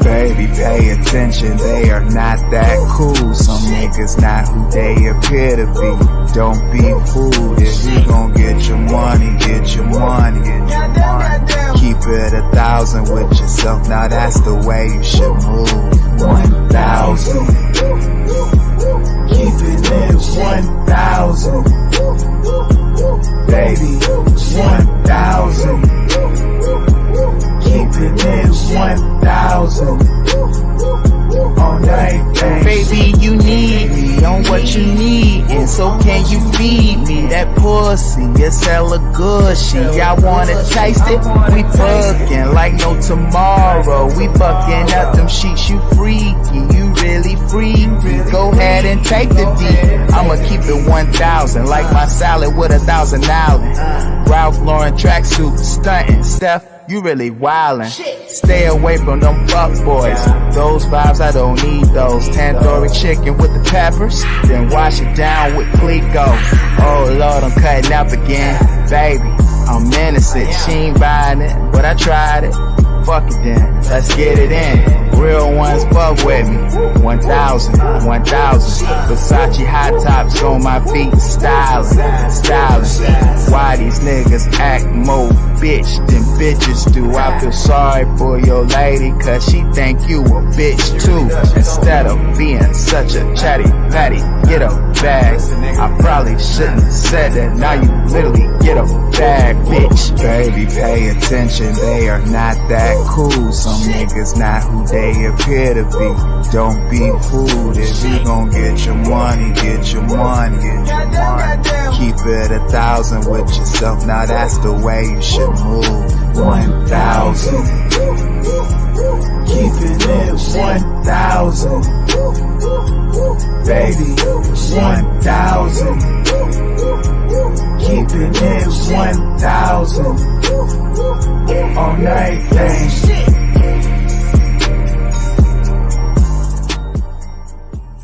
Baby, pay attention, they are not that cool. Some niggas not who they appear to be. Don't be fooled. If you gon' get your money, get your money. Keep it 1,000 with yourself, now that's the way you should move. 1,000. Keeping it 1,000. Baby, 1,000. Keeping it 1,000 on everything. Baby, you need me on what you need, and so can you feed me that pussy? It's hella good shit. I wanna taste it. We fucking like no tomorrow. We fucking up them sheets. You freaky, you really freaky. Go ahead and take the D. I'ma keep it 1,000 like my salad with 1,000 Allen. Ralph Lauren tracksuit, stunting. Steph, you really wildin'. Stay away from them fuck boys. Those vibes, I don't need those. Tandoori chicken with the peppers, then wash it down with Clico. Oh Lord, I'm cutting up again. Baby, I'm innocent. She ain't buying it, but I tried it. Fuck it then, let's get it in. Real ones fuck with me. 1,000, 1,000. Versace high tops on my feet, stylin', stylin'. Why these niggas act more bitch than bitches do? I feel sorry for your lady, cause she think you a bitch too. Instead of being such a chatty patty, get a bag. I probably shouldn't have said that, now you literally get a bag, bitch. Baby, pay attention, they are not that cool. Some niggas not who they appear to be. Don't be fooled. If you gon' get your money, get your money. Keep it 1,000 with yourself, now that's the way you should move. 1,000. Keeping it 1,000. Baby, 1,000. Keeping it 1,000 on everything.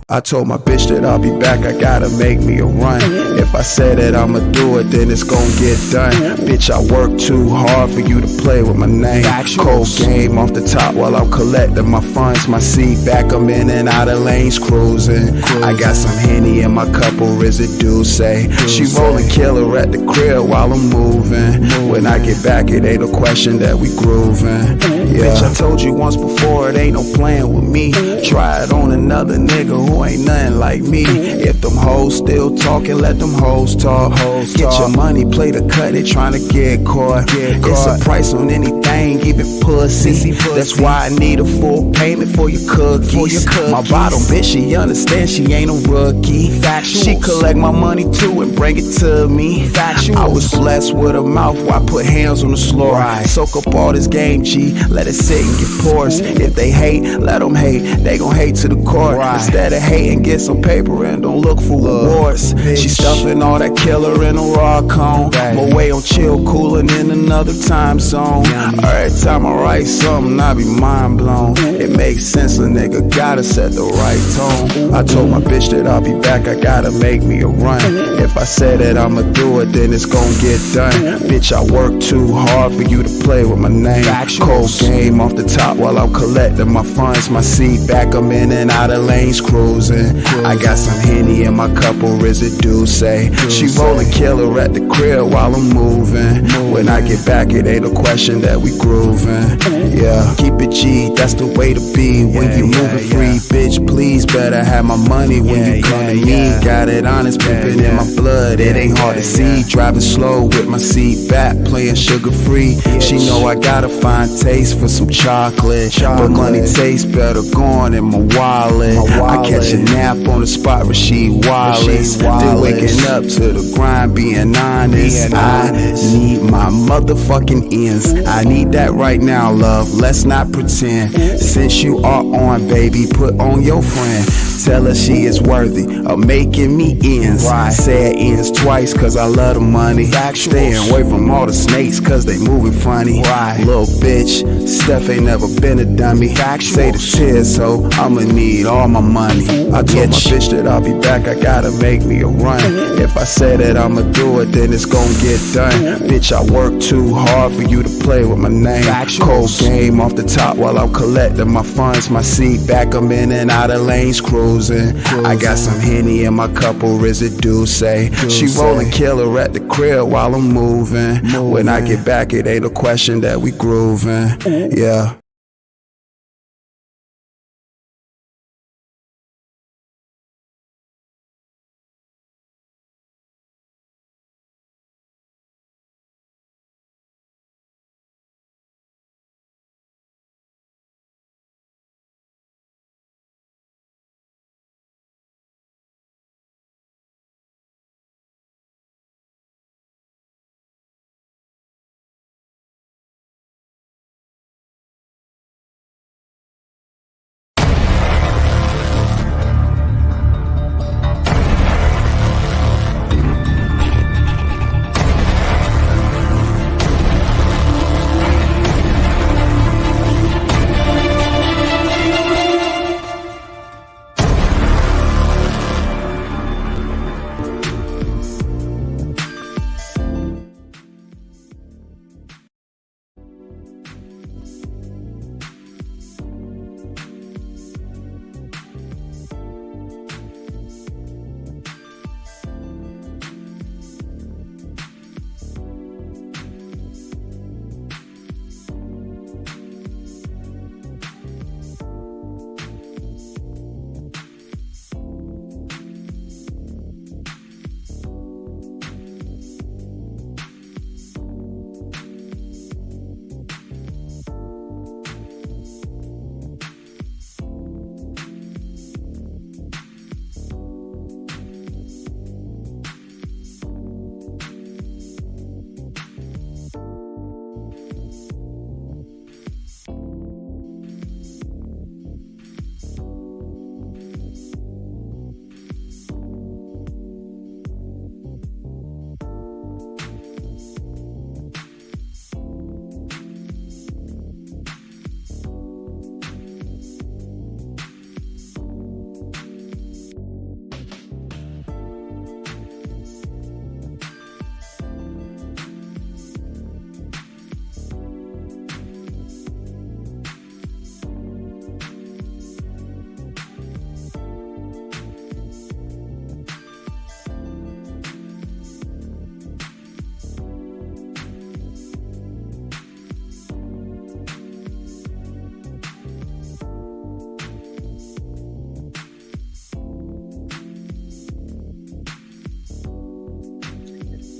I told my bitch that I'll be back, I gotta make me a run. If I say that I'ma do it, then it's gon' get done. Bitch, I work too hard for you to play with my name. Cold game off the top while I'm collecting my funds. My seat back, I'm in and out of lanes cruising. I got some Henny in my cup, or residue say. She rollin' killer at the crib while I'm moving. When I get back, it ain't no question that we groovin'. Bitch, I told you once before, it ain't no playing with me. Try it on another nigga who ain't nothing like me. If them hoes still talking, let them hoes talk. Get your money, play the cut, they tryna get caught. It's a price on anything, even pussy. That's why I need a full payment for your cookies. My bottom bitch, she understand she ain't a rookie. She collect my money too and bring it to me. I was blessed with a mouth while I put hands on the floor. Soak up all this game, G, let it sit and get pours. If they hate, let them hate, they gon' hate to the core. Instead of hating, get some paper and don't look for rewards. She stuffing all that killer in a raw cone. My way on chill, cooling in another time zone. Every time I write something, I be mind blown. It makes sense, a nigga gotta set the right tone. I told my bitch that I'll be back, I gotta make me a run. If I say that I'ma do it, then it's gon' get done. Bitch, I work too hard for you to play with my name. Cold game off the top while I'm collecting my funds. My seat back, I'm in and out of lanes cruising. I got some Henny in my cup, or residue say. She rollin' killer at the crib while I'm moving. When I get back, it ain't a question that we groovin'. Yeah, keep it G, that's the way to be. When you moving free, bitch, please better have my money when you come to me. Got it honest, pimpin' in my blood, it ain't hard to see. Driving slow with my seat back, playing sugar free. She know I got a fine taste for some chocolate, but money tastes better going in my wallet. I catch catch a nap on the spot, Rasheed Wallace. Then waking up to the grind, being honest. I need my motherfucking ends. I need that right now, love. Let's not pretend. Since you are on, baby, put on your friend. Tell her she is worthy of making me ends. Say it ends twice, cause I love the money. Staying away from all the snakes, cause they moving funny. Little bitch, Steph ain't never been a dummy. Say the tears, so I'ma need all my money. I told my bitch that I'll be back, I gotta make me a run. If I say that I'ma do it, then it's gon' get done. Bitch, I work too hard for you to play with my name. Cold game off the top while I'm collecting my funds. My seat back, I'm in and out of lanes cruising. I got some Henny in my cup, or is it Say she rollin' killer at the crib while I'm moving. When I get back, it ain't a question that we grooving. Yeah.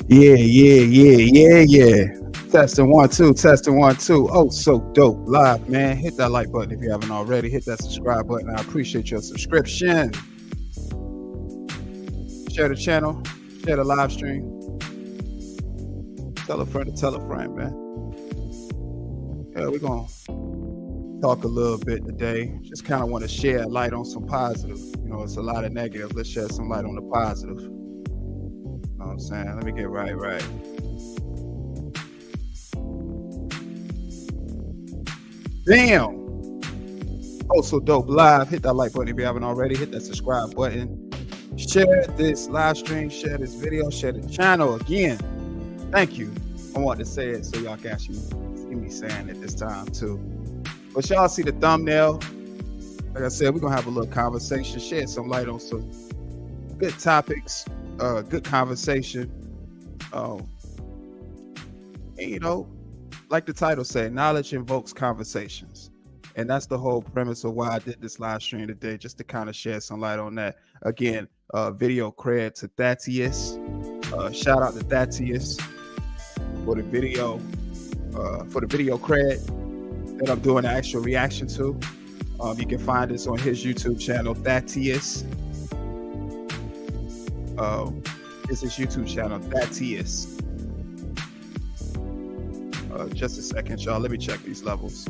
Yeah. Testing 1 2, testing 1 2. Oh, so dope live, man. Hit that like button if you haven't already. Hit that subscribe button. I appreciate your subscription. Share the channel, share the live stream. Tell a friend to tell a friend, man. Yeah, we're gonna talk a little bit today. Just kind of want to share light on some positive. You know, it's a lot of negative. Let's shed some light on the positive. You know what I'm saying? Let me get right. Damn. Oh, so dope live. Hit that like button if you haven't already. Hit that subscribe button. Share this live stream. Share this video. Share the channel. Again, thank you. I want to say it so y'all can actually see me saying it this time too. But y'all see the thumbnail. Like I said, we're going to have a little conversation. Shed some light on some good topics. Good conversation. And, you know, like the title said, knowledge invokes conversations. And that's the whole premise of why I did this live stream today, just to kind of shed some light on that. Again, video credit to Thaddeus. Shout out to Thaddeus for the video credit that I'm doing the actual reaction to. You can find this on his YouTube channel, Thaddeus. It's his YouTube channel, Thaddeus. Just a second, y'all. Let me check these levels.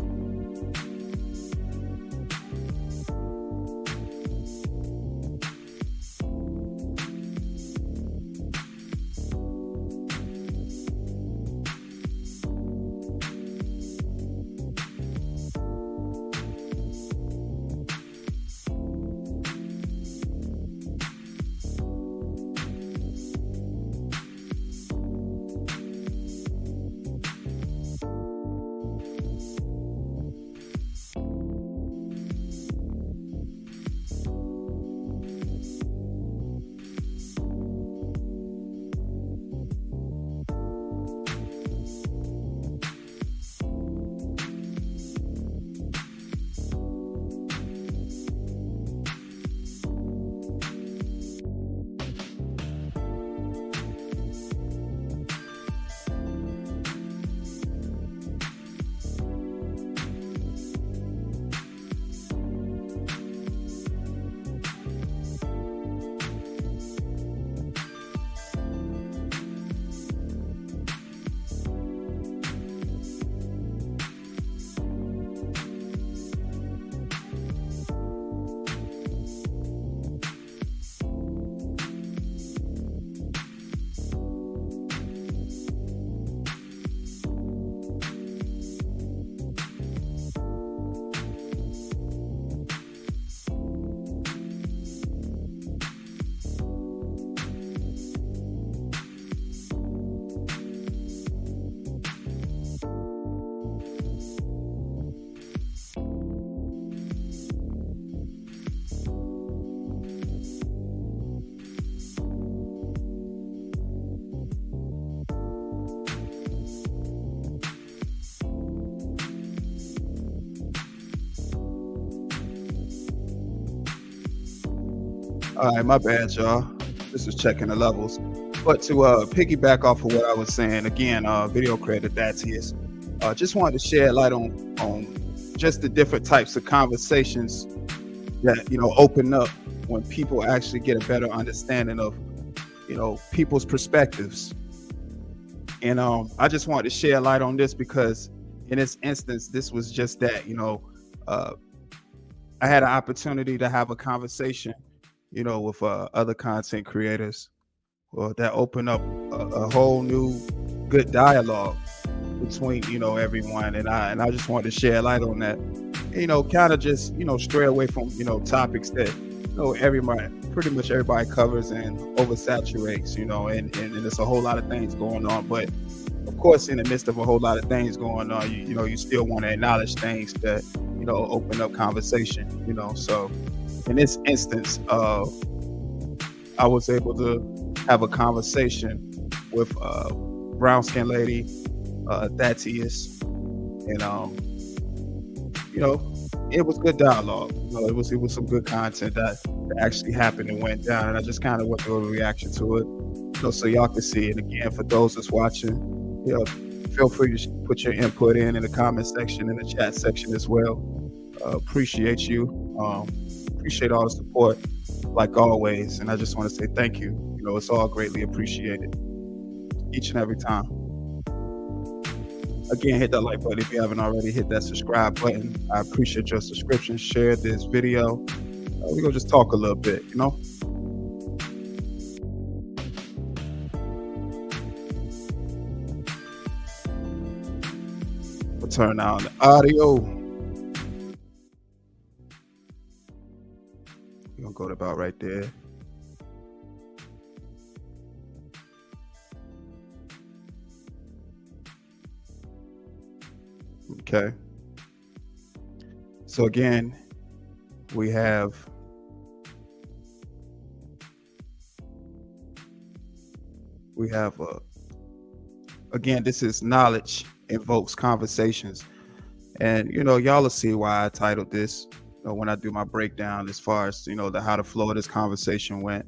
All right, my bad, y'all. This is checking the levels. But to piggyback off of what I was saying, again, video creator Thaddeus, just wanted to shed light on just the different types of conversations that, you know, open up when people actually get a better understanding of, you know, people's perspectives. And I just wanted to shed light on this because in this instance, this was just that, you know, I had an opportunity to have a conversation, you know, with other content creators that open up a whole new good dialogue between, you know, everyone. And I just wanted to shed light on that, you know, kind of just, you know, stray away from, you know, topics that, you know, pretty much everybody covers and oversaturates, you know, and there's a whole lot of things going on. But of course, in the midst of a whole lot of things going on, you know, you still want to acknowledge things that, you know, open up conversation, you know. So in this instance, I was able to have a conversation with brown skin lady, Thaddeus, and you know, it was good dialogue. You know, it was some good content that actually happened and went down, and I just kind of went through a reaction to it, you know, so y'all can see it. Again, for those that's watching, you know, feel free to put your input in the comment section, in the chat section as well. Appreciate you. Appreciate all the support, like always, and I just want to say thank you. You know, it's all greatly appreciated each and every time. Again, hit that like button if you haven't already. Hit that subscribe button. I appreciate your subscription. Share this video. We're gonna just talk a little bit, you know. We'll turn on the audio. We're gonna go to about right there. Okay. So again, we have again, this is Knowledge Invokes Conversations, and you know, y'all will see why I titled this, you know, when I do my breakdown as far as, you know, how the flow of this conversation went,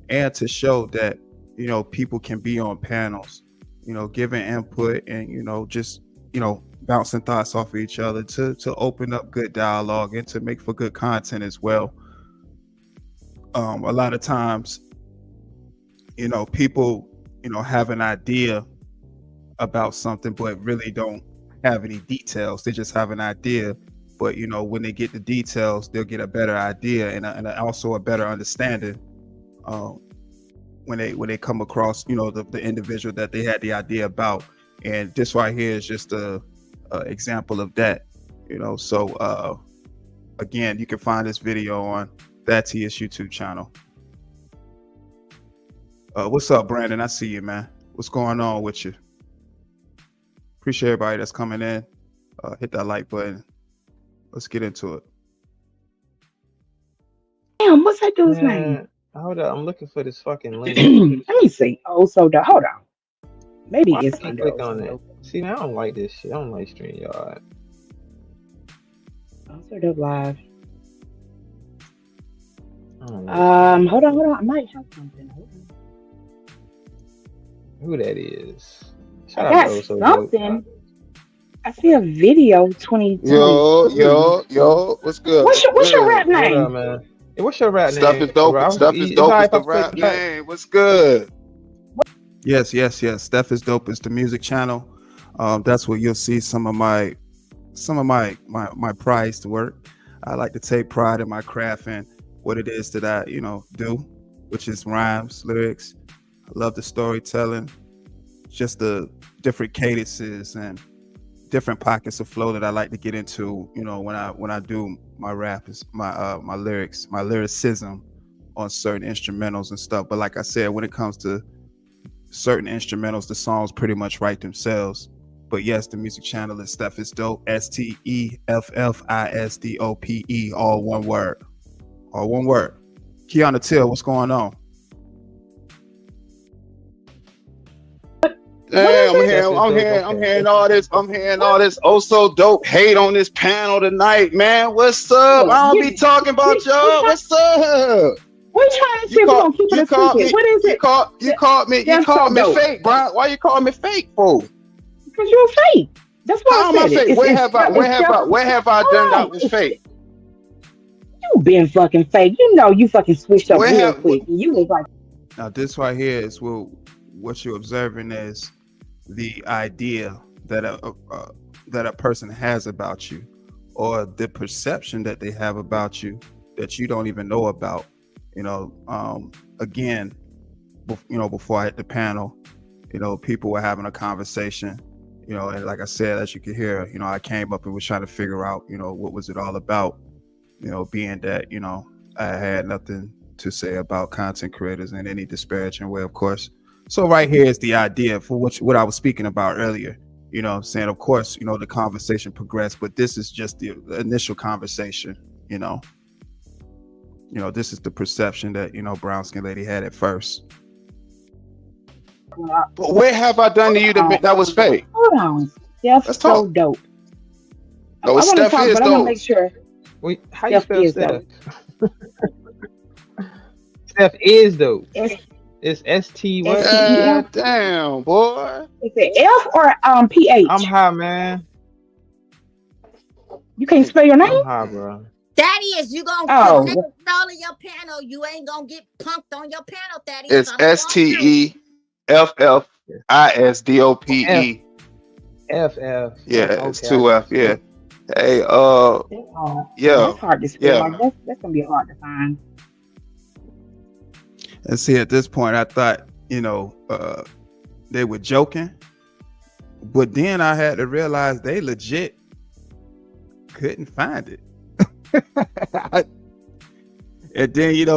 and to show that, you know, people can be on panels, you know, giving input and, you know, just, you know, bouncing thoughts off of each other, to open up good dialogue and to make for good content as well. A lot of times, people, have an idea about something, but really don't have any details. They just have an idea, but when they get the details, they'll get a better idea and also a better understanding when they come across the individual that they had the idea about. And this right here is just a example of that. So again, you can find this video on That TS YouTube channel. What's up, Brandon? I see you, man. What's going on with you? Appreciate everybody that's coming in. Hit that like button. Let's get into it. Damn, what's that dude's name? Hold up, I'm looking for this fucking link. Let me see. Oh, so hold on. Maybe Why it's can't I under. click on it. See, now I don't like this shit. I don't like StreamYard. Also Dope Live. I don't like Hold on. I might have something. Hold on. who that is. I Shout got out to Also Dope. something. I see a video 2020. Yo, what's good? What's your rap Hold name? on, man. Hey, what's your rap Stuff name? is dope. bro? Stuff is It's dope. alright Is if the I rap click back. name. What's good? Yes. Steph is Dope is the music channel. That's where you'll see some of my prized work. I like to take pride in my craft and what it is that I do, which is rhymes, lyrics. I love the storytelling, just the different cadences and different pockets of flow that I like to get into. When I do my rap, is my lyrics, my lyricism on certain instrumentals and stuff. But like I said, when it comes to certain instrumentals, the songs pretty much write themselves. But yes, the music channel is Steph is Dope, STEFFISDOPE, all one word. Kiana Till, what's going on? Damn, I'm hearing all this. I'm hearing all this so dope hate on this panel tonight, man. What's up? I don't be talking about y'all. What's up? We're trying to see if we're gonna keep it a secret. What is it? You called me fake, Brian. Why you calling me fake for? Because you're fake. That's why How am I fake? Where have I done that was fake? You been fucking fake. You fucking switched up real quick. You was like, Now this right here is what you're observing is the idea that a person has about you, or the perception that they have about you that you don't even know about. Again, before I hit the panel, people were having a conversation, and like I said, as you can hear, I came up and was trying to figure out, what was it all about, being that, I had nothing to say about content creators in any disparaging way, of course. So right here is the idea for what I was speaking about earlier, saying, of course, the conversation progressed, but this is just the initial conversation, this is the perception that, Brown Skin Lady had at first. But where have I done to you that was fake? hold on. Steph's so dope. No, Steph is but I want to dope. make sure. Wait, how you Steph spell is Steph? Steph is dope. S- It's ST what? God damn, boy. Is it F or PH? I'm high, man. You can't spell your name? I'm high, bro. Thaddeus, you gonna Oh. take control of your panel. You ain't gonna get punked on your panel, Thaddeus. It's STEFFISDOPE. FF. Yeah, it's Okay. 2F. Yeah. Hey, yeah. That's hard to spell. Yeah. Like, that's gonna be hard to find. And see, at this point, I thought, they were joking, but then I had to realize they legit couldn't find it. And then,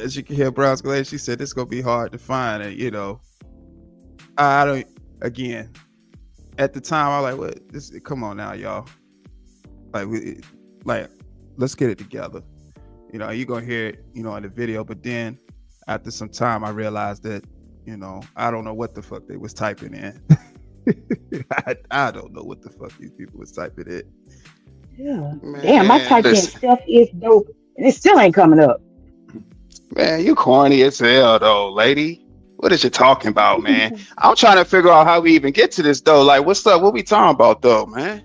as you can hear Brown Skin Lady, she said it's gonna be hard to find. And I don't. Again, at the time, I was like, "What? This? Come on now, y'all! Let's get it together." You're gonna hear it, in the video, but then after some time, I realized that, I don't know what the fuck they was typing in. I don't know what the fuck these people was typing in. Yeah. Man, Damn, I typed in listen. Steph is dope, and it still ain't coming up. Man, you corny as hell, though, lady. What is you talking about, man? I'm trying to figure out how we even get to this though. Like, what's up? What we talking about though, man?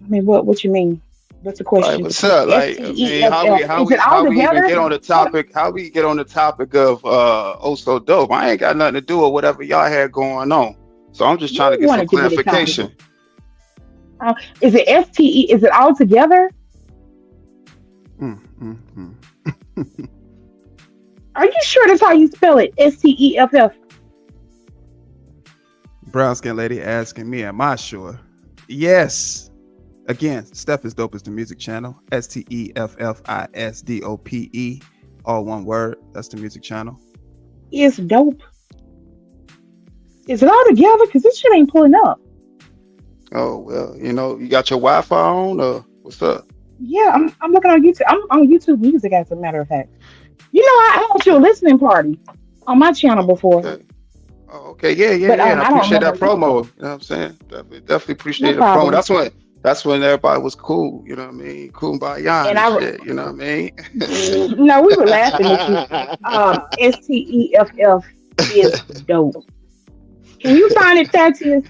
I mean, what you mean? What's the Like, question? what's up? Like, I mean, Is it all how we even together? get on the topic? How we get on the topic of oh so dope? I ain't got nothing to do with whatever y'all had going on. So I'm just trying to You get some wanted to be the topic. clarification. Is it STE? Is it all together? Are you sure that's how you spell it? STEFF. Brown skin lady asking me, am I sure? Yes. Again, Steph is Dope is the music channel. STEFFISDOPE. All one word. That's the music channel. It's dope. Is it all together? Because this shit ain't pulling up. Oh well, you know, you got your Wi-Fi on, or what's up? Yeah, I'm looking on YouTube. I'm on YouTube Music, as a matter of fact. You know, I held you a listening party on my channel before. Okay. Oh, okay, yeah. But, I I don't appreciate that remember. promo. You know what I'm saying? Definitely appreciate No the promo. problem. That's when everybody was cool. You know what I mean? Kumbaya And and shit. You know what I mean? no, we were laughing at you. STEFF is dope. Can you find it, Thaddeus?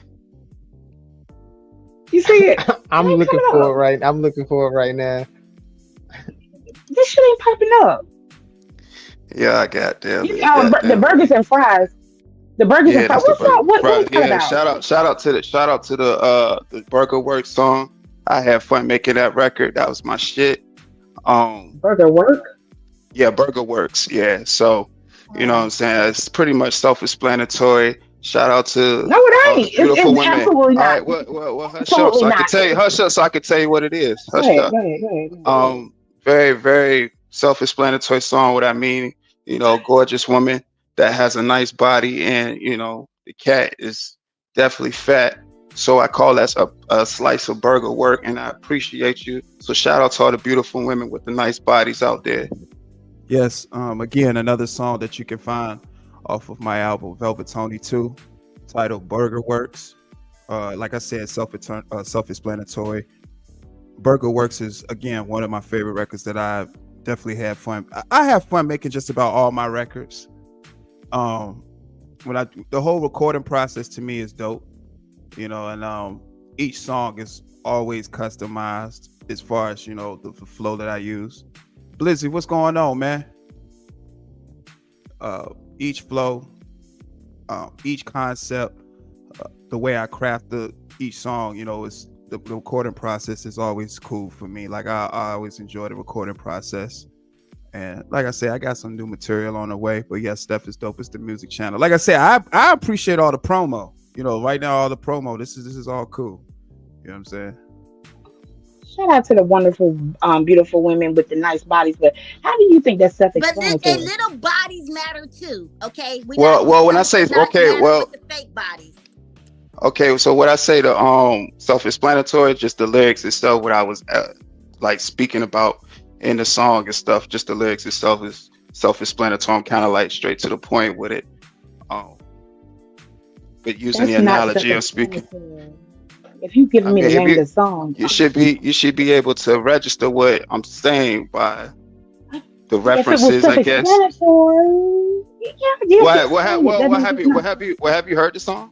You see it? I'm It ain't looking coming for up. it right. I'm looking for it right now. This shit ain't popping up. Yeah, I got damn You, it. the burgers and fries. The burgers and Yeah, fries. that's the What's up? burger. What Right. is that Yeah, about? shout out to the Burger Works song. I had fun making that record. That was my shit. Burger work? Yeah, Burger Works. Yeah. So, you know what I'm saying? It's pretty much self-explanatory. Shout out to No, it all the ain't. beautiful It's women. absolutely All not. right, well, hush up Absolutely so I could not. tell you. Hush up so I could tell you what it is. Go Hush ahead. up. Go ahead. Go ahead. Very, very self-explanatory song. What I mean, you know, gorgeous woman that has a nice body, and you know, the cat is definitely fat. So I call that a slice of burger work, and I appreciate you. So shout out to all the beautiful women with the nice bodies out there. Yes. Again, another song that you can find off of my album Velvet Tony 2, titled Burger Works. Like I said, self-explanatory. Burger Works is, again, one of my favorite records that I've definitely had fun. I have fun making just about all my records. The whole recording process to me is dope, you know, and each song is always customized as far as, you know, the flow that I use. Blizzy, what's going on, man? Each flow, each concept, the way I craft each song, you know, it's the recording process is always cool for me. Like I always enjoy the recording process. And like I said, I got some new material on the way. But yes, Steph is Dope. It's the music channel. Like I said, I appreciate all the promo. You know, right now all the promo. This is all cool. You know what I'm saying? Shout out to the wonderful, beautiful women with the nice bodies. But how do you think that's But self-explanatory? little bodies matter too. Okay, Well, when I say okay, well, with the fake bodies. okay, so what I say to self-explanatory, just the lyrics itself, what I was like speaking about in the song and stuff, just the lyrics itself is self-explanatory. I'm kind of like straight to the point with it. But using That's the not analogy of speaking, self-explanatory. If you give me the name of the song, you should be able to register what I'm saying by the if it was references, I guess. self-explanatory, yeah, What have you heard the song?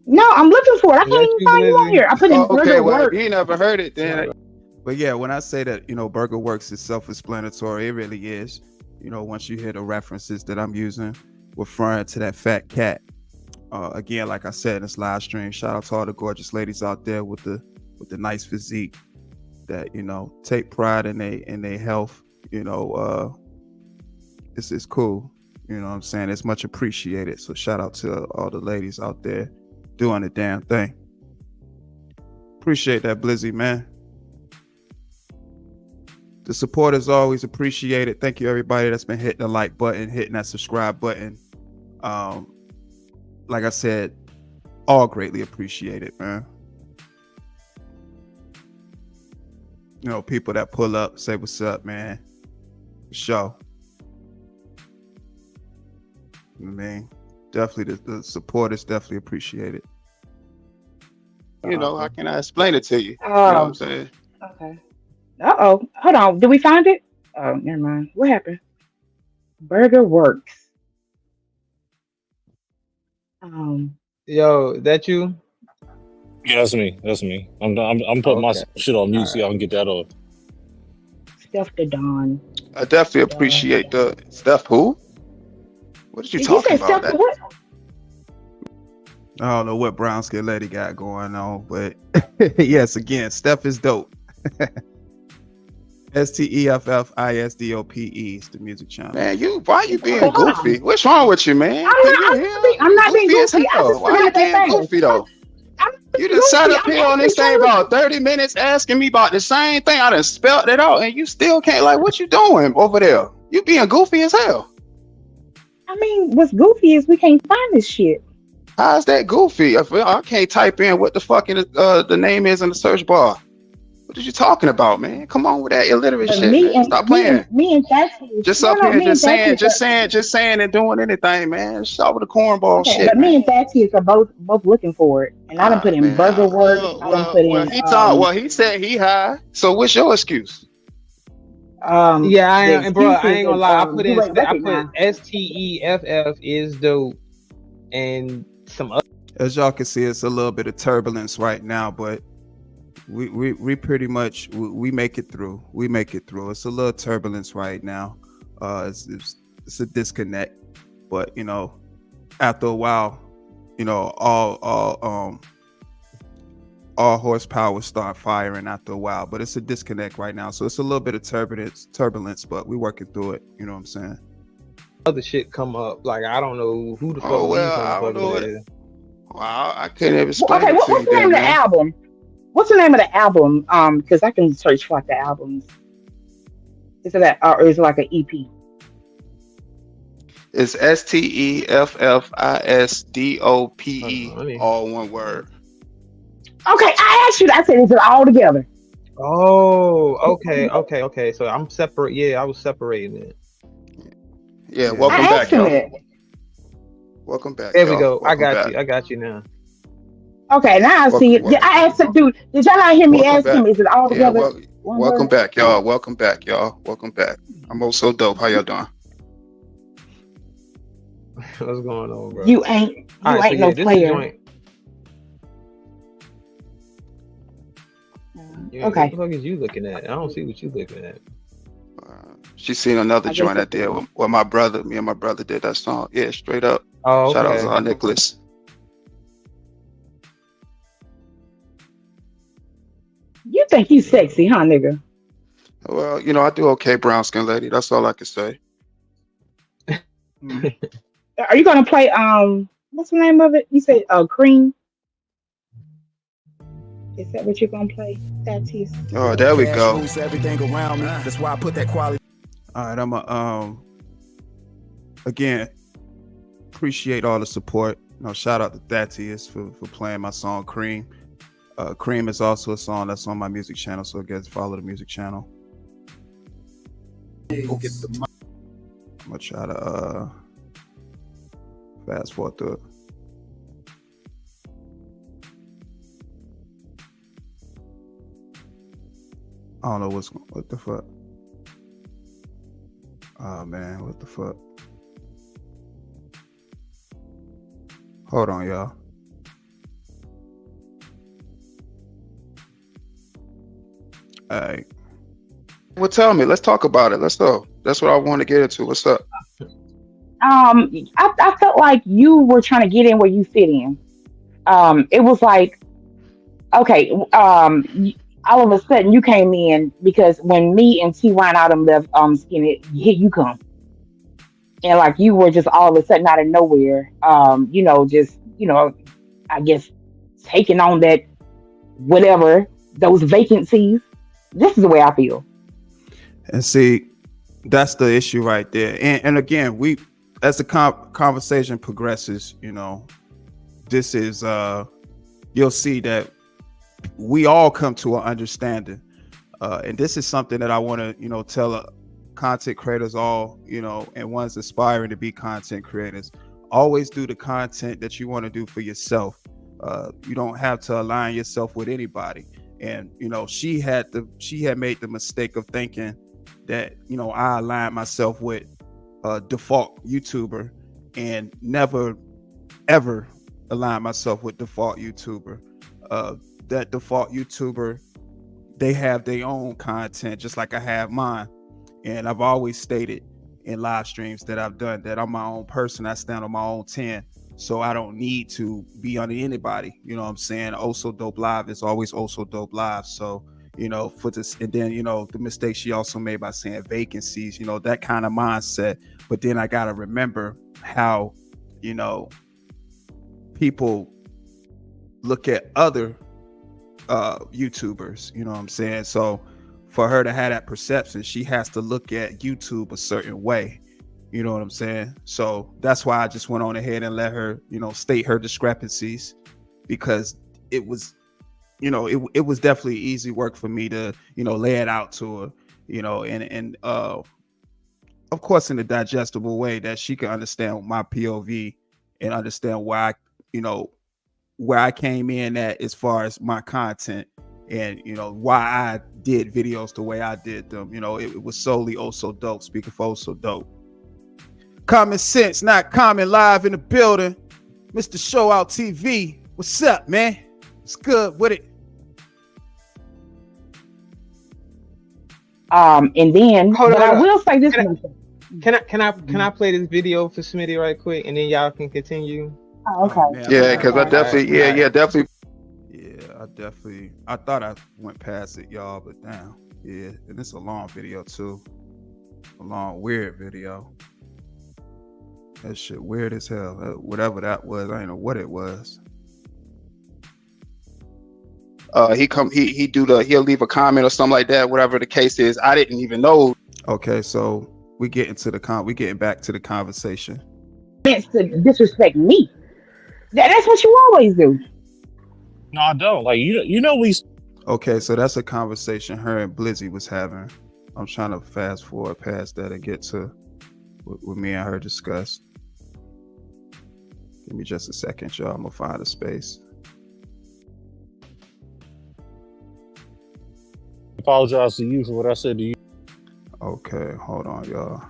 No, I'm looking for it. I Is can't that even you, find you on Blizzy? here. I put in Oh, okay, Burger well, Work. if you never heard it, then But yeah, when I say that, you know, Burger Works is self-explanatory, it really is. You know, once you hear the references that I'm using, referring to that fat cat. Again, like I said in this live stream, shout out to all the gorgeous ladies out there with the nice physique that, you know, take pride in their health. You know, this is cool. You know what I'm saying? It's much appreciated. So shout out to all the ladies out there doing the damn thing. Appreciate that, Blizzy, man. The support is always appreciated. Thank you, everybody that's been hitting the like button, hitting that subscribe button. Like I said, all greatly appreciated, man. You know, people that pull up, say what's up, man. For sure. You know what I mean, definitely the support is definitely appreciated. you know, how can I explain it to you? You know what I'm saying? Okay. Uh-oh. Hold on. Did we find it? Oh, never mind. What happened? Burger Works. Yo, that you? Yeah, that's me. That's me. I'm putting my Okay. shit on mute All so y'all right. can get that off. Steph the Don. I definitely Don. appreciate the stuff. Who? What are you Did you talking say about? Steph the what? I don't know what brown skin lady got going on, but yes, again, Steph is dope. STEFFISDOPE is the music channel. Man, why you Okay, being hold on. goofy? What's wrong with you, man? I'm Can not. you hear? I'm You not being goofy as goofy. I hell. just Why you forgot that being fast. goofy though? I'm not You being done sat goofy. up here on I'm this actually thing trying to. about 30 minutes asking me about the same thing. I done spelled it out and you still can't, like, what you doing over there? You being goofy as hell. I mean, what's goofy is we can't find this shit. How's that goofy? I can't type in what the fucking the name is in the search bar. What are you talking about, man? Come on with that illiterate But shit, man. Stop playing. me and Taxi. Just No, up no, here, me and Taxi. just saying and doing anything, man. Stop with the cornball Okay, shit, but me man. and Taxi are both looking for it, and I done put in Man. burger work. I done put in Well, he said he high. So what's your excuse? Yeah, the bro. excuse I is ain't gonna that lie. you ain't I put recognize. STEFF is dope, and some other. As y'all can see, it's a little bit of turbulence right now, but we pretty much we make it through. We make it through. It's a little turbulence right now. It's a disconnect, but you know, after a while, you know, all horsepower start firing after a while. But it's a disconnect right now, so it's a little bit of turbulence, but we working through it. You know what I'm saying? Other shit come up. Like I don't know who the fuck Oh these well, I don't know motherfuckers it. is. Well, I couldn't even Well, explain okay, it to what's you the name then, of the man. album? What's the name of the album? Because I can search for like the albums. Is it that, or is it like an EP? It's STEFFISDOPE, Let me. all one word. Okay, I asked you. I said, is it all together? Oh, okay. So I'm separate. Yeah, I was separating it. Yeah, Yeah. welcome I back, asked him y'all. it. Welcome back, There we y'all. go. I Welcome got back. you. I got you now. Okay, now I see it. Welcome, I asked him, dude. Did y'all not hear me welcome ask him? back. Is it all Yeah, together? One welcome word? back, y'all. Welcome back, y'all. Welcome back. I'm also dope. How y'all doing? What's going on, bro? You ain't. All You right, so ain't yeah, no this is player. joint. Yeah, what Okay. the fuck is you looking at? I don't see what you looking at. She seen another I guess joint I did with my brother. Me and my brother did that song. Yeah, straight up. Oh, Shout out okay. to Nicholas. You think you sexy, huh, nigga? Well, you know, I do okay, brown skin lady. That's all I can say. Are you gonna play? What's the name of it? You said Cream. Is that what you're gonna play? That's his. Oh, there we go. Rules everything around me. That's why I put that quality. All right, I'm again appreciate all the support. You know, shout out to Thaddeus for playing my song Cream. Cream is also a song that's on my music channel, so guys follow the music channel. Go get the mic. I'm gonna try to fast forward through it. I don't know what the fuck. Oh man, what the fuck? Hold on, y'all. All right. Well, tell me. Let's talk about it. Let's go. That's what I want to get into. What's up? I felt like you were trying to get in where you fit in. It was like, okay, all of a sudden you came in because when me and T Wine out and left, Skinny, here you come, and like you were just all of a sudden out of nowhere, just I guess taking on that whatever those vacancies. This is the way I feel. And see, that's the issue right there. And again, we, as the conversation progresses, you know, this is you'll see that we all come to an understanding, and this is something that I want to tell content creators all, and ones aspiring to be content creators. Always do the content that you want to do for yourself. You don't have to align yourself with anybody. And she had made the mistake of thinking that I aligned myself with a default YouTuber and never ever align myself with default YouTuber. That default YouTuber, they have their own content just like I have mine. And I've always stated in live streams that I've done that I'm my own person. I stand on my own 10. So I don't need to be under anybody. You know what I'm saying? Also Dope Live is always also Dope Live. So, you know, for this, and then, you know, the mistake she also made by saying vacancies, you know, that kind of mindset. But then I got to remember how, you know, people look at other YouTubers, you know what I'm saying? So for her to have that perception, she has to look at YouTube a certain way. You know what I'm saying? So that's why I just went on ahead and let her, you know, state her discrepancies, because it was, you know, it was definitely easy work for me to, you know, lay it out to her, you know, and of course in a digestible way that she can understand my POV and understand why I, you know, where I came in at as far as my content, and, you know, why I did videos the way I did them. You know, it was solely Also Dope, speaking for Also Dope. Common Sense, Not Common, live in the building. Mr. Show Out TV. What's up, man? What's good with it? And then, Hold but on, I will say this Can I- one thing. Can I play this video for Smitty right quick, and then y'all can continue? Oh, okay. Oh, man, Yeah, because I Okay. definitely, definitely. Yeah, I thought I went past it, y'all, but damn. Yeah, and it's a long video too. A long, weird video. That shit weird as hell. Whatever that was, I don't know what it was. He'll leave a comment or something like that, whatever the case is. I didn't even know. Okay, so we getting back to the conversation. Meant to disrespect me. That's what you always do. No, I don't. Like you know we. Okay, so that's a conversation her and Blizzy was having. I'm trying to fast forward past that and get to what me and her discussed. Give me just a second, y'all. I'm gonna find a space. Apologize to you for what I said to you. Okay, hold on, y'all.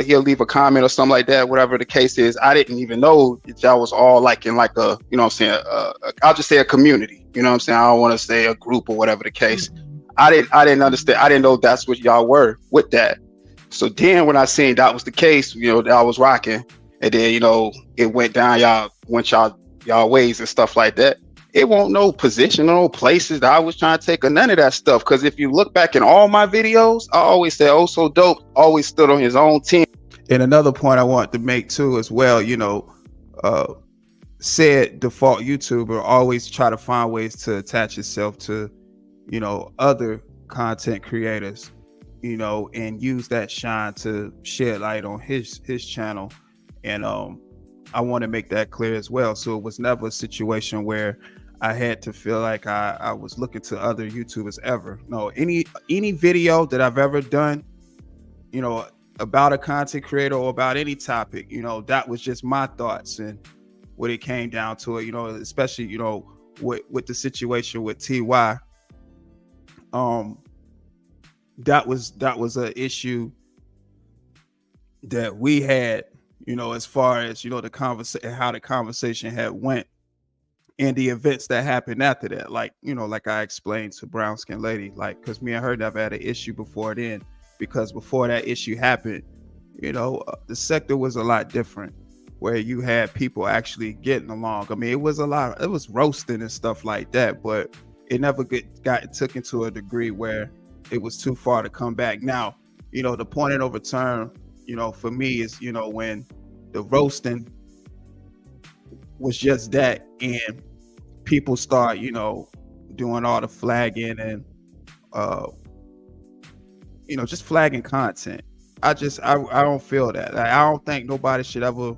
He'll leave a comment or something like that, whatever the case is. I didn't even know that y'all was all like in like a, you know what I'm saying, I'll just say a community, you know what I'm saying? I don't want to say a group or whatever the case. I didn't understand. I didn't know that's what y'all were with that. So then when I seen that was the case, you know, that I was rocking, and then, you know, it went down, y'all ways and stuff like that. It won't no position, no places that I was trying to take or none of that stuff. Because if you look back in all my videos, I always said Also Dope always stood on his own team. And another point I want to make too as well, you know, said default YouTuber always try to find ways to attach itself to, you know, other content creators, you know, and use that shine to shed light on his channel. And I want to make that clear as well. So it was never a situation where I had to feel like I was looking to other YouTubers ever. No, any video that I've ever done, you know, about a content creator or about any topic, you know, that was just my thoughts and what it came down to it, you know, especially, you know, with the situation with TY. That was an issue that we had, you know, as far as, you know, the conversation, how the conversation had went and the events that happened after that. Like, you know, like I explained to Brown Skin Lady, like, because me and her never had an issue before then, because before that issue happened, you know, the sector was a lot different, where you had people actually getting along. I mean, it was roasting and stuff like that, but it never got took into a degree where it was too far to come back. Now, you know, the point of no return, you know, for me is, you know, when the roasting was just that and people start, you know, doing all the flagging and you know, just flagging content. I don't feel that. Like, I don't think nobody should ever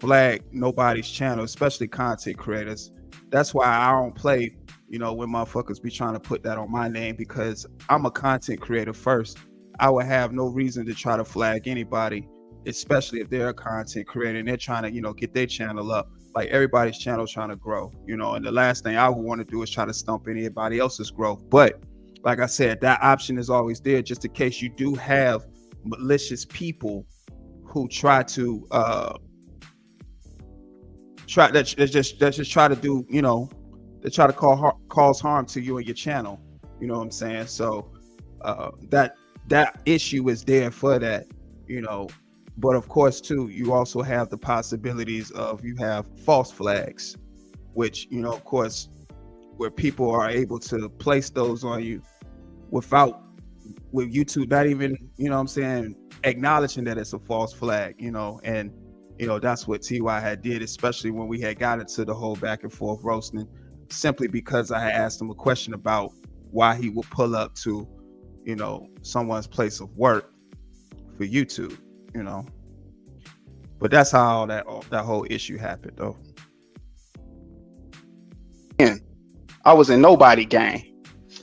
flag nobody's channel, especially content creators. That's why I don't play, you know, when motherfuckers be trying to put that on my name, because I'm a content creator first. I would have no reason to try to flag anybody, especially if they're a content creator and they're trying to, get their channel up. Like everybody's channel trying to grow, and the last thing I would want to do is try to stump anybody else's growth. But like I said, that option is always there just in case you do have malicious people who try to just try to do, they try to cause harm to you and your channel. You know what I'm saying? So that issue is there for that, but of course too, you also have the possibilities of you have false flags, which, of course, where people are able to place those on you with YouTube not even, acknowledging that it's a false flag, and that's what TY had did, especially when we had got into the whole back and forth roasting, simply because I had asked him a question about why he would pull up to, someone's place of work for YouTube, but that's how that whole issue happened though. I was in nobody gang.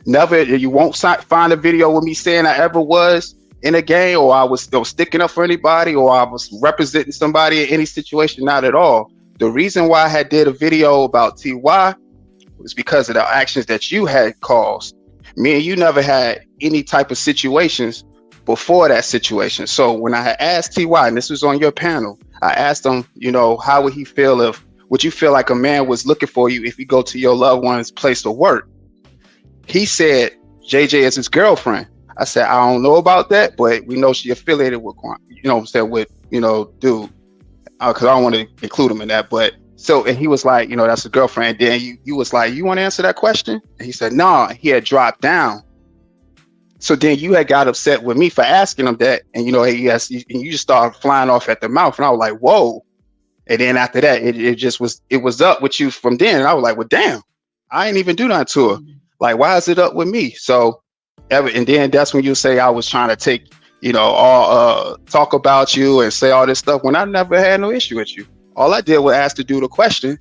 Never, you won't find a video with me saying I ever was in a gang, or I was sticking up for anybody, or I was representing somebody in any situation. Not at all. The reason why I had did a video about TY was because of the actions that you had caused. Me and you never had any type of situations before that situation. So when I had asked TY, and this was on your panel, I asked him, how would he feel would you feel like a man was looking for you if you go to your loved one's place of work? He said JJ is his girlfriend. I said, I don't know about that, but we know she affiliated with, with, dude, because I don't want to include him in that. But so, and he was like, that's his girlfriend. Then you was like, you want to answer that question? And he said, no, he had dropped down. So then you had got upset with me for asking him that. And, and you just started flying off at the mouth. And I was like, whoa. And then after that, it was up with you from then. And I was like, well, damn, I ain't even do nothing to her. Like, why is it up with me? So, and then that's when you say I was trying to take, talk about you and say all this stuff when I never had no issue with you. All I did was ask to do the question,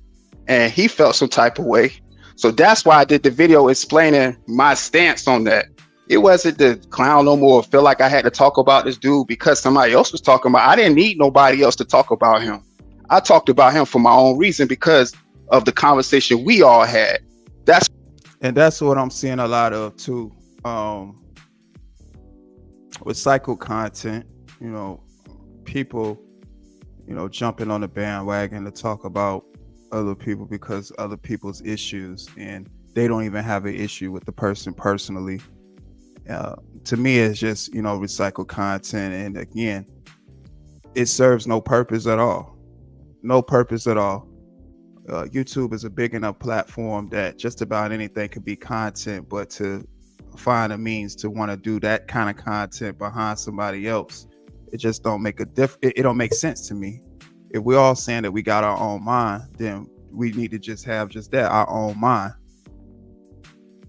and he felt some type of way. So that's why I did the video explaining my stance on that. It wasn't to clown no more, feel like I had to talk about this dude because somebody else was talking about. I didn't need nobody else to talk about him. I talked about him for my own reason because of the conversation we all had. That's what I'm seeing a lot of too. Recycled content, people, jumping on the bandwagon to talk about other people because other people's issues, and they don't even have an issue with the person personally. To me, it's just, recycled content. And again, it serves no purpose at all. No purpose at all. YouTube is a big enough platform that just about anything could be content, but to find a means to want to do that kind of content behind somebody else, it just don't make it don't make sense to me. If we're all saying that we got our own mind, then we need to just have just that, our own mind.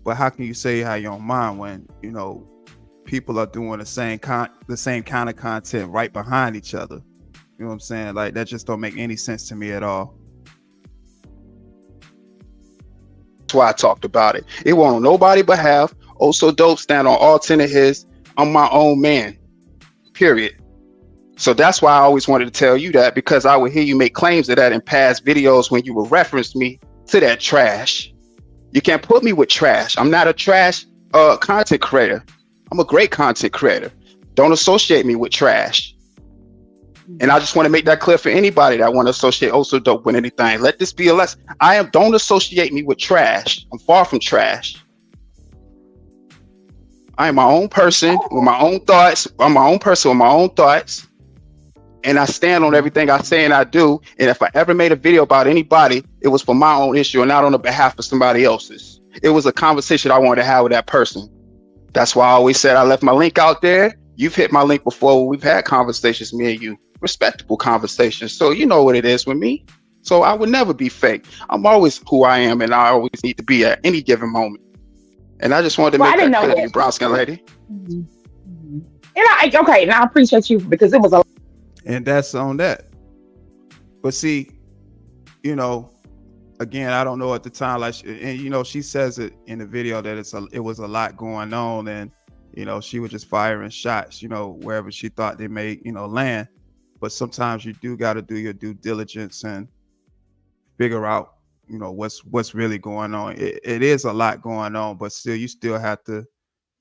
But how can you say you have your own mind when people are doing the same kind of content right behind each other? You know what I'm saying? Like, that just don't make any sense to me at all. That's why I talked about it. It won't on nobody behalf. Also Dope stand on all 10 of his. I'm my own man, period. So that's why I always wanted to tell you that, because I would hear you make claims of that in past videos when you would reference me to that trash. You can't put me with trash. I'm not a trash content creator. I'm a great content creator. Don't associate me with trash. And I just want to make that clear for anybody that want to associate Also Dope with anything. Let this be a lesson. Don't associate me with trash. I'm far from trash. I am my own person with my own thoughts. I'm my own person with my own thoughts. And I stand on everything I say and I do. And if I ever made a video about anybody, it was for my own issue and not on the behalf of somebody else's. It was a conversation I wanted to have with that person. That's why I always said I left my link out there. You've hit my link before. We've had conversations, me and you. Respectable conversations. So you know what it is with me. So I would never be fake. I'm always who I am, and I always need to be at any given moment. And I just wanted to make that clear to you, brown skin lady. Mm-hmm. And I appreciate you, because it was a. And that's on that. But see, again, I don't know at the time, like, and she says it in the video that it was a lot going on, and she was just firing shots, wherever she thought they may, land. but sometimes you do got to do your due diligence and figure out, what's really going on. It is a lot going on, but still, you still have to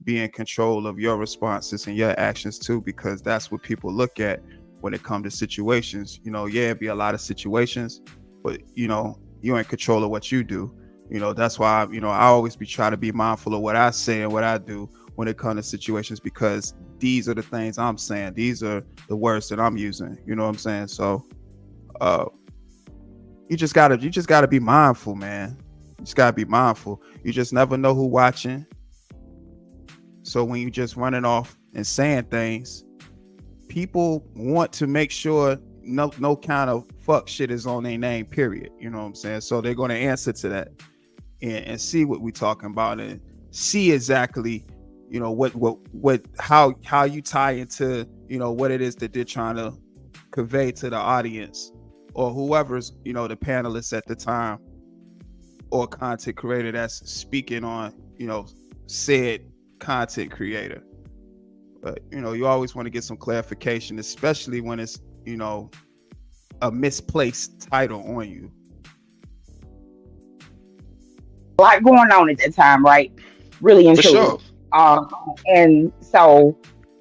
be in control of your responses and your actions too, because that's what people look at when it comes to situations. It'd be a lot of situations, but you're in control of what you do. That's why I always be trying to be mindful of what I say and what I do when it comes to situations, because these are the things I'm saying. These are the words that I'm using. You know what I'm saying? So you just gotta be mindful, man. You just gotta be mindful. You just never know who watching. So when you just running off and saying things, people want to make sure no kind of fuck shit is on their name, period. You know what I'm saying? So they're going to answer to that and see what we talking about and see exactly, how you tie into, what it is that they're trying to convey to the audience or whoever's, the panelists at the time or content creator that's speaking on, said content creator. But you always want to get some clarification, especially when it's a misplaced title on you. A lot going on at that time, right? Really and For truly. sure. And so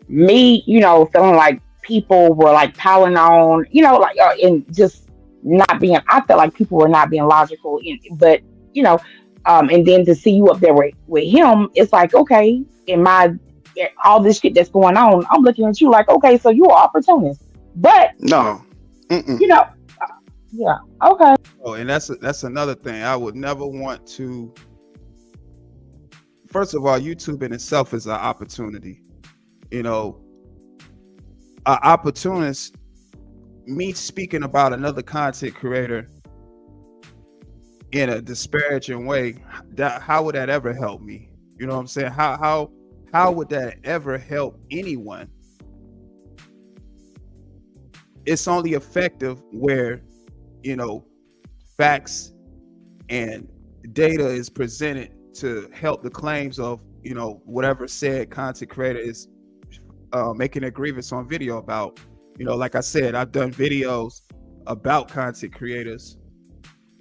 me, feeling like people were like piling on, and just not being. I felt like people were not being logical, but and then to see you up there with him, it's like, okay, all this shit that's going on, I'm looking at you like, okay, so you're an opportunist, but No. Mm-mm. you know, yeah, okay. Oh, and that's another thing. I would never want to. First of all, YouTube in itself is an opportunity. An opportunist. Me speaking about another content creator in a disparaging way, how would that ever help me? You know what I'm saying? How would that ever help anyone? It's only effective where, facts and data is presented to help the claims of, whatever said content creator is making a grievance on video about. Like I said, I've done videos about content creators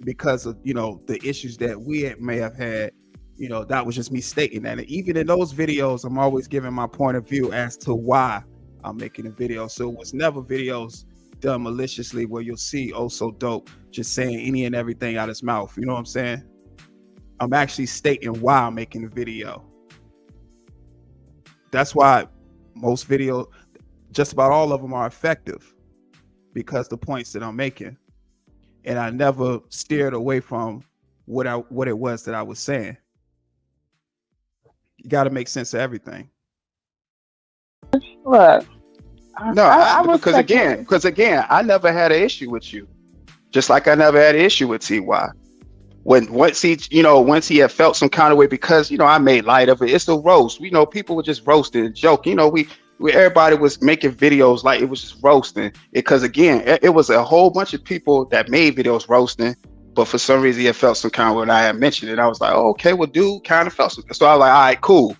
because of, the issues that we may have had. That was just me stating that. And even in those videos, I'm always giving my point of view as to why I'm making a video. So it was never videos done maliciously where you'll see oh so dope just saying any and everything out his mouth. You know what I'm saying? I'm actually stating why I'm making the video. That's why most videos, just about all of them, are effective, because the points that I'm making. And I never steered away from what it was that I was saying. You got to make sense of everything. Look, No, I because respect again, I never had an issue with you, just like I never had an issue with Ty. Once he had felt some kind of way, because I made light of it. It's a roast. People were just roasting and joking. We everybody was making videos like it was just roasting. Because again, it was a whole bunch of people that made videos roasting, but for some reason he had felt some kind of way when I had mentioned it. I was like, oh, okay, well, dude kind of felt some. So I was like, all right, cool.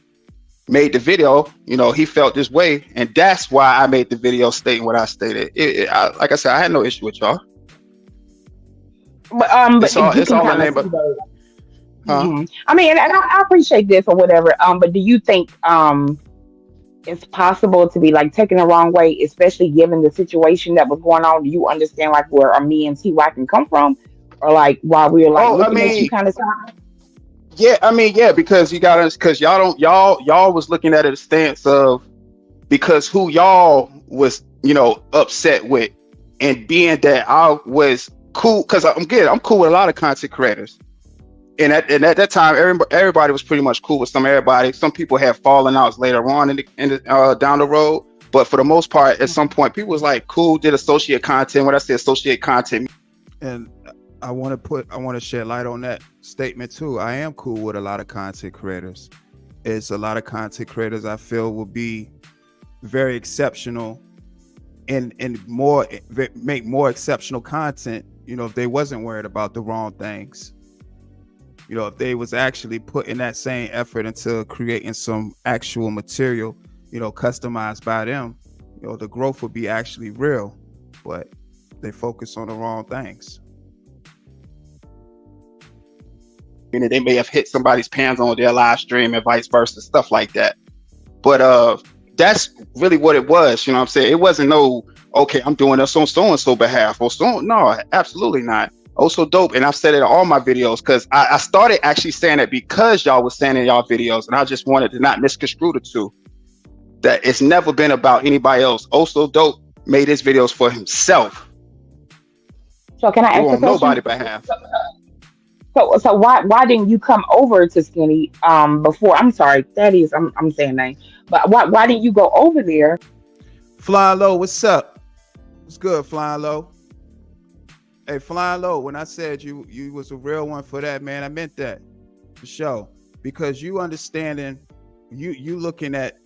Made the video. He felt this way, and that's why I made the video stating what I stated. Like I said, I had no issue with y'all. but It's all you can in the kind of name see of, those. huh? I mean, and I appreciate this or whatever. But do you think it's possible to be like taken the wrong way, especially given the situation that was going on? Do you understand like where me and Ty can come from, or like why we were like Oh, I looking at you mean, kind of? yeah, because because y'all was looking at it a stance of, because who y'all was, upset with, and being that I was cool, because I'm good. I'm cool with a lot of content creators. And at that time, everybody was pretty much cool with everybody. Some people had fallen outs later on down the road, but for the most part, at some point, people was like, "Cool, did associate content." When I say associate content, and I want to shed light on that statement too. I am cool with a lot of content creators. It's a lot of content creators I feel will be very exceptional and make more exceptional content. If they wasn't worried about the wrong things. If they was actually putting that same effort into creating some actual material, customized by them, the growth would be actually real. but they focus on the wrong things. And they may have hit somebody's pants on their live stream and vice versa, stuff like that. But that's really what it was. You know what I'm saying? It wasn't no, okay, I'm doing this on so-and-so behalf or so. No, absolutely not. Also dope. And I've said it in all my videos because I started actually saying it because y'all was saying in y'all videos, and I just wanted to not misconstrue the two. That it's never been about anybody else. Also dope made his videos for himself. So can I ask a question? Nobody behalf. So why didn't you come over to Skinny before? I'm sorry, that is I'm saying that, but why didn't you go over there? Flying Low, what's up? What's good, Flying Low? Hey, Flying Low, when I said you was a real one for that, man, I meant that for sure. Because you understanding, you looking at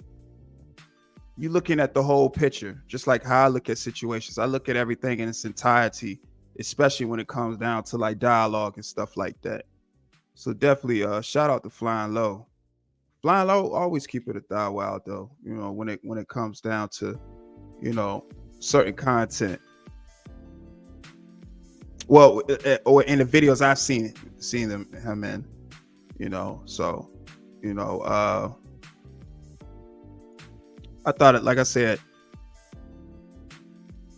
the whole picture, just like how I look at situations. I look at everything in its entirety, especially when it comes down to like dialogue and stuff like that. So definitely shout out to Flying Low. Flying Low always keep it a thou wild though, you know, when it comes down to, you know, certain content. Well, or in the videos I've seen him in, you know, so, you know, I thought it, like I said,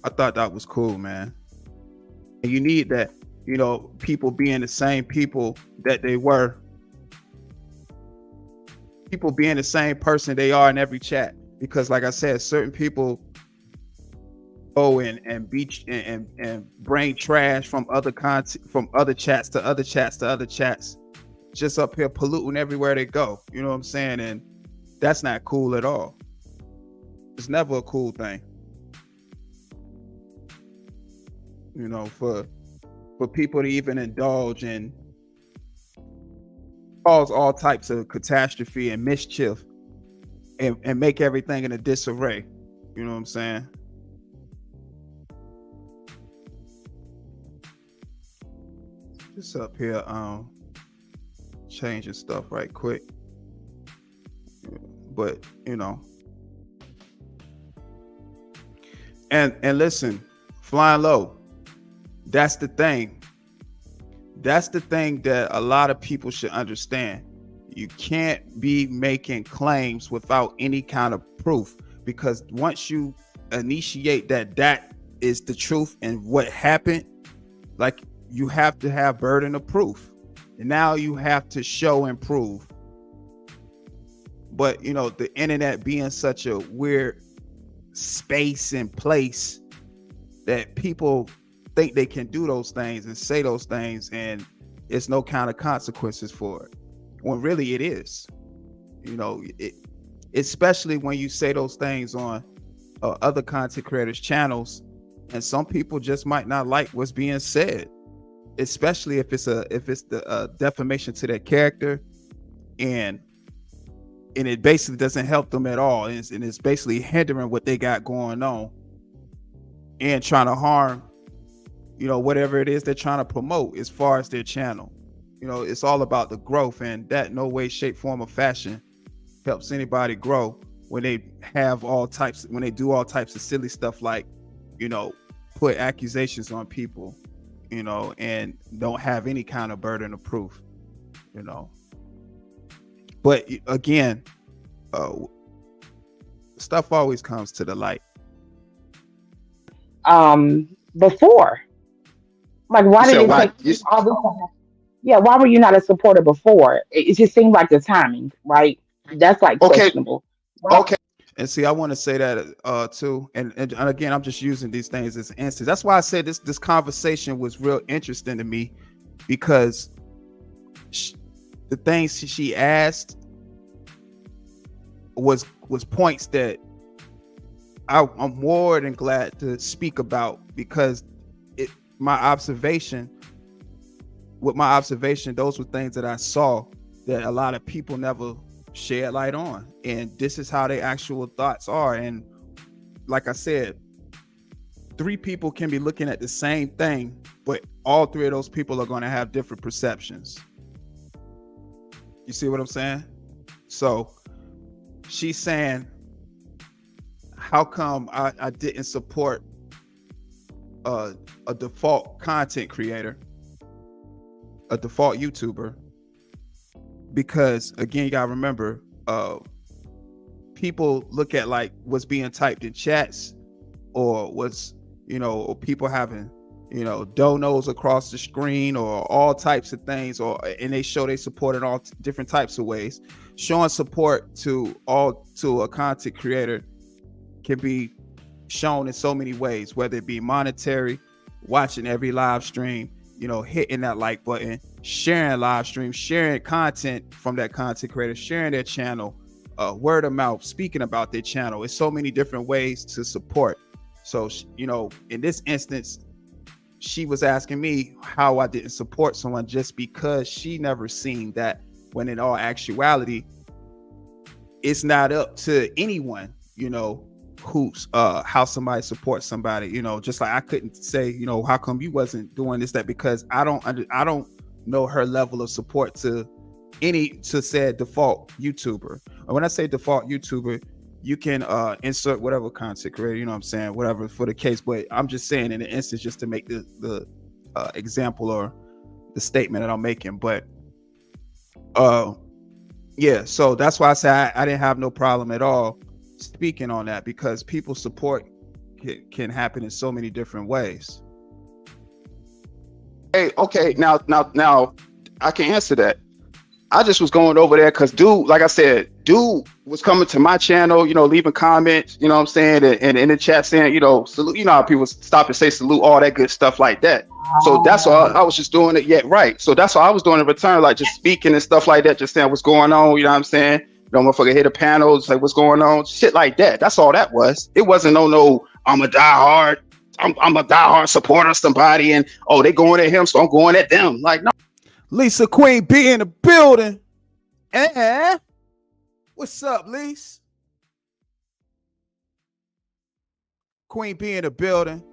I thought that was cool, man. And you need that, you know, people being the same people that they were. People being the same person they are in every chat. Because like I said, certain people go and bring trash from other content, from other chats to other chats to other chats, just up here polluting everywhere they go. You know what I'm saying? And that's not cool at all. It's never a cool thing. You know, for people to even indulge and cause all types of catastrophe and mischief and make everything in a disarray. You know what I'm saying? Just up here, changing stuff right quick. But you know, and listen, Flying Low, that's the thing. That's the thing that a lot of people should understand. You can't be making claims without any kind of proof, because once you initiate that is the truth and what happened, like, you have to have burden of proof. And now you have to show and prove. But, you know, the internet being such a weird space and place that people think they can do those things and say those things, and it's no kind of consequences for it, when really it is. You know, especially when you say those things on other content creators' channels, and some people just might not like what's being said, especially if it's the defamation to their character, and it basically doesn't help them at all, and it's basically hindering what they got going on and trying to harm, you know, whatever it is they're trying to promote as far as their channel. You know, it's all about the growth, and that no way, shape, form, or fashion helps anybody grow when they have when they do all types of silly stuff, like, you know, put accusations on people, you know, and don't have any kind of burden of proof, you know. But again, stuff always comes to the light. Before, like, why did it take all this time? Yeah, why were you not a supporter before? It just seemed like the timing, right? That's like questionable. Okay. And see, I want to say that too. And again, I'm just using these things as an instance. That's why I said this conversation was real interesting to me, because the things she asked was points that I'm more than glad to speak about, because with my observation, those were things that I saw that a lot of people never shed light on, and this is how their actual thoughts are. And like I said, 3 people can be looking at the same thing, but all 3 of those people are going to have different perceptions. You see what I'm saying? So she's saying, how come I didn't support a default content creator, a default YouTuber, because again, you gotta remember, people look at like what's being typed in chats, or what's, or people having, donos across the screen, or all types of things, and they show they support in all different types of ways. Showing support to a content creator can be shown in so many ways, whether it be monetary, watching every live stream, hitting that like button, sharing live streams, sharing content from that content creator, sharing their channel, word of mouth, speaking about their channel. It's so many different ways to support. So, in this instance, she was asking me how I didn't support someone just because she never seen that, when in all actuality, it's not up to anyone, who's how somebody supports somebody, just like I couldn't say, how come you wasn't doing this, that, because I don't know her level of support to said default YouTuber. And when I say default YouTuber, you can insert whatever content creator, what I'm saying, whatever for the case. But I'm just saying in an instance, just to make the example or the statement that I'm making. But yeah, so that's why I say I didn't have no problem at all speaking on that, because people support can happen in so many different ways. Hey, okay, now I can answer that. I just was going over there because dude, like I said, dude was coming to my channel, leaving comments, what I'm saying, and in the chat saying, salute, how people stop and say salute, all that good stuff like that. So that's all I was just doing it. Yeah, right. So that's what I was doing in return, like just speaking and stuff like that, just saying what's going on, what I'm saying? Motherfucker hit a panel, say what's going on, shit like that. That's all that was. It wasn't no, I'm a diehard supporter of somebody, and they going at him, so I'm going at them. Like, no. Lisa Queen be in the building. What's up, Lisa? Queen be in the building.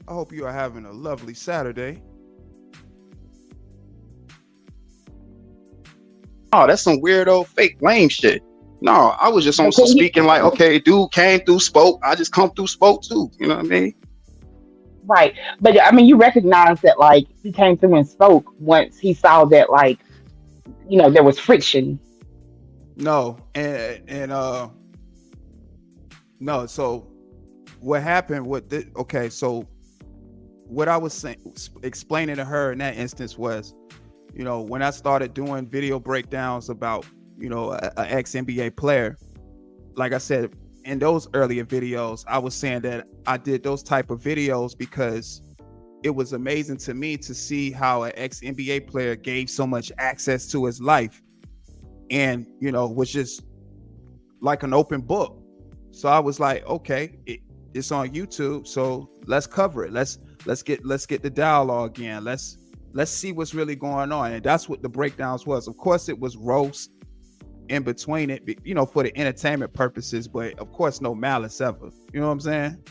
I hope you are having a lovely Saturday. Oh, that's some weirdo, fake, lame shit. No, I was just on some speaking like, okay, dude came through, spoke. I just come through, spoke too. You know what I mean? Right. But I mean, you recognize that like he came through and spoke once he saw that like, there was friction. No. And no. So what happened with this? Okay. So what I was explaining to her in that instance was, when I started doing video breakdowns about, an ex-NBA player, like I said, in those earlier videos, I was saying that I did those type of videos because it was amazing to me to see how an ex-NBA player gave so much access to his life and, was just like an open book. So I was like, okay, it's on YouTube, so let's cover it. Let's get the dialogue again. Let's see what's really going on. And that's what the breakdowns was. Of course, it was roast in between it, for the entertainment purposes, but of course, no malice ever. You know what I'm saying?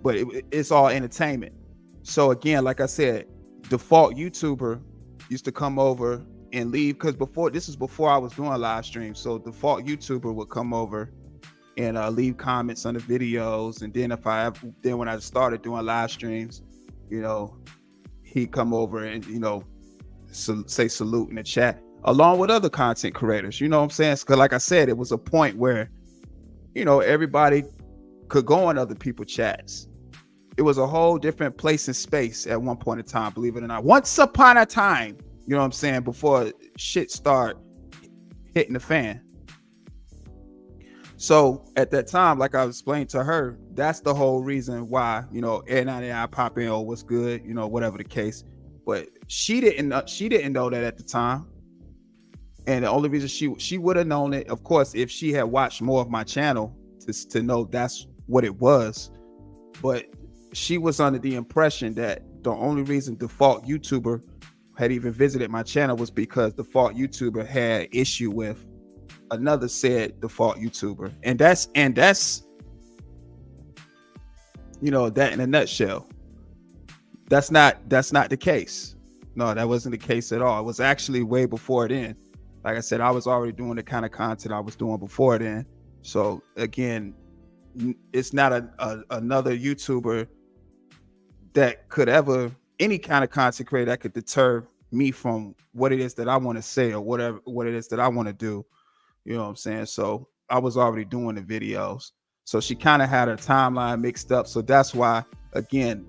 But it's all entertainment. So again, like I said, default YouTuber used to come over and leave, because this was before I was doing live streams. So default YouTuber would come over and leave comments on the videos, and then when I started doing live streams, he'd come over and say salute in the chat along with other content creators. You know what I'm saying? Because like I said, it was a point where everybody could go on other people's chats. It was a whole different place and space at one point in time, believe it or not. Once upon a time, you know what I'm saying, before shit start hitting the fan. So at that time, like I was explaining to her, that's the whole reason why, Air 99 pop in, what's good, whatever the case. But she didn't know that at the time. And the only reason she would have known it, of course, if she had watched more of my channel to know that's what it was. But she was under the impression that the only reason default YouTuber had even visited my channel was because default YouTuber had issue with another said default YouTuber. And that's that in a nutshell. That's not the case. No, that wasn't the case at all. It was actually way before then. Like I said, I was already doing the kind of content I was doing before then. So again, it's not another YouTuber that could ever, any kind of content creator that could deter me from what it is that I want to say or whatever what it is that I want to do. You know what I'm saying? So I was already doing the videos. So she kind of had her timeline mixed up. So that's why, again,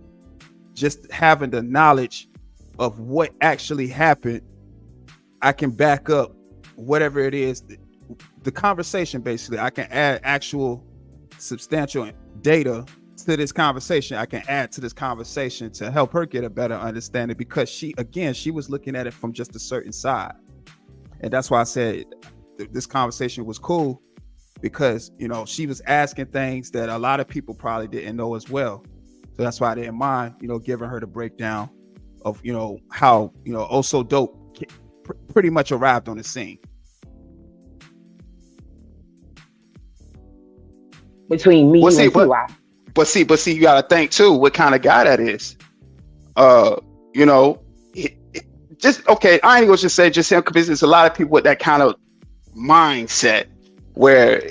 just having the knowledge of what actually happened, I can back up whatever it is, the conversation. Basically, I can add actual substantial data to this conversation. I can add to this conversation to help her get a better understanding, because she was looking at it from just a certain side. And that's why I said this conversation was cool, because, you know, she was asking things that a lot of people probably didn't know as well. So that's why I didn't mind, you know, giving her the breakdown of, you know, how, you know, Also Dope pretty much arrived on the scene. Between me and T.Y. But see, you gotta think too what kind of guy that is. You know, just okay. I ain't gonna just say just him, because there's a lot of people with that kind of mindset where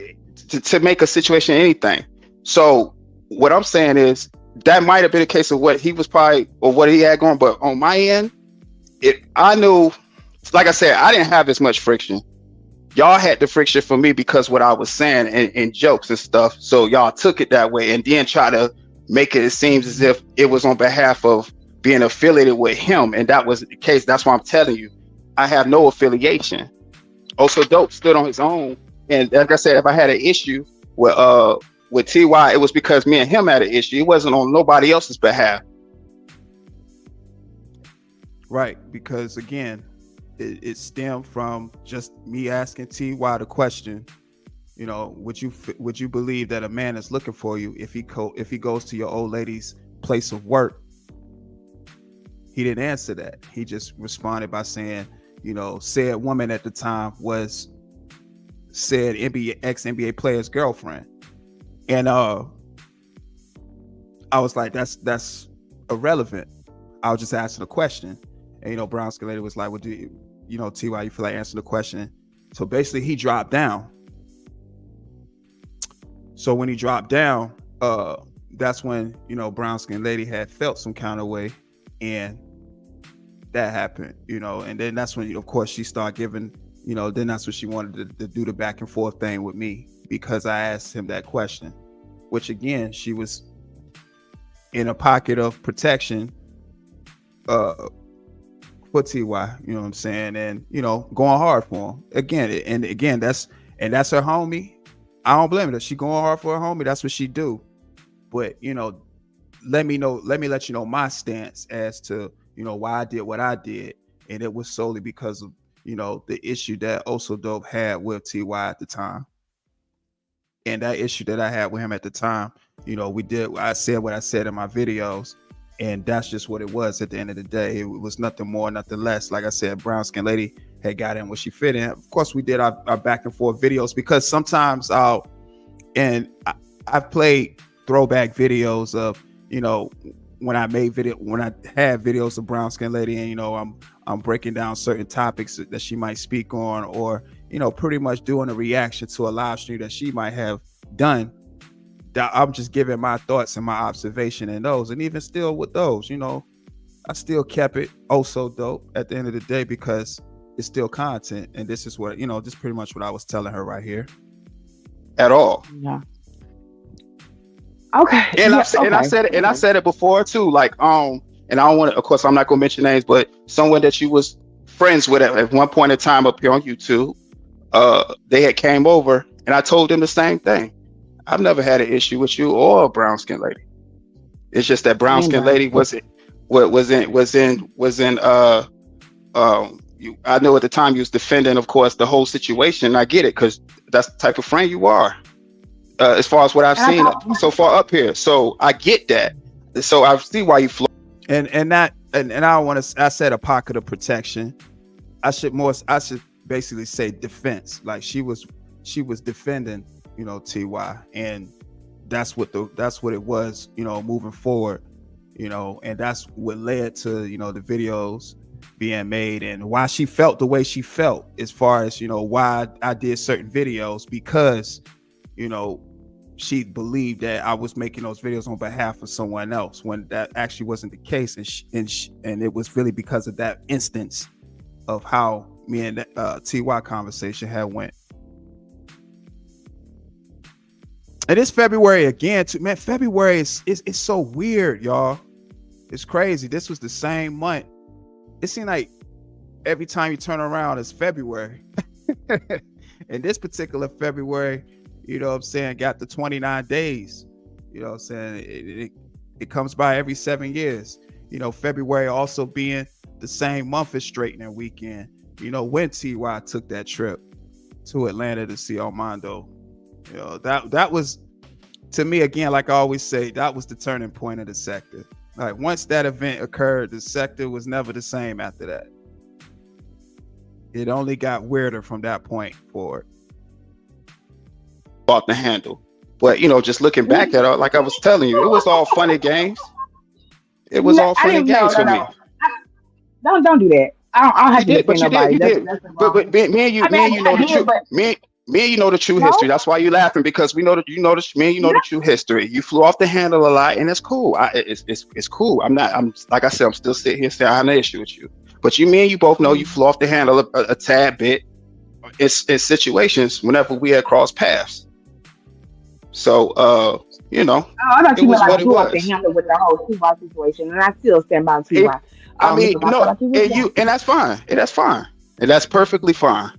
to make a situation anything. So what I'm saying is that might have been a case of what he was probably or what he had going, but on my end, I knew, like I said, I didn't have as much friction. Y'all had the friction for me because what I was saying and jokes and stuff. So y'all took it that way and then try to make it seem as if it was on behalf of being affiliated with him. And that was the case. That's why I'm telling you, I have no affiliation. Also Dope stood on his own. And like I said, if I had an issue with T.Y., it was because me and him had an issue. It wasn't on nobody else's behalf. Right. Because again, it stemmed from just me asking T.Y. the question, you know, would you believe that a man is looking for you if he goes to your old lady's place of work? He didn't answer that. He just responded by saying, you know, said woman at the time was said ex-NBA player's girlfriend. And I was like, that's irrelevant. I was just asking a question. And, you know, Brown Skin Lady was like, well, you know, T.Y., you feel like answering the question? So basically he dropped down. So when he dropped down, that's when, you know, Brown Skin Lady had felt some kind of way, and that happened, you know. And then that's when, of course, she started giving, you know, then that's when she wanted to do the back and forth thing with me, because I asked him that question, which again, she was in a pocket of protection for T.Y., you know what I'm saying, and, you know, going hard for him again, that's her homie. I don't blame her. She going hard for her homie. That's what she do. But, you know, let me let you know my stance as to, you know, why I did what I did, and it was solely because of, you know, the issue that Also Dope had with T.Y. at the time. And that issue that I had with him at the time, you know, I said what I said in my videos. And that's just what it was at the end of the day. It was nothing more, nothing less. Like I said, Brown Skin Lady had got in where she fit in. Of course, we did our back and forth videos, because sometimes I've played throwback videos of, you know, when I had videos of Brown Skin Lady, and, you know, I'm breaking down certain topics that she might speak on, or, you know, pretty much doing a reaction to a live stream that she might have done. I'm just giving my thoughts and my observation in those. And even still with those, you know, I still kept it so dope at the end of the day, because it's still content. And this is what, you know, this is pretty much what I was telling her right here. At all. Yeah. Okay. And yeah, I said it before too, like, and I don't want to, of course, I'm not gonna mention names, but someone that you was friends with at one point in time up here on YouTube, they had came over, and I told them the same thing. I've never had an issue with you or a Brown Skin Lady. It's just that Brown Skin Lady was in I know at the time you was defending, of course, the whole situation. I get it, because that's the type of friend you are, as far as what I've seen so far up here. So I get that. So I see why you flow. And I don't want to, I said a pocket of protection. I should basically say defense. Like she was defending, you know, T.Y., and that's what it was, you know, moving forward, you know, and that's what led to, you know, the videos being made, and why she felt the way she felt, as far as, you know, why I did certain videos, because, you know, she believed that I was making those videos on behalf of someone else when that actually wasn't the case, and it was really because of that instance of how me and TY conversation had went. And it's February again too, man. February is so weird, y'all. It's crazy. This was the same month. It seemed like every time you turn around, it's February. And this particular February, you know what I'm saying, got the 29 days. You know what I'm saying? It comes by every 7 years. You know, February also being the same month as Straightening Weekend. You know, when TY took that trip to Atlanta to see Armando. You know, that was, to me, again, like I always say, that was the turning point of the sector. Like, once that event occurred, the sector was never the same after that. It only got weirder from that point forward. Off the handle. But, you know, just looking back at it, like I was telling you, it was all fun and games. It was all fun and games for me. Don't do that. I don't have to did, but defend you nobody. did, you did. But me and you know the truth. Me and you know the true history. That's why you laughing, because we know that you know the true history. You flew off the handle a lot, and it's cool. It's cool. I'm like I said, I'm still sitting here saying I have no issue with you. But me and you both know you flew off the handle a tad bit. It's situations whenever we had crossed paths. So you know, I thought you meant like flew off the handle with the whole TY situation, and I still stand by TY. I mean, no, and that's fine. And that's fine. And that's perfectly fine.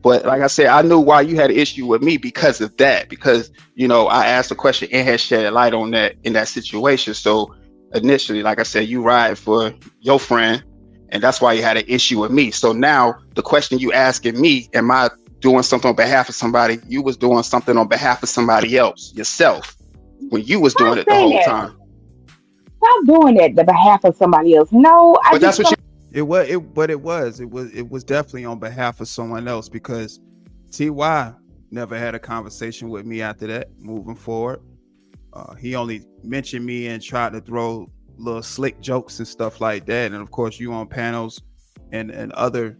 But like I said, I knew why you had an issue with me because of that. Because, you know, I asked a question and had shed light on that in that situation. So initially, like I said, you ride for your friend, and that's why you had an issue with me. So now the question you asking me, am I doing something on behalf of somebody? You was doing something on behalf of somebody else, yourself, when you was doing it the whole time. Stop doing that on behalf of somebody else. No, but that's what you. It was definitely on behalf of someone else, because TY never had a conversation with me after that. Moving forward, he only mentioned me and tried to throw little slick jokes and stuff like that. And of course, you on panels and other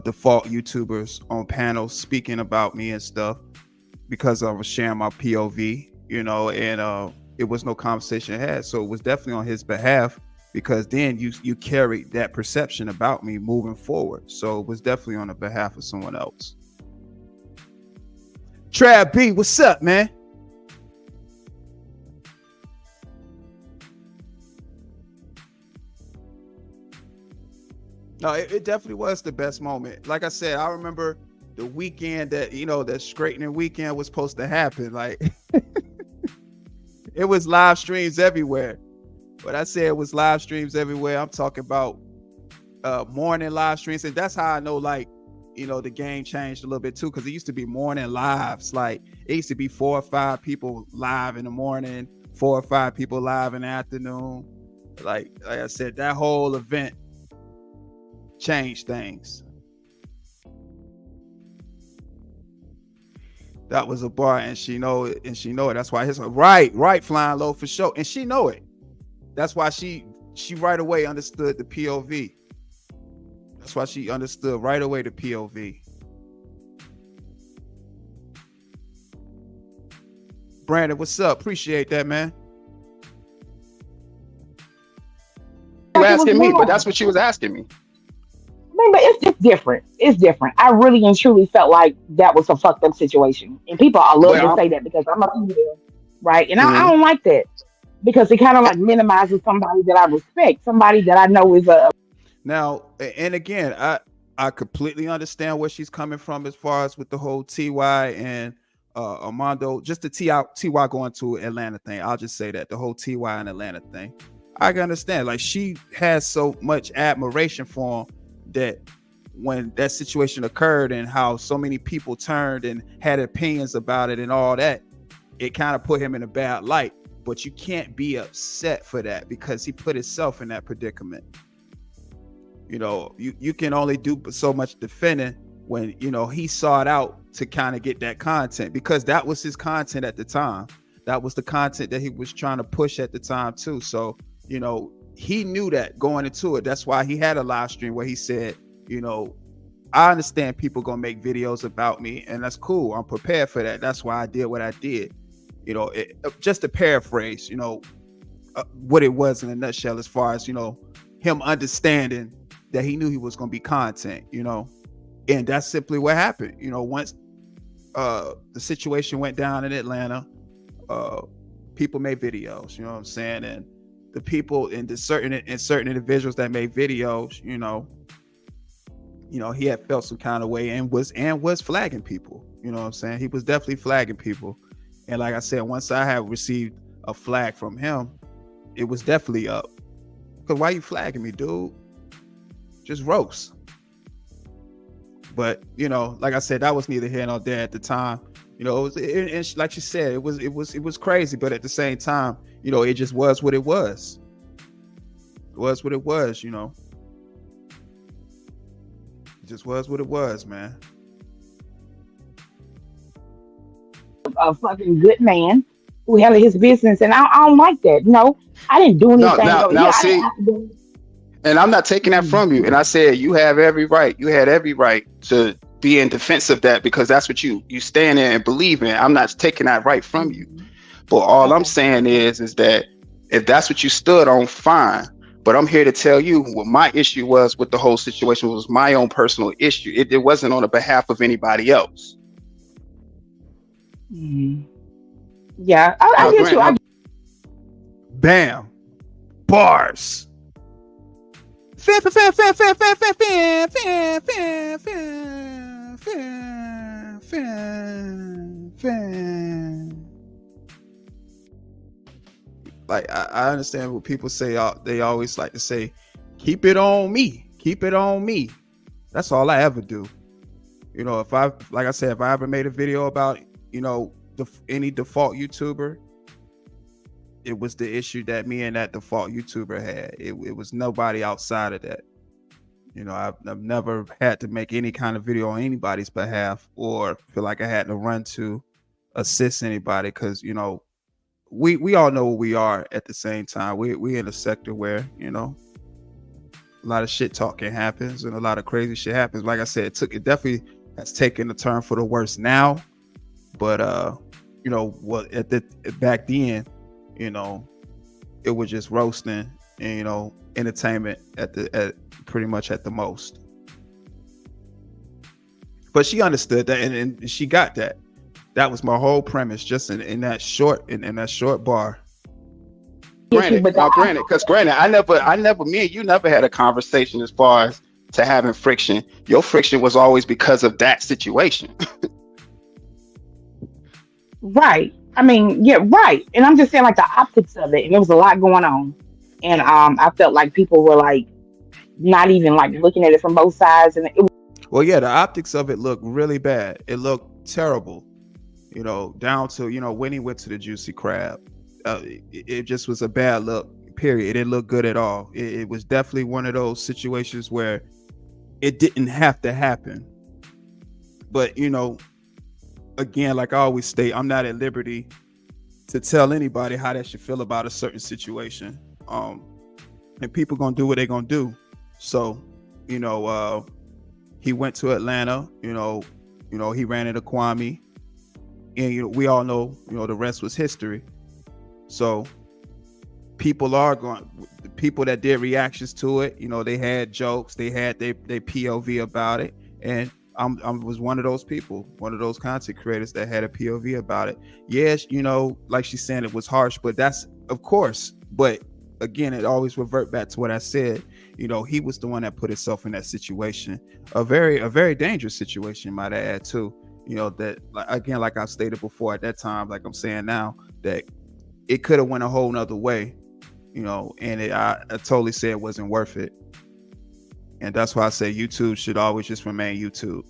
default YouTubers on panels speaking about me and stuff, because I was sharing my POV, you know, and it was no conversation had. So it was definitely on his behalf, because then you carried that perception about me moving forward. So it was definitely on the behalf of someone else. Trav B, what's up, man? No, it definitely was the best moment. Like I said, I remember the weekend that, you know, that Straightening Weekend was supposed to happen. Like, it was live streams everywhere. But I said it was live streams everywhere. I'm talking about morning live streams. And that's how I know, like, you know, the game changed a little bit too, because it used to be morning lives. Like, it used to be 4 or 5 people live in the morning, 4 or 5 people live in the afternoon. Like I said, that whole event changed things. That was a bar, and she know it, That's why his right, Flying Low, for sure. And she know it. That's why she right away understood the POV. That's why she understood right away the POV. Brandon, what's up? Appreciate that, man. You asking me, but that's what she was asking me. I mean, but it's different. It's different. I really and truly felt like that was a fucked up situation. And people I love to say that, because I'm a female, right? And I don't like that, because it kind of like minimizes somebody that I respect, somebody that I know is a. Now, and again, I completely understand where she's coming from as far as with the whole TY and Armando, just the TY going to Atlanta thing. I'll just say that the whole TY and Atlanta thing, I can understand. Like, she has so much admiration for him, that when that situation occurred and how so many people turned and had opinions about it and all that, it kind of put him in a bad light. But you can't be upset for that, because he put himself in that predicament. You know, you can only do so much defending when, you know, he sought out to kind of get that content, because that was his content at the time. That was the content that he was trying to push at the time too. So, you know, he knew that going into it. That's why he had a live stream where he said, you know, I understand people gonna make videos about me, and that's cool. I'm prepared for that. That's why I did what I did. just to paraphrase, what it was in a nutshell, as far as him understanding that he knew he was going to be content, and that's simply what happened. Once the situation went down in Atlanta, people made videos, you know what I'm saying, and the people in certain individuals that made videos, he had felt some kind of way and was flagging people. You know what I'm saying? He was definitely flagging people. And like I said, once I had received a flag from him, it was definitely up. Because why you flagging me, dude? Just roast. But like I said, that was neither here nor there at the time. It was, and like you said, it was crazy. But at the same time, it just was what it was. It was what it was. It just was what it was, man. A fucking good man who handled his business, and I don't like that. No, I didn't do No, anything. now I didn't see, have to do. and I'm not taking that from you. And I said you have every right. You had every right to be in defense of that, because that's what you stand there and believe in. I'm not taking that right from you. But all I'm saying is that if that's what you stood on, fine. But I'm here to tell you what my issue was with the whole situation was my own personal issue. It wasn't on the behalf of anybody else. Yeah, I get you. Bam. Bars. Fan, fan, fan, fan, fan, fan, fan, fan, fan, fan, fan, fan, fan. Like, I understand what people say. They always like to say, keep it on me. Keep it on me. That's all I ever do. If I ever made a video about, any default YouTuber, it was the issue that me and that default YouTuber had. It was nobody outside of that. I've never had to make any kind of video on anybody's behalf or feel like I had to run to assist anybody, because we all know what we are. At the same time, we in a sector where a lot of shit talking happens and a lot of crazy shit happens. Like I said, it definitely has taken a turn for the worse now, but back then, it was just roasting and entertainment at pretty much at the most. But she understood that, and she got that. That was my whole premise, just in that short bar. Granted, because I never, me and you never had a conversation as far as to having friction. Your friction was always because of that situation. Right. I mean, yeah, right. And I'm just saying, like, the optics of it, and there was a lot going on, and I felt like people were like not even like looking at it from both sides, and well, yeah, the optics of it looked really bad. It looked terrible. Down to when he went to the Juicy Crab, it just was a bad look. Period. It didn't look good at all. It was definitely one of those situations where it didn't have to happen. But again, like I always state, I'm not at liberty to tell anybody how they should feel about a certain situation. And people gonna do what they gonna do. So, he went to Atlanta. He ran into Kwame, and we all know, the rest was history. So, people that did reactions to it, they had jokes, they had their POV about it, and I was one of those people, one of those content creators that had a POV about it. Yes, like she's saying, it was harsh, but that's of course. But again, it always revert back to what I said. He was the one that put himself in that situation, a very dangerous situation, might I add too. That, again, like I stated before, at that time, like I'm saying now, that it could have went a whole nother way, and I totally say it wasn't worth it. And that's why I say YouTube should always just remain YouTube.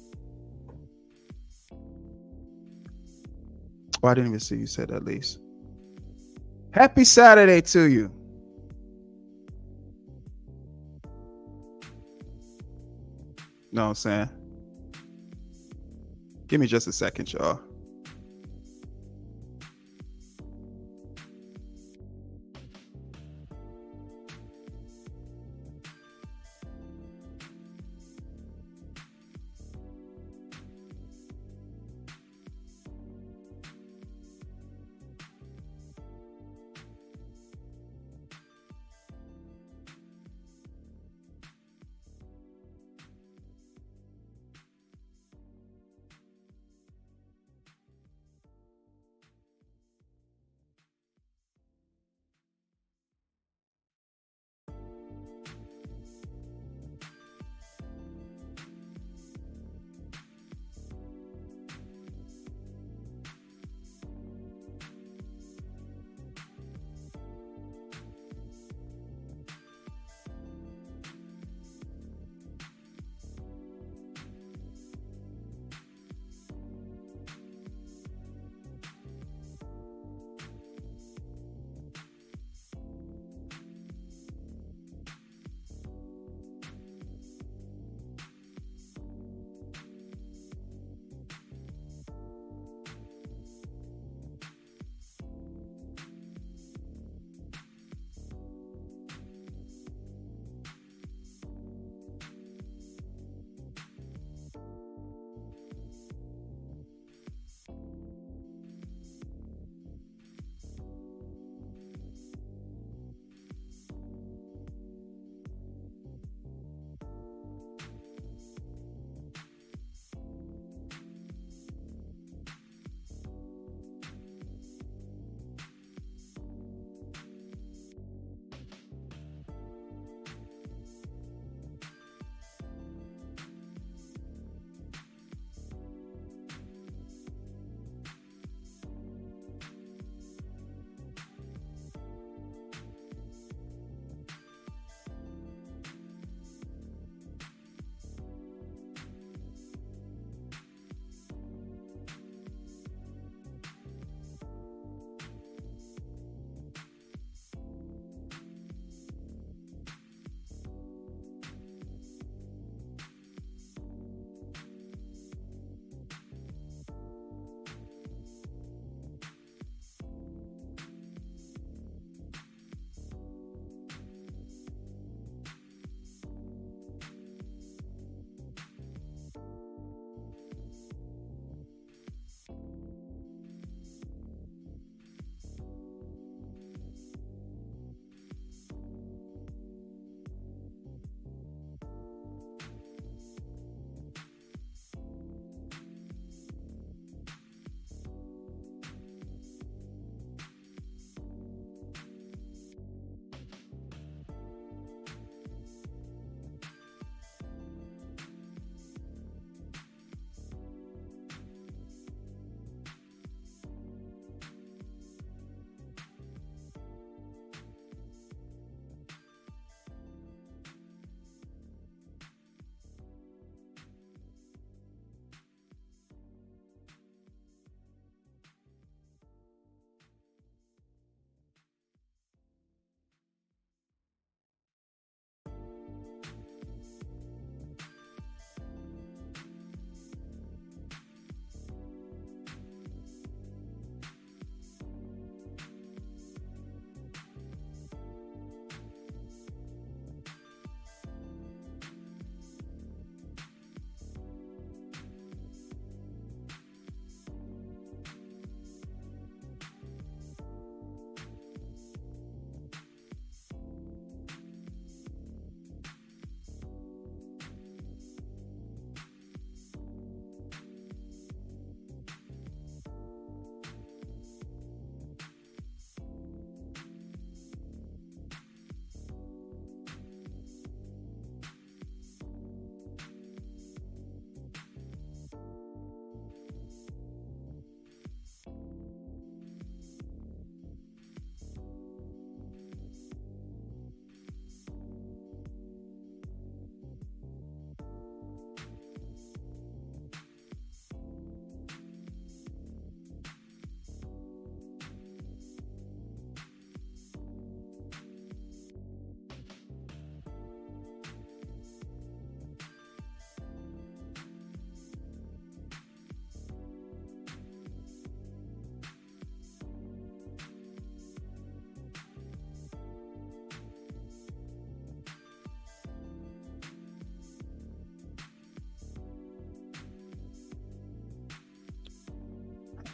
Oh, I didn't even see you said that, Lise. Happy Saturday to you. Know what I'm saying? Give me just a second, y'all.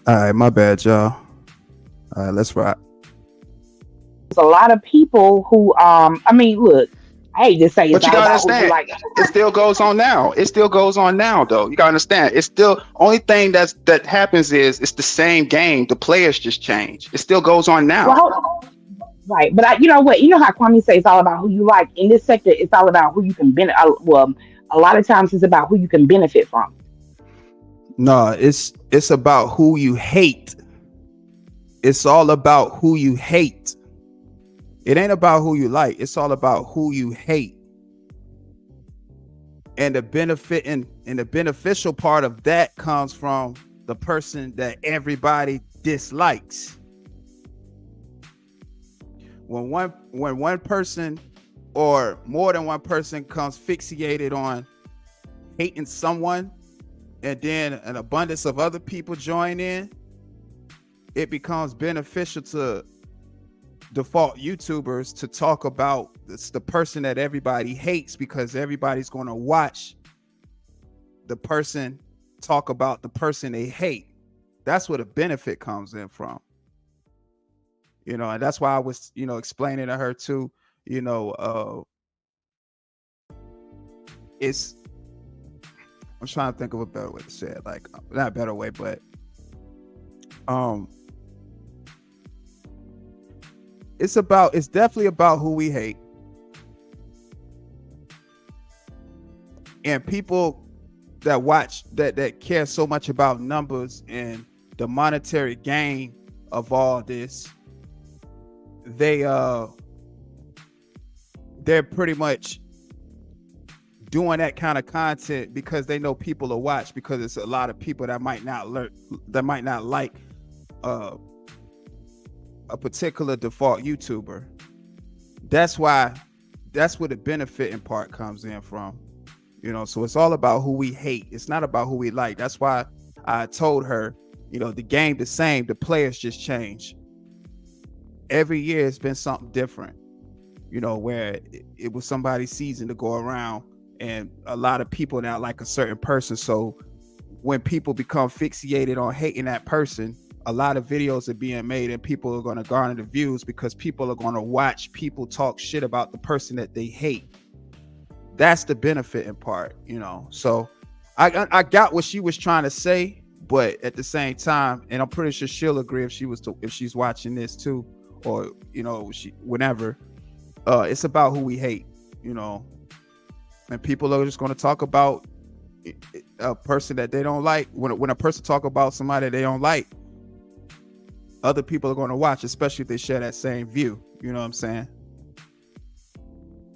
All right, my bad, y'all. All right, let's rock. There's a lot of people who, I mean, look, I hate to say it's But you all gotta about who you understand, like. it still goes on now. It still goes on now, though. You gotta understand. It's still only thing that happens is it's the same game. The players just change. It still goes on Well, now. hold on. Right, but you know what? You know how Kwame say it's all about who you like. In this sector, it's all about who you can benefit. Well, a lot of times it's about who you can benefit from. No, it's about who you hate. It's all about who you hate. It ain't about who you like. It's all about who you hate. And the benefit and the beneficial part of that comes from the person that everybody dislikes. When one person or more than one person comes fixated on hating someone, and then an abundance of other people join in, it becomes beneficial to default YouTubers to talk about the person that everybody hates, because everybody's going to watch the person talk about the person they hate. That's where the benefit comes in from. And that's why I was, explaining to her too, it's, I'm trying to think of a better way to say it, like not a better way, but it's definitely about who we hate. And people that watch that care so much about numbers and the monetary gain of all this, they're pretty much doing that kind of content because they know people will watch, because it's a lot of people that might not like a particular default YouTuber. That's where the benefiting part comes in from. So it's all about who we hate. It's not about who we like. That's why I told her, the game the same, the players just change. Every year it's been something different, where it was somebody's season to go around, and a lot of people now like a certain person. So when people become fixated on hating that person, a lot of videos are being made and people are going to garner the views because people are going to watch people talk shit about the person that they hate. That's the benefiting part, So I got what she was trying to say, but at the same time, and I'm pretty sure she'll agree if she's watching this too, or whenever, it's about who we hate, and people are just going to talk about a person that they don't like. When a person talk about somebody they don't like, other people are going to watch, especially if they share that same view. You know what I'm saying?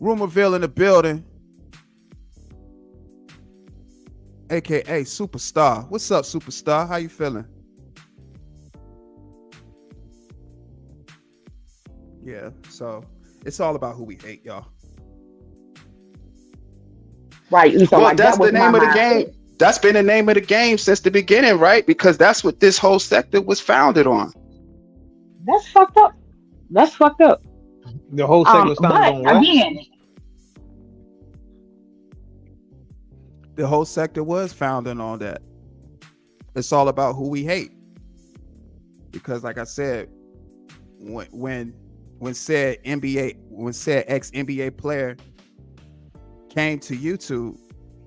Rumorville in the building, aka Superstar. What's up, Superstar? How you feeling? Yeah, so it's all about who we hate, y'all. Right. So Well, like that's that was the name my of the mind. game. That's been the name of the game since the beginning, right? Because that's what this whole sector was founded on. That's fucked up. That's fucked up. The whole segment was founded But on what? again, The whole sector was founded on that. It's all about who we hate. Because like I said, when said ex NBA player came to YouTube,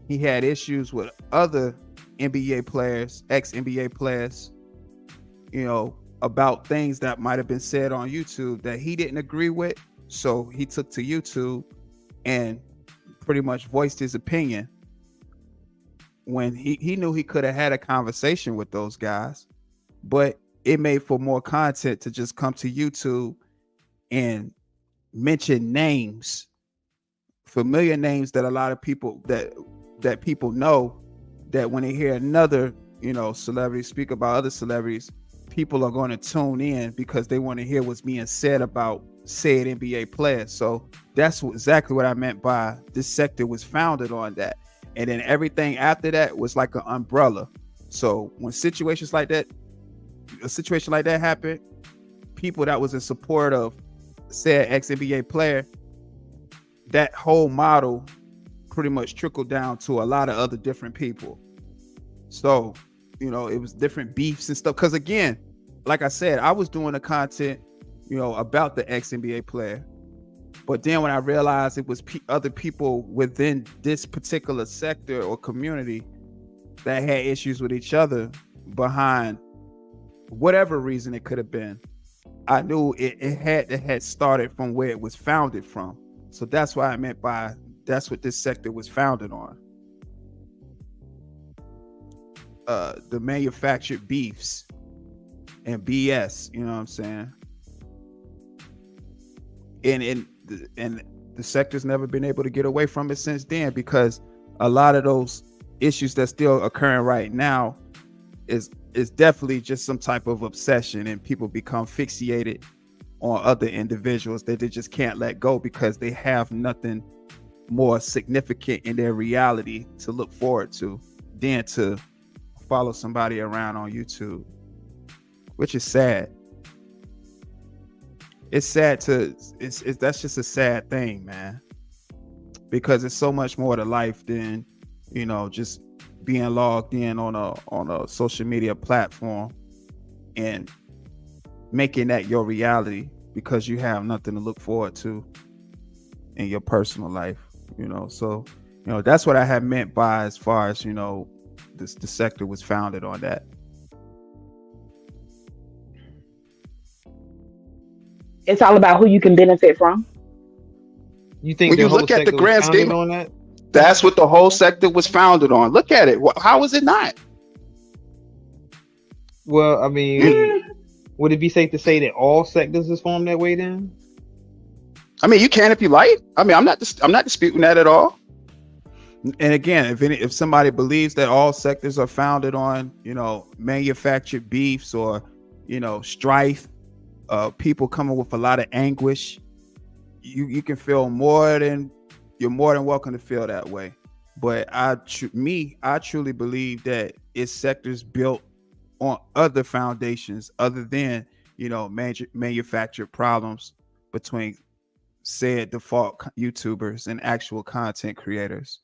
he had issues with other NBA players, ex NBA players, about things that might have been said on YouTube that he didn't agree with. So he took to YouTube and pretty much voiced his opinion, when he knew he could have had a conversation with those guys, but it made for more content to just come to YouTube and mention names, familiar names that a lot of people that people know, that when they hear another celebrity speak about other celebrities, people are going to tune in because they want to hear what's being said about said NBA players. So that's exactly what I meant by this sector was founded on that. And then everything after that was like an umbrella. So when a situation like that happened, people that was in support of said ex-NBA player, that whole model pretty much trickled down to a lot of other different people. So it was different beefs and stuff. Because again, like I said, I was doing the content, about the ex-NBA player. But then when I realized it was other people within this particular sector or community that had issues with each other behind whatever reason it could have been, I knew it had started from where it was founded from. So that's why I meant by that's what this sector was founded on. The manufactured beefs and BS, you know what I'm saying? And the sector's never been able to get away from it since then, because a lot of those issues that's still occurring right now is definitely just some type of obsession, and people become fixated on other individuals that they just can't let go because they have nothing more significant in their reality to look forward to than to follow somebody around on YouTube, which is sad. It's sad that's just a sad thing, man, because it's so much more to life than, just being logged in on a social media platform and making that your reality because you have nothing to look forward to in your personal life, So, that's what I had meant by as far as, the sector was founded on that. It's all about who you can benefit from. You think when you look at the grand scheme on that? That's what the whole sector was founded on. Look at it. How is it not? Well, I mean, would it be safe to say that all sectors is formed that way then? I mean, you can if you like. I mean, I'm not disputing that at all. And again, if somebody believes that all sectors are founded on, manufactured beefs or, strife, people coming with a lot of anguish, you can feel you're more than welcome to feel that way. But I truly believe that it's sectors built on other foundations other than, manufactured problems between said default YouTubers and actual content creators.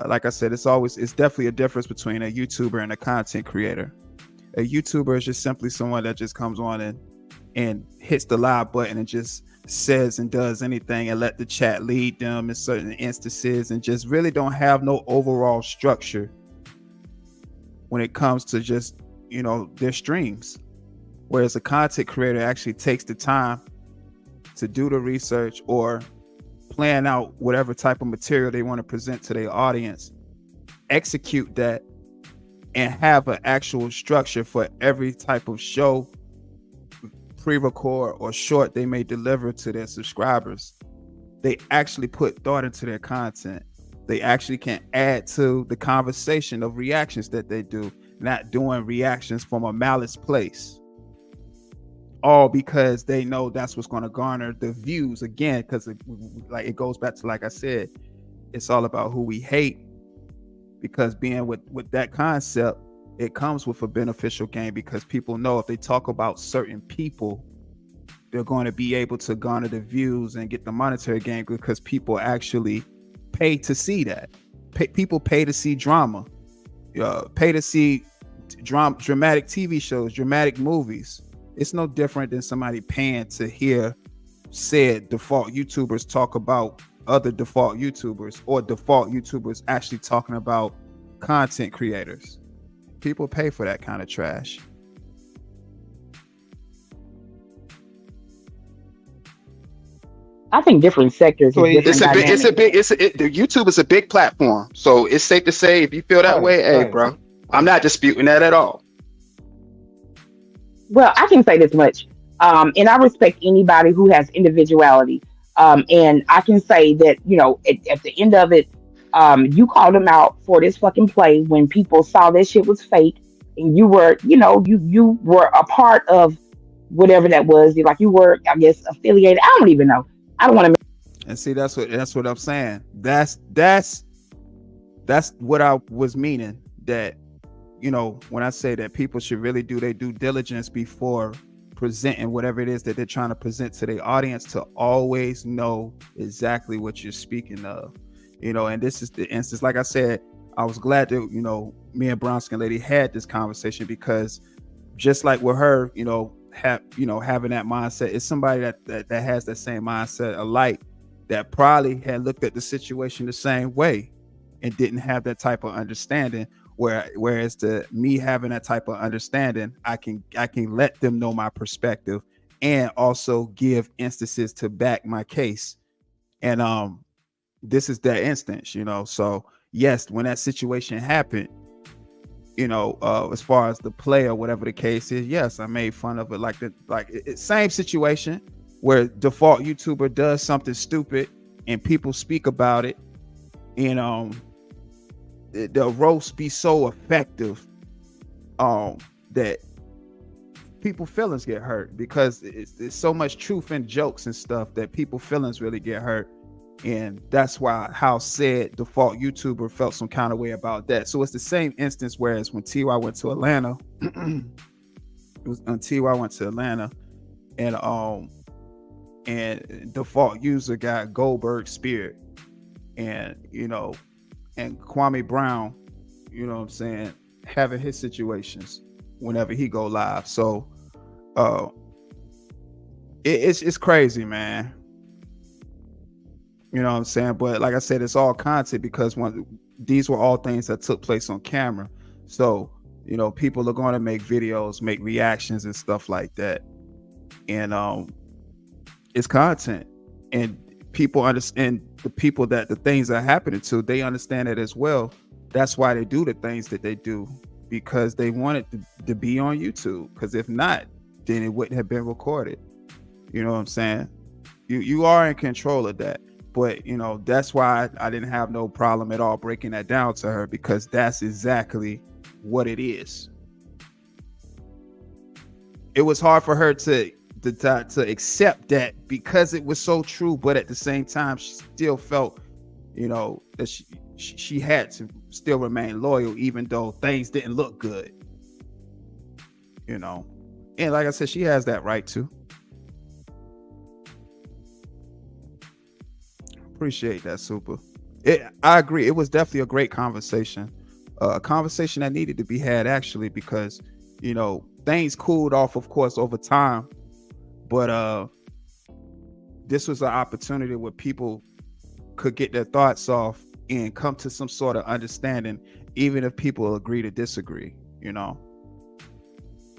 Like I said, it's definitely a difference between a YouTuber and a content creator. A YouTuber is just simply someone that just comes on and hits the live button and just says and does anything and let the chat lead them in certain instances and just really don't have no overall structure when it comes to just, their streams. Whereas a content creator actually takes the time to do the research or plan out whatever type of material they want to present to their audience, execute that, and have an actual structure for every type of show, pre-record or short they may deliver to their subscribers. They actually put thought into their content. They actually can add to the conversation of reactions that they do, not doing reactions from a malice place. All because they know that's what's going to garner the views again, because it goes back to, like I said, it's all about who we hate, because being with that concept, it comes with a beneficial gain, because people know if they talk about certain people, they're going to be able to garner the views and get the monetary gain, because people actually pay to see that. People pay to see drama, pay to see dramatic TV shows, dramatic movies. It's no different than somebody paying to hear said default YouTubers talk about other default YouTubers, or default YouTubers actually talking about content creators. People pay for that kind of trash. I think different sectors. The YouTube is a big platform, so it's safe to say if you feel that way, hey, bro, I'm not disputing that at all. Well, I can say this much, and I respect anybody who has individuality, and I can say that, at the end of it, you called them out for this fucking play when people saw this shit was fake, and you were, you were a part of whatever that was. Like, you were, I guess, affiliated. I don't even know. I don't want to. And see, that's what I'm saying. That's what I was meaning. That, when I say that people should really do their due diligence before presenting whatever it is that they're trying to present to their audience, to always know exactly what you're speaking of. And this is the instance. Like I said, I was glad that, me and Brown Skin Lady had this conversation, because just like with her, having that mindset, it's somebody that has that same mindset alike, that probably had looked at the situation the same way and didn't have that type of understanding. Whereas me having that type of understanding, I can let them know my perspective and also give instances to back my case. And this is that instance, So yes, when that situation happened, as far as the play or whatever the case is, yes, I made fun of it. Same situation where default YouTuber does something stupid and people speak about it, and the roast be so effective that people feelings get hurt, because it's so much truth in jokes and stuff that people feelings really get hurt. And that's why how said default YouTuber felt some kind of way about that. So it's the same instance, whereas when TY went to Atlanta, it was when TY went to Atlanta, and default user got Goldberg speared, and and Kwame Brown, having his situations whenever he go live. So it's crazy, man. You know what I'm saying? But like I said, it's all content, because these were all things that took place on camera. So, people are going to make videos, make reactions and stuff like that. And it's content. And people understand, the people that the things are happening to, they understand it as well. That's why they do the things that they do, because they want it to be on YouTube. Because if not, then it wouldn't have been recorded. You know what I'm saying? You are in control of that. But, that's why I didn't have no problem at all breaking that down to her, because that's exactly what it is. It was hard for her to accept that, because it was so true. But at the same time, she still felt, that she had to still remain loyal, even though things didn't look good. And like I said, she has that right to. Appreciate that, Super. I agree. It was definitely a great conversation, a conversation that needed to be had, actually, because things cooled off, of course, over time. But this was an opportunity where people could get their thoughts off and come to some sort of understanding, even if people agree to disagree.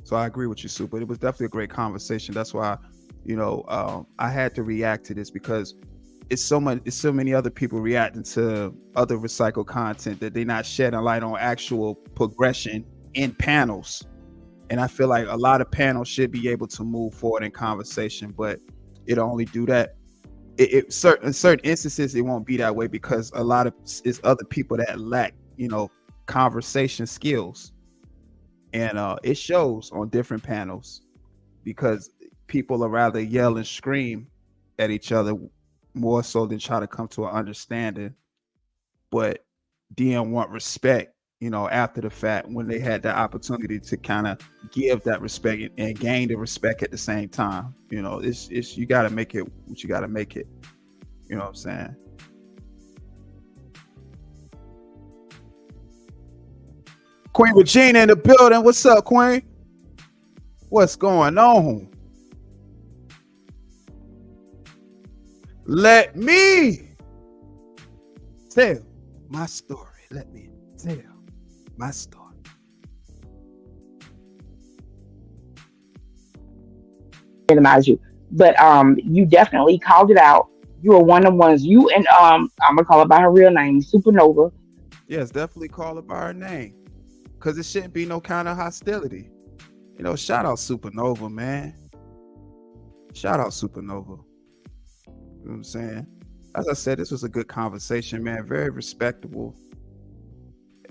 So I agree with you, Super. It was definitely a great conversation. That's why I had to react to this, because it's so many other people reacting to other recycled content that they're not shedding light on actual progression in panels. And I feel like a lot of panels should be able to move forward in conversation, but it only do that. In certain instances, it won't be that way, because a lot of it's other people that lack, conversation skills. And it shows on different panels, because people are rather yell and scream at each other more so than try to come to an understanding. But DM want respect, after the fact, when they had the opportunity to kind of give that respect and gain the respect at the same time. It's you got to make it what you got to make it. You know what I'm saying? Queen Regina in the building. What's up, Queen? What's going on? Let me tell my story. Let me tell my story. Minimize you, but you definitely called it out. You were one of the ones. You and I'm gonna call it by her real name, Supernova. Yes, definitely call her by her name, because it shouldn't be no kind of hostility. Shout out Supernova, man. Shout out Supernova. You know what I'm saying? As I said, this was a good conversation, man. Very respectable.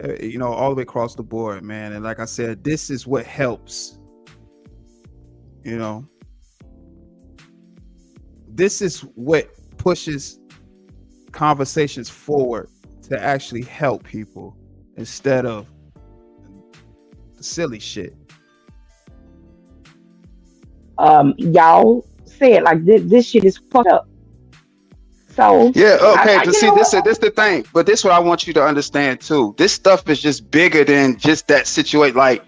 All the way across the board, man. And like I said, this is what helps. This is what pushes conversations forward to actually help people instead of the silly shit. Y'all said like this shit is fucked up. So Yeah, okay. But you see, know this the thing. But this what I want you to understand too. This stuff is just bigger than just that situation. Like,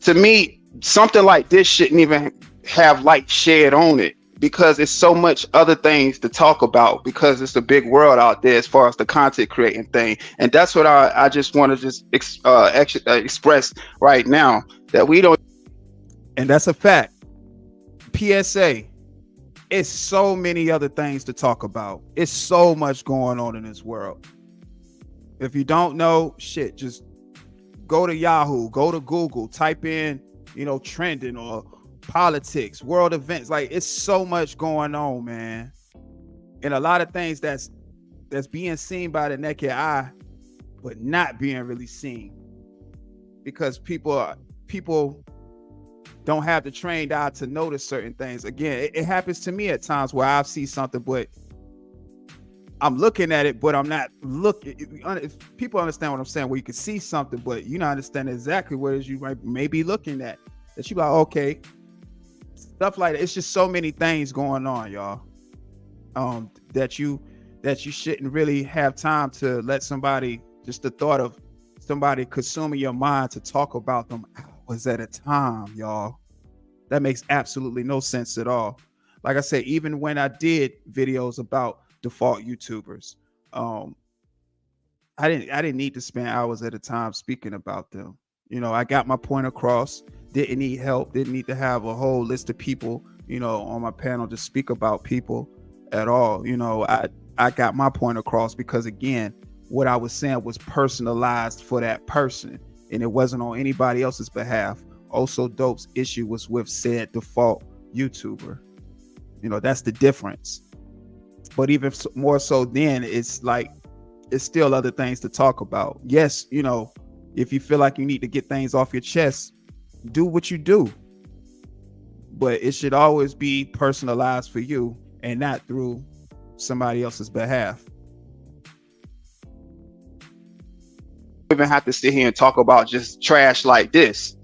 to me, something like this shouldn't even have light shed on it, because it's so much other things to talk about, because it's a big world out there as far as the content creating thing. And that's what I just want to just express right now, that we don't. And that's a fact. PSA. It's so many other things to talk about. It's so much going on in this world. If you don't know, shit, just go to Yahoo, go to Google, type in, trending or politics, world events. Like, it's so much going on, man. And a lot of things that's being seen by the naked eye, but not being really seen, because people don't have the trained eye to notice certain things. Again, it happens to me at times where I see something, but I'm looking at it, but I'm not looking. If people understand what I'm saying, where you can see something, but you don't understand exactly what it is you may be looking at. That you like, okay, stuff like that. It's just so many things going on, y'all. That you shouldn't really have time to let somebody, just the thought of somebody consuming your mind to talk about them hours at a time, y'all. That makes absolutely no sense at all. Like I said, even when I did videos about default YouTubers, I didn't need to spend hours at a time speaking about them. I got my point across. Didn't need help. Didn't need to have a whole list of people, on my panel to speak about people at all. I got my point across because, again, what I was saying was personalized for that person, and it wasn't on anybody else's behalf. Also, Dope's issue was with said default YouTuber. That's the difference. But even more so, then it's like, it's still other things to talk about. Yes, if you feel like you need to get things off your chest, do what you do. But it should always be personalized for you and not through somebody else's behalf. Even have to sit here and talk about just trash like this.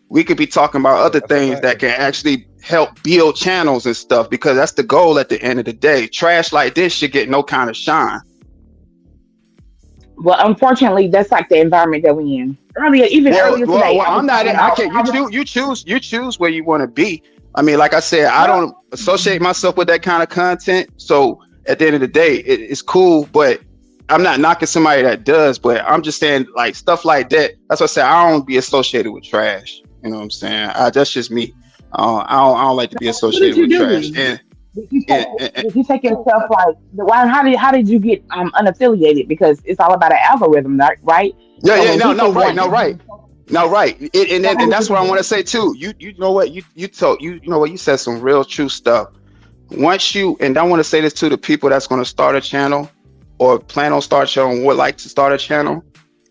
We could be talking about other things that can actually help build channels and stuff, because that's the goal at the end of the day. Trash like this should get no kind of shine. Well, unfortunately, that's like the environment that we in. Earlier today. I'm not. I can't. You choose where you want to be. I mean, like I said, I don't associate myself with that kind of content. So at the end of the day, it's cool, but I'm not knocking somebody that does. But I'm just saying, like, stuff like that. That's what I said. I don't be associated with trash. You know what I'm saying? That's just me. I don't like to be associated with trash. And Did you take yourself like, why? How did you get unaffiliated? Because it's all about an algorithm, right? Yeah. No, right. And that's what I want to say too. You know what you said some real true stuff. Once you, and I want to say this to the people that's going to start a channel or plan on start a channel and would like to start a channel.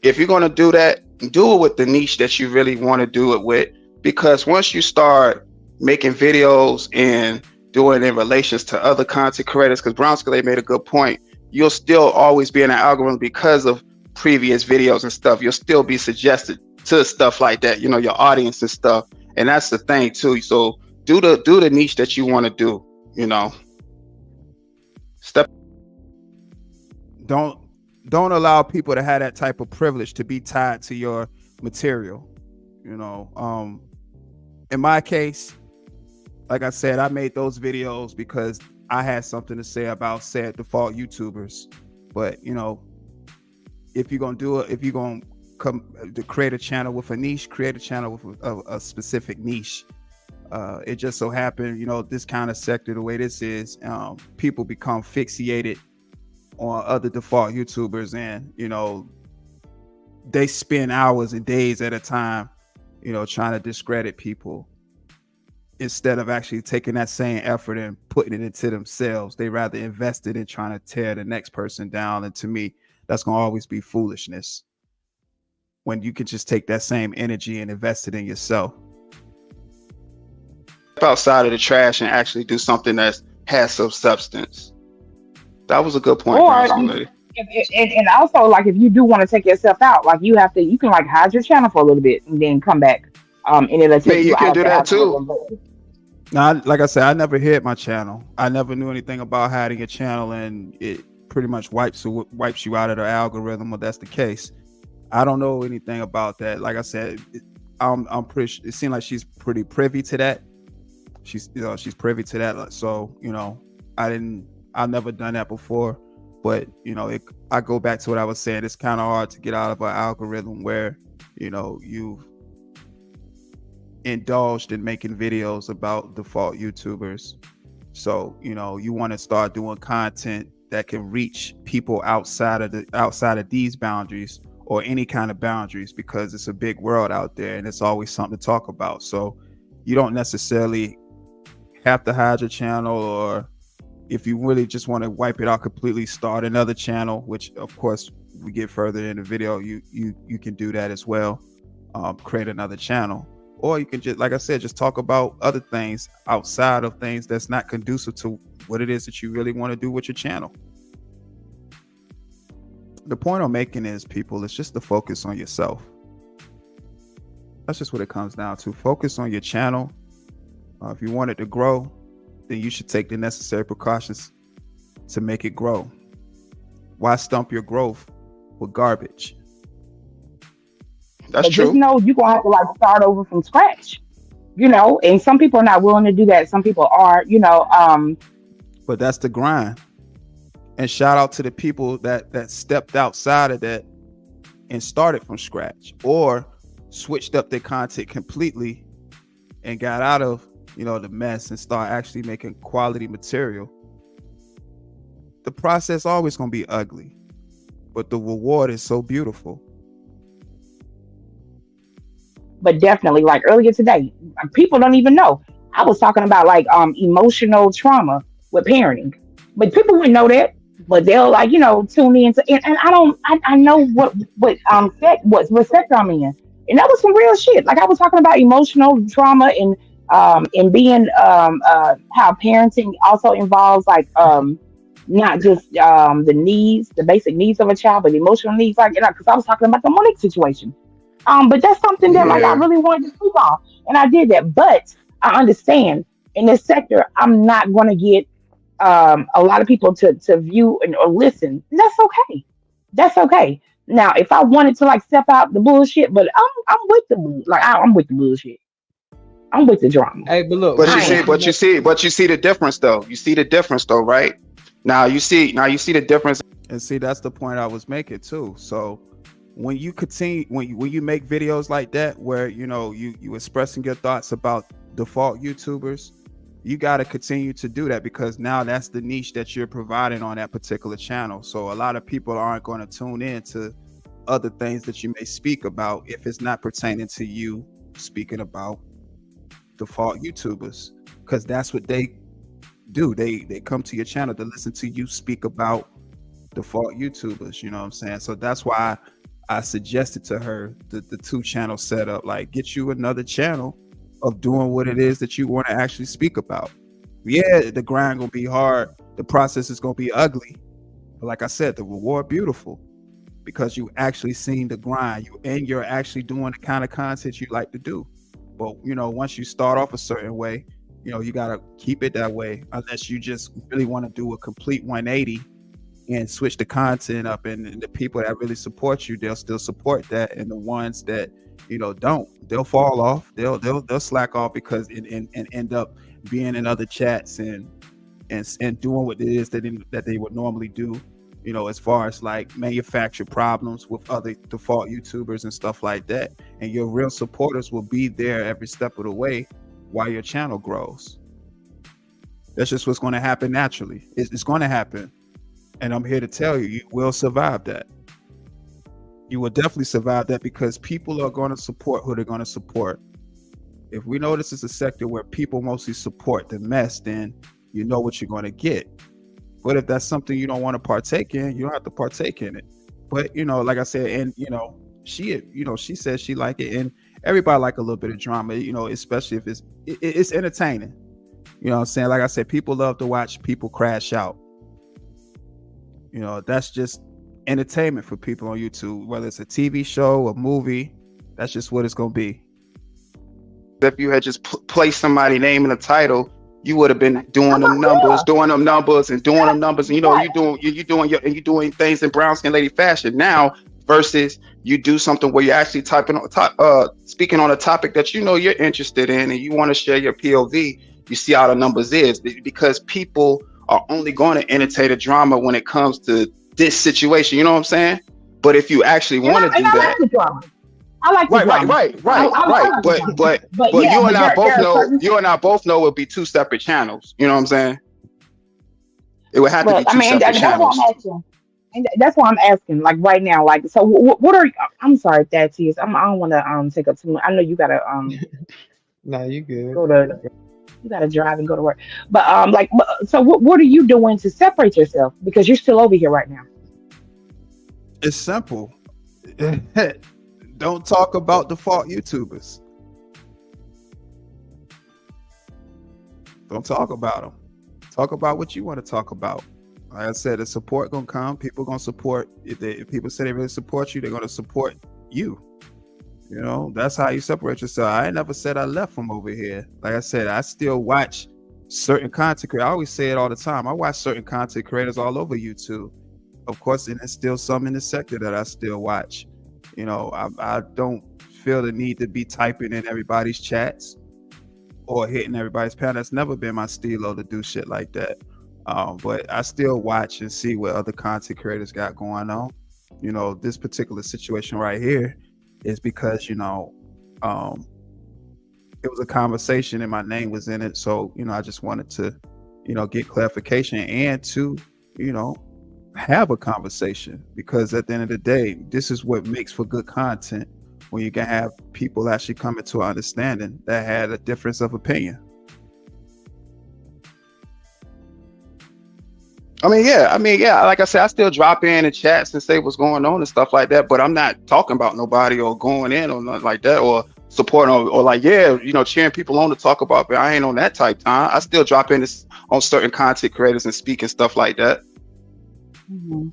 If you're going to do that, do it with the niche that you really want to do it with. Because once you start making videos and doing it in relations to other content creators, because Brown Scalay made a good point, you'll still always be in an algorithm because of previous videos and stuff. You'll still be suggested to stuff like that, your audience and stuff. And that's the thing too. So do the niche that you want to do, Don't allow people to have that type of privilege to be tied to your material. In my case, like I said, I made those videos because I had something to say about said default YouTubers. But if you're gonna do it, if you're gonna come to create a channel with a niche, create a channel with a specific niche. It just so happened, this kind of sector, the way this is, people become fixated on other default YouTubers, and they spend hours and days at a time, trying to discredit people, instead of actually taking that same effort and putting it into themselves. They rather invest it in trying to tear the next person down. And to me, that's going to always be foolishness, when you can just take that same energy and invest it in yourself. Outside of the trash and actually do something that has some substance. That was a good point. And also, like, if you do want to take yourself out, like, you can like hide your channel for a little bit and then come back. And it'll take you can do that too. Now, like I said, I never hid my channel. I never knew anything about hiding a channel, and it pretty much wipes you out of the algorithm. Or that's the case. I don't know anything about that. Like I said, I'm pretty. It seemed like she's pretty privy to that. She's privy to that. So I've never done that before. But I go back to what I was saying. It's kind of hard to get out of an algorithm where you've indulged in making videos about default YouTubers. So you want to start doing content that can reach people outside of these boundaries, or any kind of boundaries, because it's a big world out there and it's always something to talk about. So you don't necessarily have to hide your channel, or if you really just want to wipe it out completely, start another channel, which of course we get further in the video, you can do that as well. Create another channel, or you can just, like I said, just talk about other things outside of things that's not conducive to what it is that you really want to do with your channel. The point I'm making is, people, it's just to focus on yourself. That's just what it comes down to. Focus on your channel. If you want it to grow, then you should take the necessary precautions to make it grow. Why stump your growth with garbage? That's But true. just know you're gonna have to like start over from scratch. And some people are not willing to do that. Some people are, But that's the grind. And shout out to the people that stepped outside of that and started from scratch, or switched up their content completely and got out of the mess and start actually making quality material. The process always gonna be ugly, but the reward is so beautiful. but definitely like earlier today, people don't even know. I was talking about like emotional trauma with parenting. But people wouldn't know that. But they'll like, tune in to, and I know what sector I'm in. And that was some real shit. Like I was talking about emotional trauma and being how parenting also involves like not just the basic needs of a child, but emotional needs, like because I was talking about the Monique situation. But that's something that like I Yeah. really wanted to speak on, and I did that. But I understand in this sector, I'm not going to get a lot of people to view or listen. That's okay. That's okay. Now, if I wanted to like step out the bullshit, but I'm with the I'm with the bullshit. I'm with the drama. Hey, but look, But we you I gonna see, am. keep but you that. see, but you see the difference though. You see the difference though, right? Now you see the difference. And see, that's the point I was making too. So when you continue, when you make videos like that, where you expressing your thoughts about default YouTubers, you got to continue to do that, because now that's the niche that you're providing on that particular channel. So a lot of people aren't going to tune in to other things that you may speak about if it's not pertaining to you speaking about default YouTubers, because that's what they do. They come to your channel to listen to you speak about default YouTubers. You know what I'm saying? So that's why I suggested to her the two channel setup. Like, get you another channel of doing what it is that you want to actually speak about. Yeah, the grind gonna be hard. The process is gonna be ugly. But like I said, the reward beautiful, because you actually seen the grind. You're actually doing the kind of content you like to do. But once you start off a certain way, you gotta keep it that way, unless you just really want to do a complete 180 and switch the content up. And the people that really support you, they'll still support that. And the ones that don't, they'll fall off. They'll slack off, because and end up being in other chats and doing what it is that they would normally do, as far as like manufacture problems with other default YouTubers and stuff like that. And your real supporters will be there every step of the way while your channel grows. That's just what's going to happen naturally. It's going to happen. And I'm here to tell you, you will survive that. You will definitely survive that, because people are going to support who they're going to support. If we know this is a sector where people mostly support the mess, then you know what you're going to get. But if that's something you don't want to partake in, you don't have to partake in it. But like I said, and she says she like it, and everybody like a little bit of drama, especially if it's entertaining. You know what I'm saying? Like I said, people love to watch people crash out. That's just entertainment for people on YouTube, whether it's a TV show, a movie. That's just what it's going to be. if you had just placed somebody's name in the title, you would have been doing them numbers, and you know, you doing things in brown skin lady fashion now, versus you do something where you're actually speaking on a topic that you know you're interested in and you want to share your POV. You see how the numbers is, because people are only going to entertain a drama when it comes to this situation. You know what I'm saying? But if you actually want to do that, like the drama. I like the drama. But you and I both know it would be two separate channels. You know what I'm saying? It would have to be two separate channels. And that's why I'm asking, like right now, like, so what are, I'm sorry, that is, I don't want to take up too much. I know you gotta No, you good. You gotta drive and go to work. But so what are you doing to separate yourself? Because you're still over here right now. It's simple. Don't talk about default YouTubers. Don't talk about them. Talk about what you want to talk about. Like I said, the support gonna come. People gonna support. If people say they really support you, they're gonna support you. You know, that's how you separate yourself. I ain't never said I left from over here. Like I said, I still watch certain content creators. I always say it all the time. I watch certain content creators all over YouTube. Of course, and there's still some in the sector that I still watch. You know, I don't feel the need to be typing in everybody's chats or hitting everybody's panel. That's never been my stilo to do shit like that. But I still watch and see what other content creators got going on. You know, this particular situation right here is because, you know, it was a conversation and my name was in it. So, you know, I just wanted to, you know, get clarification and to, you know, have a conversation, because at the end of the day, this is what makes for good content, when you can have people actually coming to an understanding that had a difference of opinion. I mean, yeah. Like I said, I still drop in and chats and say what's going on and stuff like that. But I'm not talking about nobody or going in or nothing like that, or supporting or like, yeah, you know, cheering people on to talk about. But I ain't on that type time. I still drop in on certain content creators and speak and stuff like that. Mm-hmm.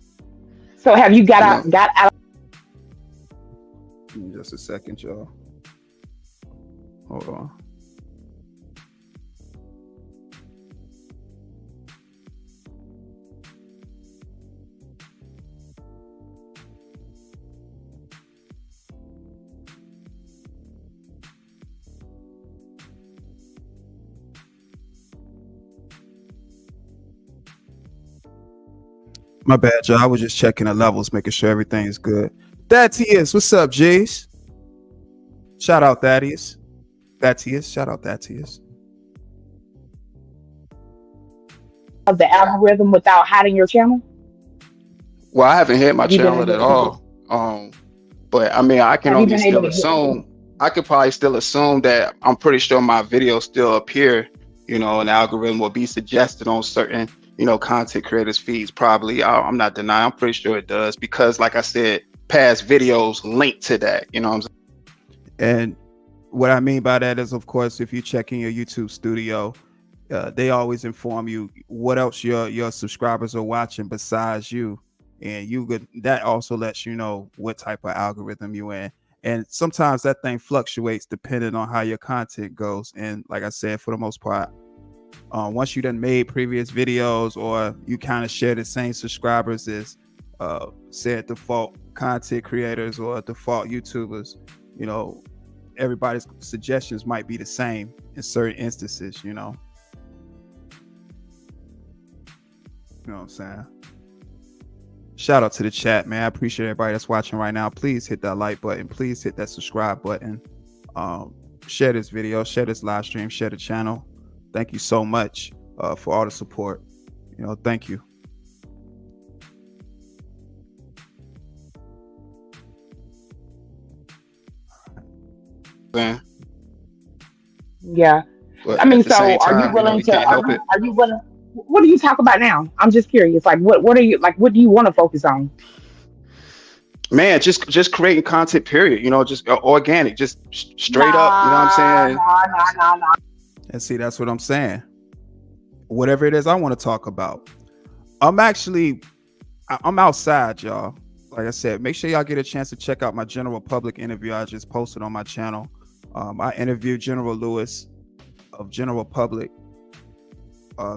So have you got out? Just a second, y'all. Hold on. My bad, y'all. I was just checking the levels, making sure everything's good. Thaddeus, what's up, Jace? Shout out Thaddeus. Shout out Thaddeus. Of the algorithm without hiding your channel? Well, I haven't hit my channel at all. But I mean, I can only still assume. I could probably still assume that I'm pretty sure my videos still appear. You know, an algorithm will be suggested on certain, you know, content creators' feeds. Probably, I'm not denying. I'm pretty sure it does, because, like I said, past videos link to that. You know what I'm saying? And what I mean by that is, of course, if you check in your YouTube studio, they always inform you what else your subscribers are watching besides you, and that also lets you know what type of algorithm you in. And sometimes that thing fluctuates depending on how your content goes. And like I said, for the most part, once you done made previous videos, or you kind of share the same subscribers as said default content creators or default YouTubers, you know, everybody's suggestions might be the same in certain instances, you know. You know what I'm saying? Shout out to the chat, man. I appreciate everybody that's watching right now. Please hit that like button. Please hit that subscribe button. Share this video, share this live stream, share the channel. Thank you so much for all the support. You know, thank you. Yeah. But I mean, at the so same are you time, willing you to? can't help it. Are you willing? What do you talk about now? I'm just curious. Like, what are you like? What do you want to focus on? Man, just creating content, period. You know, just organic, just straight up. You know what I'm saying? No. And see, that's what I'm saying. Whatever it is I want to talk about. I'm outside, y'all. Like I said, make sure y'all get a chance to check out my general public interview I just posted on my channel. I interviewed General Lewis of General Public.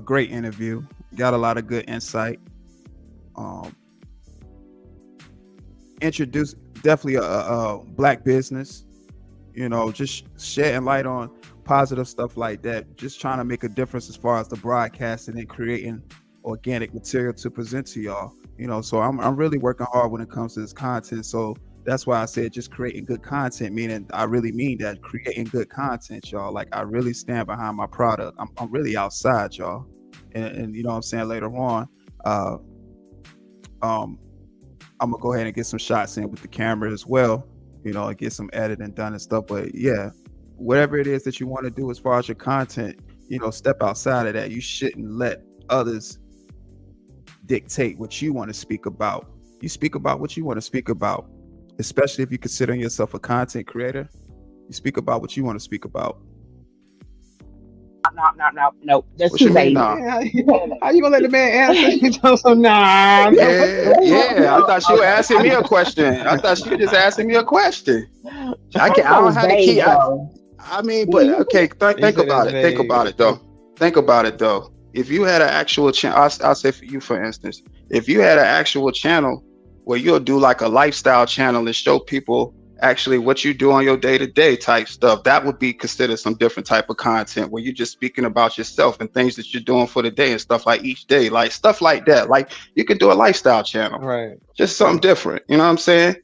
Great interview. Got a lot of good insight. Um, Introduced definitely a black business. Just shedding light on positive stuff like that. Just trying to make a difference as far as the broadcasting and creating organic material to present to y'all. So I'm really working hard when it comes to this content. So that's why I said just creating good content, meaning I really mean that, creating good content, y'all. Like, I really stand behind my product. I'm really outside, y'all. And you know what I'm saying, later on, I'm gonna go ahead and get some shots in with the camera as well, and get some editing done and stuff. But yeah, whatever it is that you want to do as far as your content, step outside of that. You shouldn't let others dictate what you want to speak about. You speak about what you want to speak about, especially if you consider yourself a content creator. You speak about what you want to speak about. No. That's What too you mean, late. nah? How you gonna let the man answer? You tell some nah. Yeah. I thought you were asking me a question. I thought you were just asking me a question. I don't have the key. I mean, but okay. Think about it. Think about it though. Think about it though. If you had an actual channel, I'll say for you, for instance, if you had an actual channel where you'll do like a lifestyle channel and show people actually what you do on your day-to-day type stuff, that would be considered some different type of content where you're just speaking about yourself and things that you're doing for the day and stuff, like each day, like stuff like that. Like, you could do a lifestyle channel, Right? Just something different. You know what I'm saying?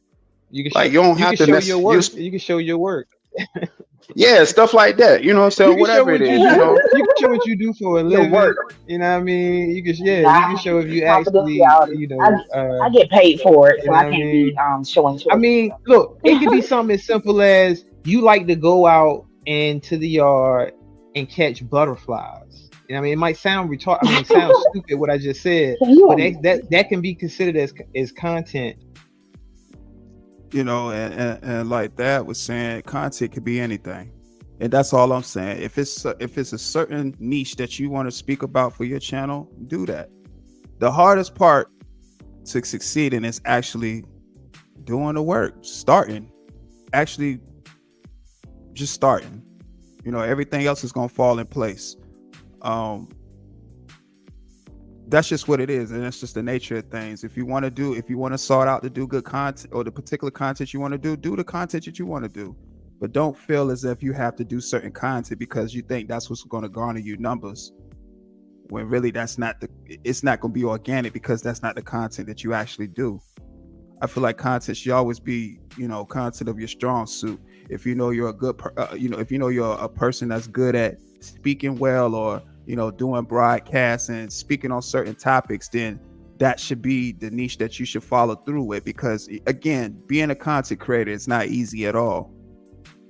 You can Like, you don't have to show your work. You can show your work. Yeah, stuff like that. You know what I'm saying? Whatever it is, you can show what you do for a living. You know what I mean? You can you can show if you actually, I get paid for it, so I can't be showing. I mean, look, it could be something as simple as you like to go out into the yard and catch butterflies. You know what I mean? It might sound retarded. I mean, it sounds stupid what I just said, but that can be considered as content. And like that was saying, content could be anything, and that's all I'm saying. If it's a certain niche that you want to speak about for your channel, do that. The hardest part to succeed in is actually doing the work, starting, actually just starting. Everything else is gonna fall in place. That's just what it is, and it's just the nature of things. If you want to sort out to do good content, or the particular content you want to do the content that you want to do. But don't feel as if you have to do certain content because you think that's what's going to garner you numbers, when really it's not going to be organic, because that's not the content that you actually do. I feel like content should always be, content of your strong suit. If you know you're a good, if you know you're a person that's good at speaking well, or doing broadcasts and speaking on certain topics, then that should be the niche that you should follow through with. Because again, being a content creator is not easy at all.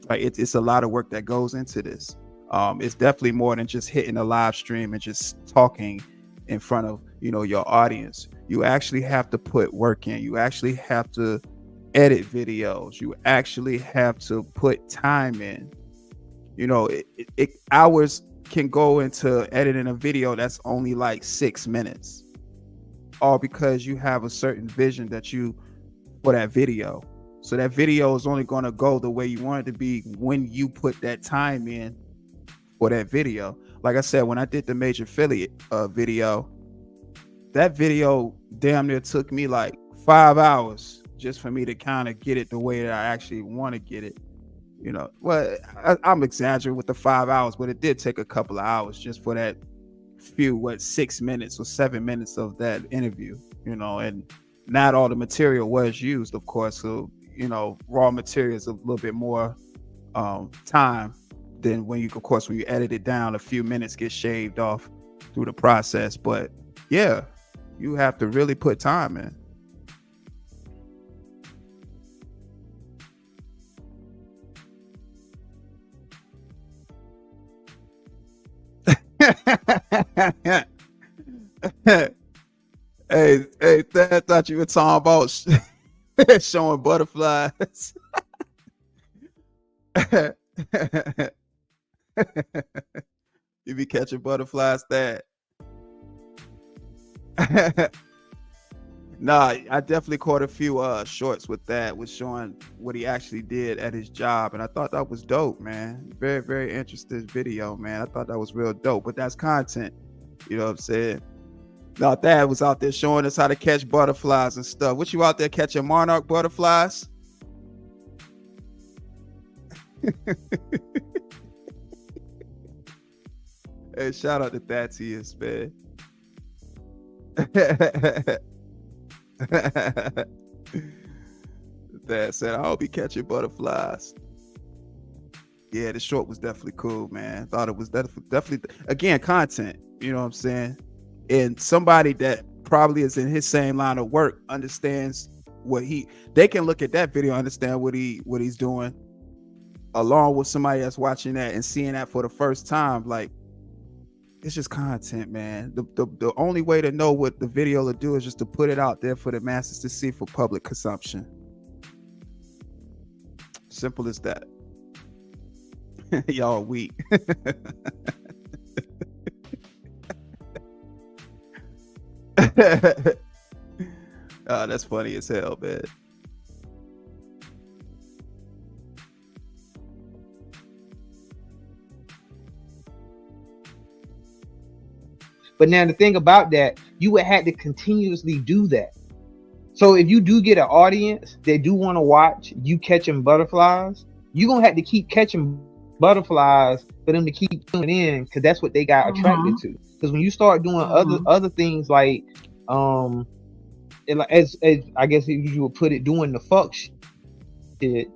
Like, it's a lot of work that goes into this. It's definitely more than just hitting a live stream and just talking in front of your audience. You actually have to put work in. You actually have to edit videos. You actually have to put time in. Hours can go into editing a video that's only like 6 minutes, all because you have a certain vision for that video. So that video is only going to go the way you want it to be when you put that time in for that video. Like I said, when I did the major affiliate video, that video damn near took me like 5 hours just for me to kind of get it the way that I actually want to get it. Well, I'm exaggerating with the 5 hours, but it did take a couple of hours just for that few 6 minutes or 7 minutes of that interview. And not all the material was used, of course. So raw material is a little bit more time than when you edit it down. A few minutes get shaved off through the process. But yeah, you have to really put time in. Hey, I thought you were talking about showing butterflies. You be catching butterflies, that. Nah, I definitely caught a few shorts with that, with showing what he actually did at his job, and I thought that was dope, man. Very, very interesting video, man. I thought that was real dope, but that's content. You know what I'm saying? Now Thad was out there showing us how to catch butterflies and stuff. What you out there catching monarch butterflies? Hey, shout out to Thaddeus, man. That said, I'll be catching butterflies. Yeah, the short was definitely cool, man. Thought it was definitely again content. You know what I'm saying? And somebody that probably is in his same line of work understands what they can look at that video, understand what he's doing, along with somebody that's watching that and seeing that for the first time. Like, it's just content, man. The only way to know what the video will do is just to put it out there for the masses to see for public consumption. Simple as that. Y'all weak. That's funny as hell, man. But now the thing about that, you would have to continuously do that. So if you do get an audience that do want to watch you catching butterflies, you're going to have to keep catching butterflies for them to keep tuning in, because that's what they got attracted to. Because when you start doing other things like, as I guess you would put it, doing the fuck shit,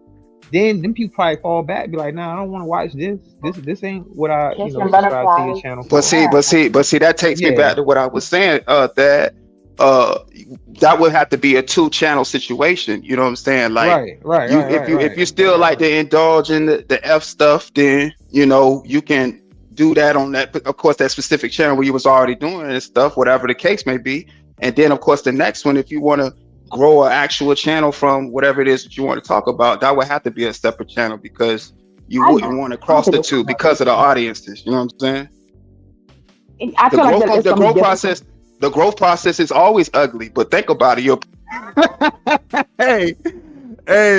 then them people probably fall back, be like, nah, I don't want to watch this. This ain't what I subscribe to your channel for. But see, that takes me back to what I was saying, that would have to be a 2-channel situation. You know what I'm saying? Like, if you still like to indulge in the F stuff, then you can do that on that. Of course, that specific channel where you was already doing this stuff, whatever the case may be. And then, of course, the next one, if you want to grow an actual channel from whatever it is that you want to talk about, that would have to be a separate channel, because you wouldn't want to cross the two because of the audiences. You know what I'm saying? The growth process is always ugly, but think about it. Hey,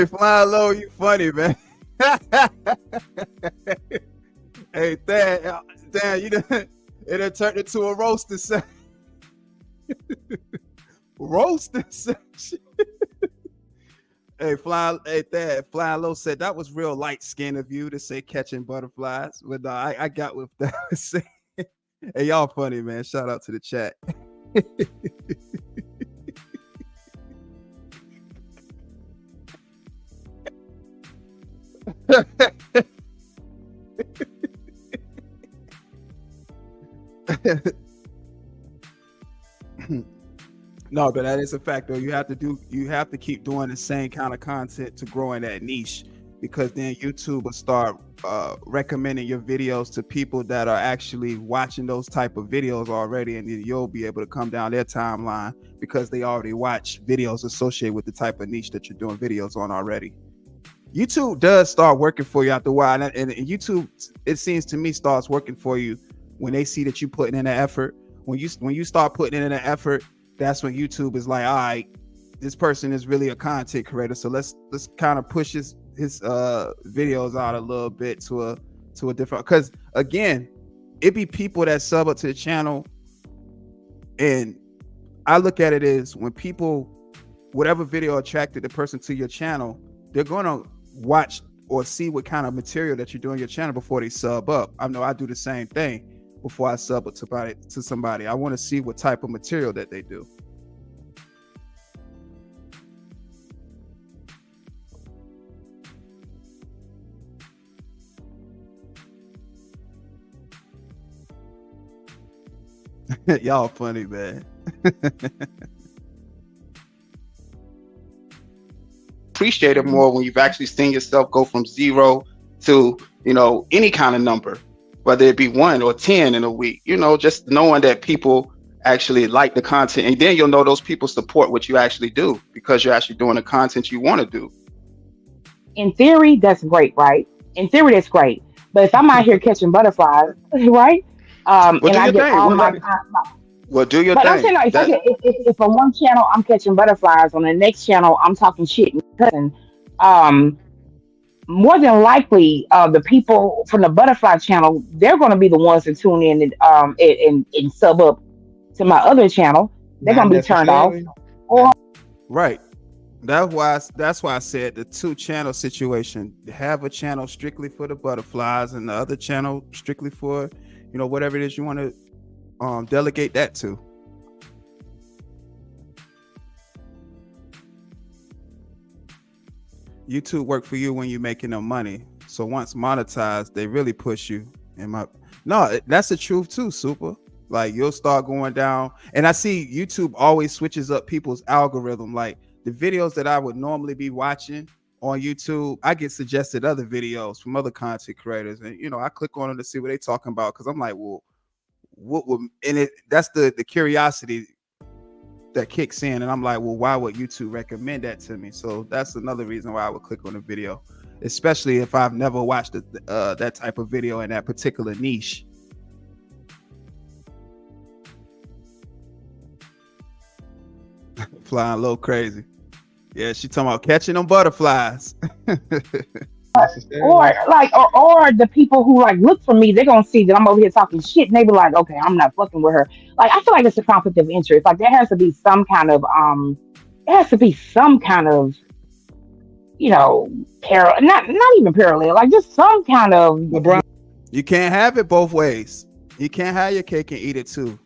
Flying Low, you funny, man. Hey, damn, it turned into a roasting session. Roasting session. Hey, Flying Low said that was real light skin of you to say catching butterflies. But I got what that was saying. Hey, y'all funny, man. Shout out to the chat. No, but that is a fact, though. You have to keep doing the same kind of content to grow in that niche, because then YouTube will start recommending your videos to people that are actually watching those type of videos already, and then you'll be able to come down their timeline because they already watch videos associated with the type of niche that you're doing videos on already. YouTube does start working for you after a while, and YouTube, it seems to me, starts working for you when they see that you putting in the effort. When you start putting in the effort, that's when YouTube is like, all right, this person is really a content creator, so let's kind of push his videos out a little bit to a different, because again, it be people that sub up to the channel, and I look at it as when people, whatever video attracted the person to your channel, they're gonna watch or see what kind of material that you're doing your channel before they sub up. I know I do the same thing. Before I sub it to somebody, I want to see what type of material that they do. Y'all funny, man. Appreciate it more when you've actually seen yourself go from 0 to any kind of number, whether it be 1 or 10 in a week. Just knowing that people actually like the content, and then you'll know those people support what you actually do because you're actually doing the content you want to do. In theory, that's great, right? In theory, that's great. But if I'm out here catching butterflies, right? And I get all Well, do your But I'm thing. saying, like, That if on one channel I'm catching butterflies, on the next channel I'm talking shit and cussing, um, more than likely, the people from the butterfly channel, they're going to be the ones that tune in and sub up to my other channel. They're Not going to be turned off. necessarily. Or Right. That's why I said the two channel situation. Have a channel strictly for the butterflies and the other channel strictly for, whatever it is you want to delegate that to. YouTube work for you when you're making them money. So once monetized, they really push you. No, that's the truth too, Super. Like you'll start going down, and I see YouTube always switches up people's algorithm. Like the videos that I would normally be watching on YouTube, I get suggested other videos from other content creators, and I click on them to see what they're talking about because I'm like, well, what would, and that's the curiosity that kicks in, and I'm like, well, why would YouTube recommend that to me? So that's another reason why I would click on the video, especially if I've never watched that type of video in that particular niche. Flying a little crazy. Yeah, she talking about catching them butterflies. or the people who like look for me, they're gonna see that I'm over here talking shit, and they be like, okay, I'm not fucking with her. Like I feel like it's a conflict of interest. Like there has to be some kind of not even parallel, like just some kind of. You can't have it both ways. You can't have your cake and eat it too.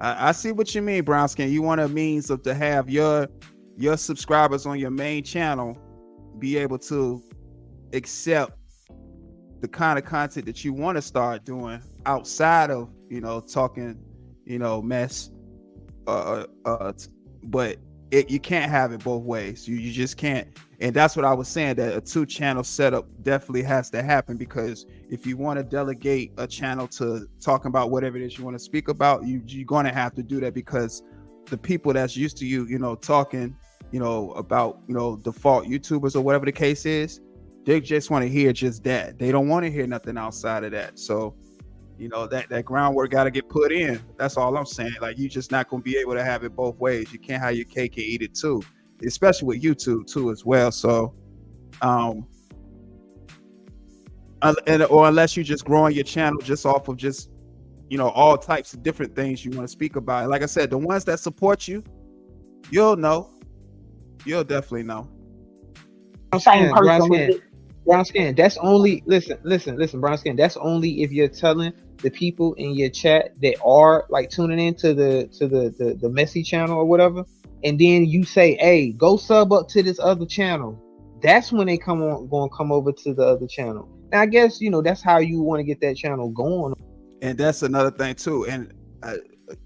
I see what you mean, Brown Skin. You want a means to have your subscribers on your main channel be able to accept the kind of content that you want to start doing outside of talking mess, but you can't have it both ways. You just can't. And that's what I was saying, that a 2-channel setup definitely has to happen, because if you want to delegate a channel to talking about whatever it is you want to speak about, you're going to have to do that, because the people that's used to you talking about default YouTubers or whatever the case is, they just want to hear just that. They don't want to hear nothing outside of that. So that groundwork got to get put in. That's all I'm saying. Like, you're just not going to be able to have it both ways. You can't have your cake and eat it too, especially with YouTube too as well. So or unless you're just growing your channel just off of just all types of different things you want to speak about. Like I said, the ones that support you, you'll definitely know. Brown Skin, that's only listen, Brown Skin, that's only if you're telling the people in your chat that are like tuning into the messy channel or whatever, and then you say, hey, go sub up to this other channel. That's when they gonna come over to the other channel. And I guess that's how you want to get that channel going. And that's another thing too, and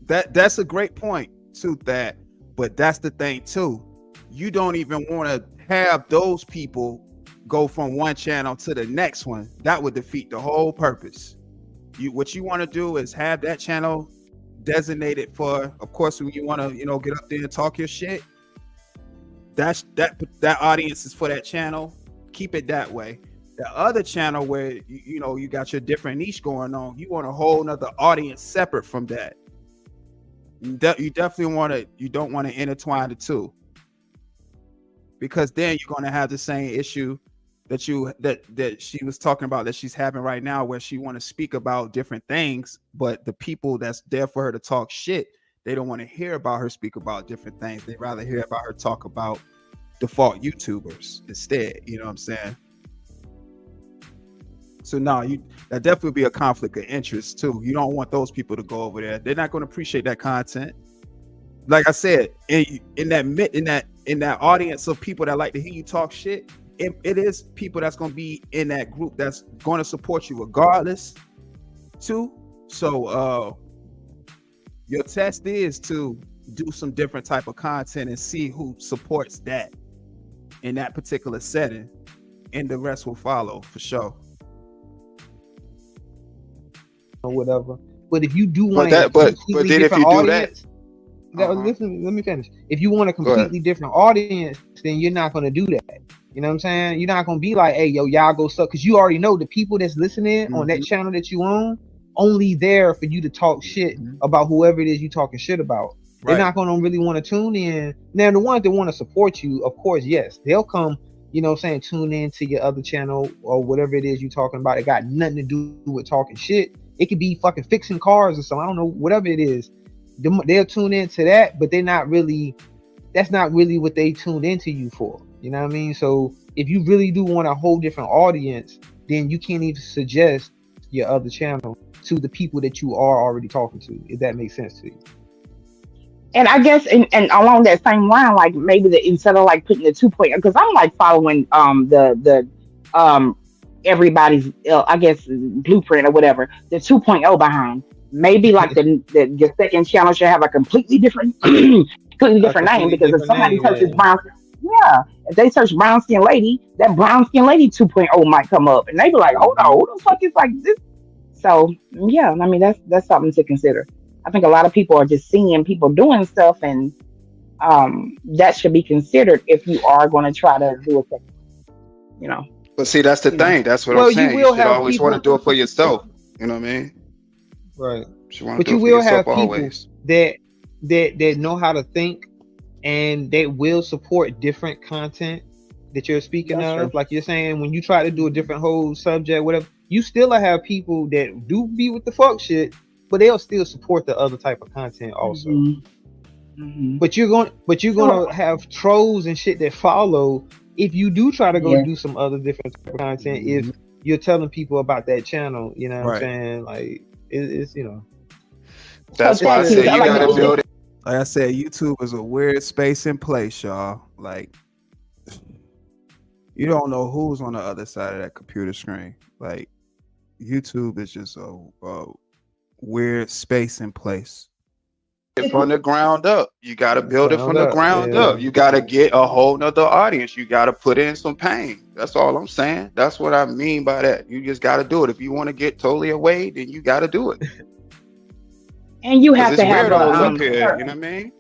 that's a great point too, that, but that's the thing too, you don't even want to have those people go from one channel to the next one. That would defeat the whole purpose. What you want to do is have that channel designated for, of course, when you want to get up there and talk your shit, that audience is for that channel. Keep it that way. The other channel where you got your different niche going on, you want a whole nother audience separate from that. You definitely you don't want to intertwine the two, because then you're going to have the same issue that she was talking about, that she's having right now, where she want to speak about different things, but the people that's there for her to talk shit, they don't want to hear about her speak about different things. They'd rather hear about her talk about default YouTubers instead. You know what I'm saying? So now that definitely be a conflict of interest too. You don't want those people to go over there. They're not going to appreciate that content. Like I said, in that audience of people that like to hear you talk shit, it is people that's going to be in that group that's going to support you regardless too. So your test is to do some different type of content and see who supports that in that particular setting, and the rest will follow for sure. Or whatever. But if you do want but then if you do that, listen, let me finish. If you want a completely different audience, then you're not going to do that. You know what I'm saying? You're not going to be like, hey, yo, y'all go suck, because you already know the people that's listening on that channel that you own, only there for you to talk shit about whoever it is you talking shit about. They're not going to really want to tune in. Now, the ones that want to support you, of course, yes, they'll come, you know what I'm saying, tune in to your other channel or whatever it is you're talking about. It got nothing to do with talking shit. It could be fucking fixing cars or something. I don't know, whatever it is. They'll tune into that, but they're not really, that's not really what they tuned into you for. You know what I mean? So if you really do want a whole different audience, then you can't even suggest your other channel to the people that you are already talking to, if that makes sense to you. And I guess, and along that same line, like maybe instead of like putting the 2.0, because I'm like following the everybody's I guess blueprint or whatever, the 2.0 behind. Maybe like the second channel should have a completely different completely different name, because if somebody searches brown, if they search brown skin lady, that brown skin lady 2.0 might come up, and they be like, hold on, who the fuck is like this? So yeah, I mean that's something to consider. I think a lot of people are just seeing people doing stuff, and that should be considered if you are going to try to do a second, you know. But see, that's the thing. That's what I'm saying. You should always want to do it for yourself. You know what I mean? Right. But you will have people always that know how to think, and they will support different content that you're speaking of. True. Like you're saying, when you try to do a different whole subject, whatever, you still have people that do be with the fuck shit, but they'll still support the other type of content also. But you're gonna have trolls and shit that follow if you do try to go do some other different type of content. If you're telling people about that channel, you know what I'm saying? Like it's you know. That's why I say you gotta build it. Like I said, YouTube is a weird space and place, y'all. Like you don't know who's on the other side of that computer screen. Like YouTube is just a weird space and place. From the ground up, you got to build it from the ground up. You got to get a whole nother audience. You got to put in some pain. That's all I'm saying. That's what I mean by that. You just got to do it. If you want to get totally away, then you got to do it. And you have to have up here, you know what I mean?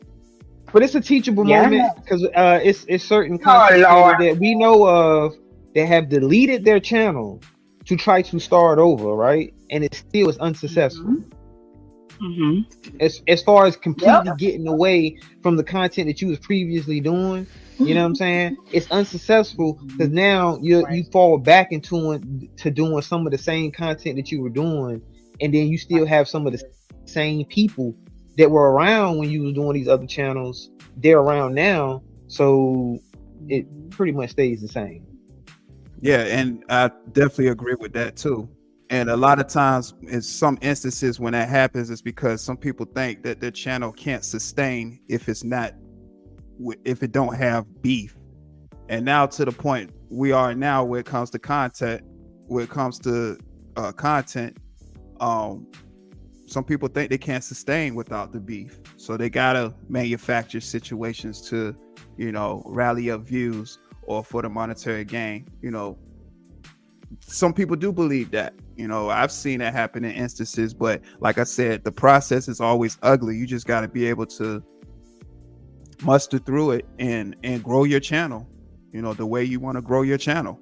But it's a teachable moment, because it's certain content that we know of that have deleted their channel to try to start over, right? And it still is unsuccessful. As far as completely getting away from the content that you was previously doing, you know what I'm saying? It's unsuccessful because now you fall back into doing some of the same content that you were doing, and then you still have some of the same people that were around when you was doing these other channels. They're around now, so it pretty much stays the same. Yeah, and I definitely agree with that too. And a lot of times, in some instances, when that happens, it's because some people think that their channel can't sustain if it don't have beef. And now to the point we are now, where it comes to content, some people think they can't sustain without the beef, so they gotta manufacture situations to, you know, rally up views or for the monetary gain. You know, some people do believe that. You know, I've seen that happen in instances, but like I said, the process is always ugly. You just got to be able to muster through it and grow your channel, you know, the way you want to grow your channel.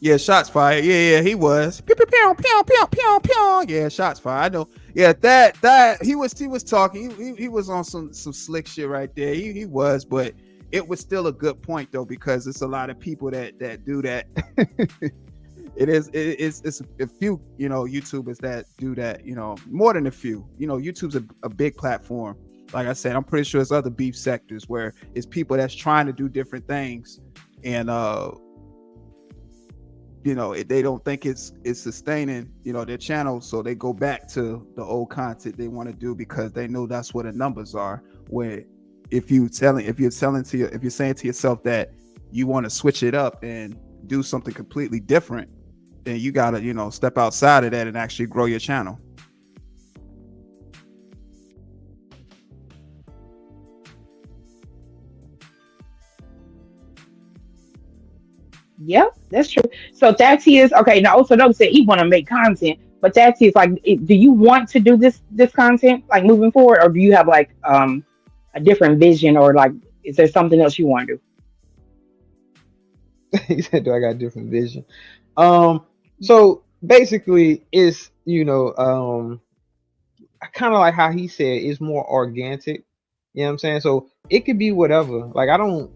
Yeah, shots fired. Yeah, he was. Pew, pew, pew, pew, pew, pew, pew. Yeah, shots fired. I know. Yeah, that he was talking. He was on some slick shit right there. He was, but it was still a good point though, because it's a lot of people that do that. It's a few, you know, YouTubers that do that, you know, more than a few. You know, YouTube's a big platform. Like I said, I'm pretty sure there's other beef sectors where it's people that's trying to do different things, and you know, they don't think it's sustaining, you know, their channel, so they go back to the old content they want to do because they know that's where the numbers are. Where if you're saying to yourself that you want to switch it up and do something completely different, then you gotta, you know, step outside of that and actually grow your channel. Yep, that's true. So Tati is okay. Now, also don't say you want to make content, but Tati is like, do you want to do this content like moving forward, or do you have like a different vision, or like is there something else you want to do? He said, "Do I got a different vision?" So basically it's I kind of like how he said it's more organic. You know what I'm saying? So it could be whatever. Like I don't,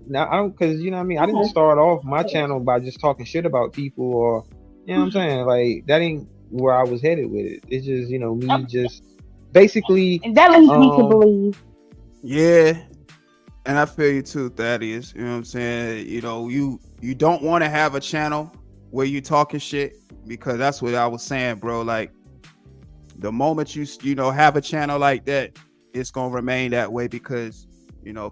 because you know what I mean. I didn't start off my channel by just talking shit about people, or you know what I'm saying. Like that ain't where I was headed with it. It's just me just basically. And that leads me to believe. Yeah, and I feel you too, Thaddeus. You know what I'm saying? You don't want to have a channel where you talking shit, because that's what I was saying, bro. Like the moment you have a channel like that, it's gonna remain that way, because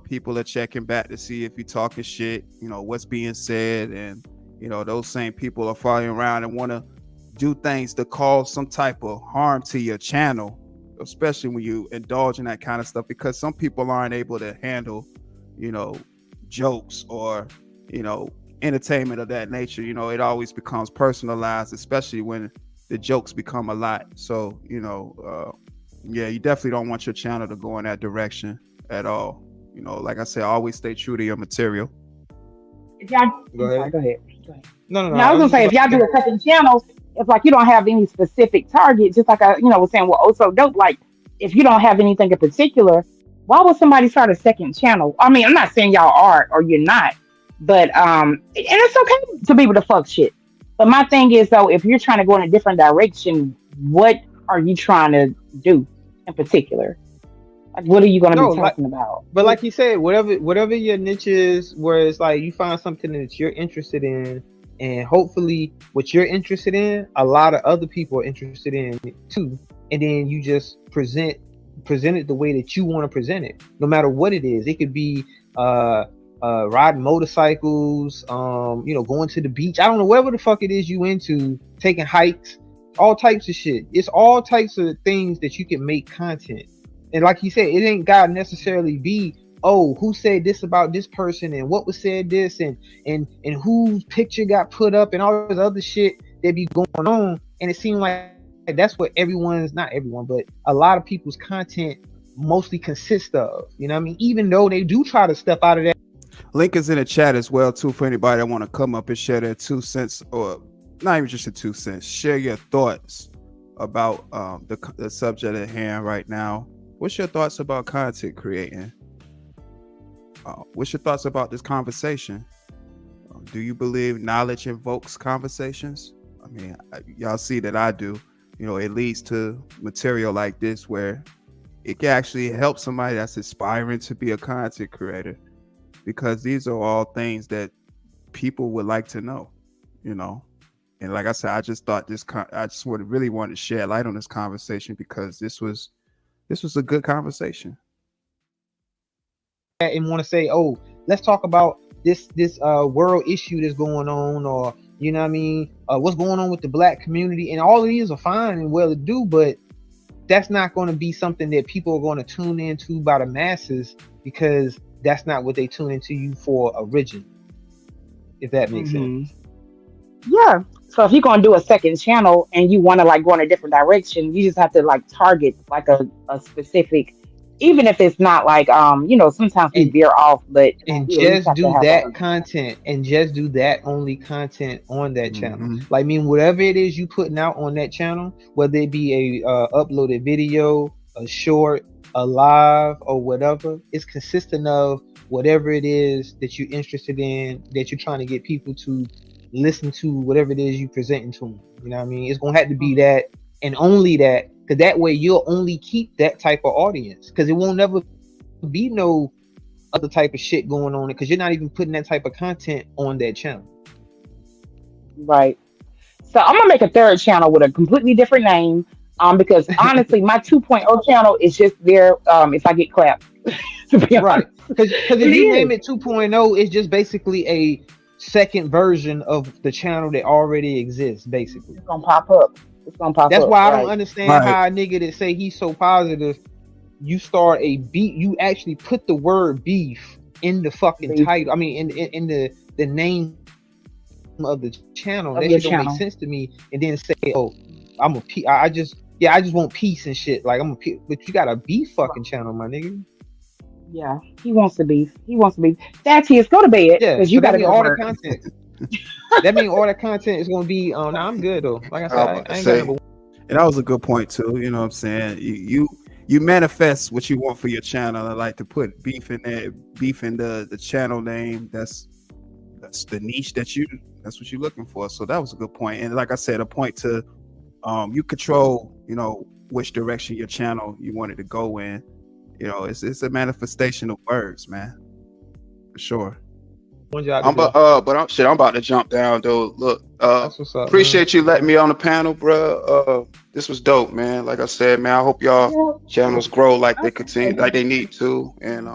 people are checking back to see if you talking shit, what's being said, and those same people are following around and want to do things to cause some type of harm to your channel, especially when you indulge in that kind of stuff, because some people aren't able to handle jokes or entertainment of that nature. It always becomes personalized, especially when the jokes become a lot. So yeah, you definitely don't want your channel to go in that direction at all. Like I said, always stay true to your material. If y'all, Go ahead. Go ahead. No. Now, I was gonna say, if y'all do a second channel, it's like you don't have any specific target, just like I was saying, well, oh so dope. Like if you don't have anything in particular, why would somebody start a second channel? I mean, I'm not saying y'all are or you're not, but and it's okay to be able to fuck shit. But my thing is though, if you're trying to go in a different direction, what are you trying to do in particular? Like, what are you going to be talking about? But like you said, whatever your niche is, where it's like you find something that you're interested in, and hopefully what you're interested in, a lot of other people are interested in too, and then you just present it the way that you want to present it, no matter what it is. It could be riding motorcycles, going to the beach. I don't know, whatever the fuck it is you into, taking hikes, all types of shit. It's all types of things that you can make content. And like you said, it ain't gotta necessarily be, oh, who said this about this person, and what was said this, and whose picture got put up, and all this other shit that be going on. And it seems like that's what not everyone, but a lot of people's content mostly consists of. You know what I mean? Even though they do try to step out of that. Link is in the chat as well too, for anybody that want to come up and share their 2 cents, or not even just your 2 cents. Share your thoughts about the subject at hand right now. What's your thoughts about content creating? What's your thoughts about this conversation? Do you believe knowledge invokes conversations? I mean, y'all see that I do. It leads to material like this where it can actually help somebody that's aspiring to be a content creator, because these are all things that people would like to know, And like I said, I just thought I just really wanted to shed light on this conversation, because this was a good conversation. And want to say, oh, let's talk about this world issue that's going on, or what I mean, what's going on with the black community, and all of these are fine and well to do, but that's not going to be something that people are going to tune into by the masses, because that's not what they tune into you for originally, if that makes sense. Yeah. So if you're going to do a second channel and you want to like go in a different direction, you just have to like target like a specific, even if it's not like sometimes we veer off, but just do that content, and just do that only content on that channel. Like, I mean, whatever it is you putting out on that channel, whether it be a uploaded video, a short, a live, or whatever, it's consistent of whatever it is that you're interested in, that you're trying to get people to listen to, whatever it is you presenting to them. You know what I mean? It's gonna have to be that and only that, because that way you'll only keep that type of audience, because it won't never be no other type of shit going on, because you're not even putting that type of content on that channel. Right. So I'm gonna make a third channel with a completely different name, because honestly, my 2.0 channel is just there if I get clapped. To be right. Because if you name it 2.0, it's just basically a second version of the channel that already exists, basically. It's gonna pop up. That's why I don't understand how a nigga that say he's so positive, you start a beef, you actually put the word beef in the fucking title. I mean, in the name of the channel. That shit don't make sense to me. And then say, oh, I'm a I just want peace and shit. Like, but you got a beef fucking channel, my nigga. Yeah, he wants to beef. That's his. Go to bed. Yeah, because you got to all the content. That means all the content is gonna be on. I'm good though. Like I said, I ain't got number one. And that was a good point too. You know what I'm saying? You manifest what you want for your channel. I like to put beef in there, beef in the channel name. That's the niche that's what you're looking for. So that was a good point. And like I said, a point to you control, you know, which direction your channel you want it to go in. You know, it's a manifestation of words, man. For sure. I'm about to jump down though. Look, That's what's up, appreciate you letting me on the panel, bro. This was dope, man. Like I said, man, I hope y'all channels grow like they continue, like they need to, and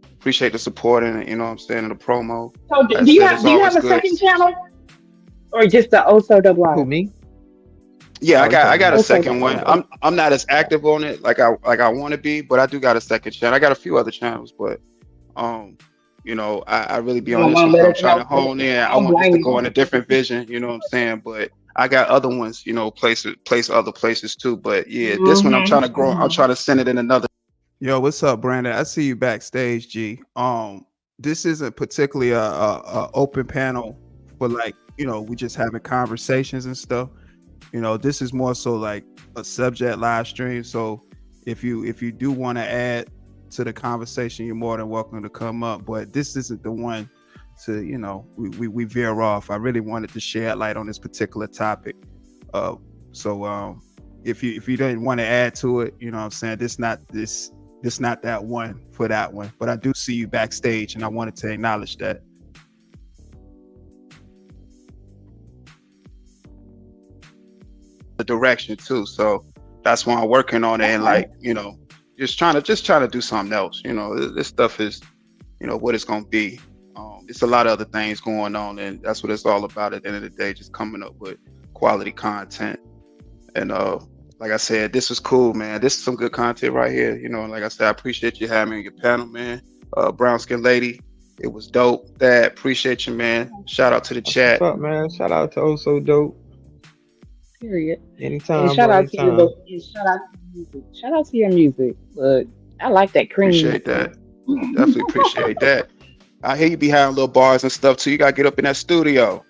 appreciate the support and, you know what I'm saying, and the promo. So do you have a second channel, or just the Oso Double Who, me? Yeah, I got a Okay. second one. I'm not as active on it like I want to be, but I do got a second channel. I got a few other channels, but you know, I really be on this because I'm trying to hone in. I want this to go in a different vision, you know what I'm saying? But I got other ones, you know, place other places too. But yeah, this one I'm trying to grow. I'm trying to send it in another. Yo, what's up, Brandon? I see you backstage, G. This isn't particularly a open panel for, like, you know, we just having conversations and stuff. You know, this is more so like a subject live stream. So if you do want to add to the conversation, you're more than welcome to come up. But this isn't the one to, you know, we veer off. I really wanted to shed light on this particular topic. So if you didn't want to add to it, you know what I'm saying, this not that one for that one. But I do see you backstage, and I wanted to acknowledge that. The direction too, so that's why I'm working on it, and, like, you know, just trying to do something else. You know, this stuff is, you know, what it's gonna be. It's a lot of other things going on, and that's what it's all about at the end of the day, just coming up with quality content. And like I said, this was cool, man. This is some good content right here, you know. And like I said, I appreciate you having me on your panel, man. Brown Skin Lady, it was dope. Dad, appreciate you, man. Shout out to the chat. What's up, man? Shout out to Also Dope. Period. Anytime. And shout out anytime. to you. Shout out to your music. Shout out to your music. Look, I like that cream. Appreciate that. Definitely appreciate that. I hear you be having little bars and stuff too. You gotta get up in that studio.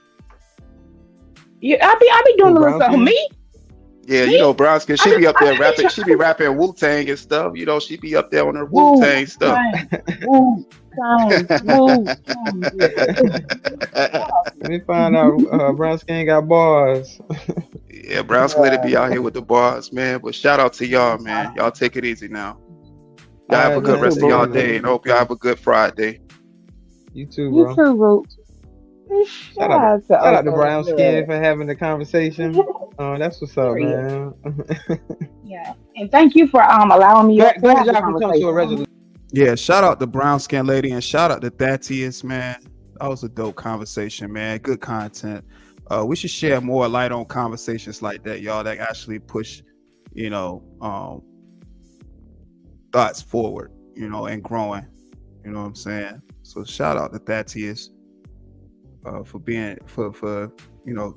Yeah, I be doing a little stuff. Me? Yeah, Me? you know, Brown Skin, she I be up there be rapping. trying- She be rapping Wu-Tang and stuff. You know, she be up there on her Wu-Tang stuff. Let me find out. Brown Skin got bars. Yeah, Brown Skin Lady be out here with the bars, man. But shout out to y'all, man. Y'all take it easy now. Y'all have a good rest of y'all day, and I hope y'all have a good Friday. You too, bro. You too, Root. Shout out to Brown Skin for having the conversation. That's what's up, man. Yeah, and thank you for allowing me to have the come to a conversation. resolution. Yeah, shout out to Brown Skin Lady, and shout out to Thaddeus, man. That was a dope conversation, man. Good content. We should share more light on conversations like that, y'all, that actually push, you know, thoughts forward, you know, and growing. You know what I'm saying? So shout out to Thaddeus for being for you know,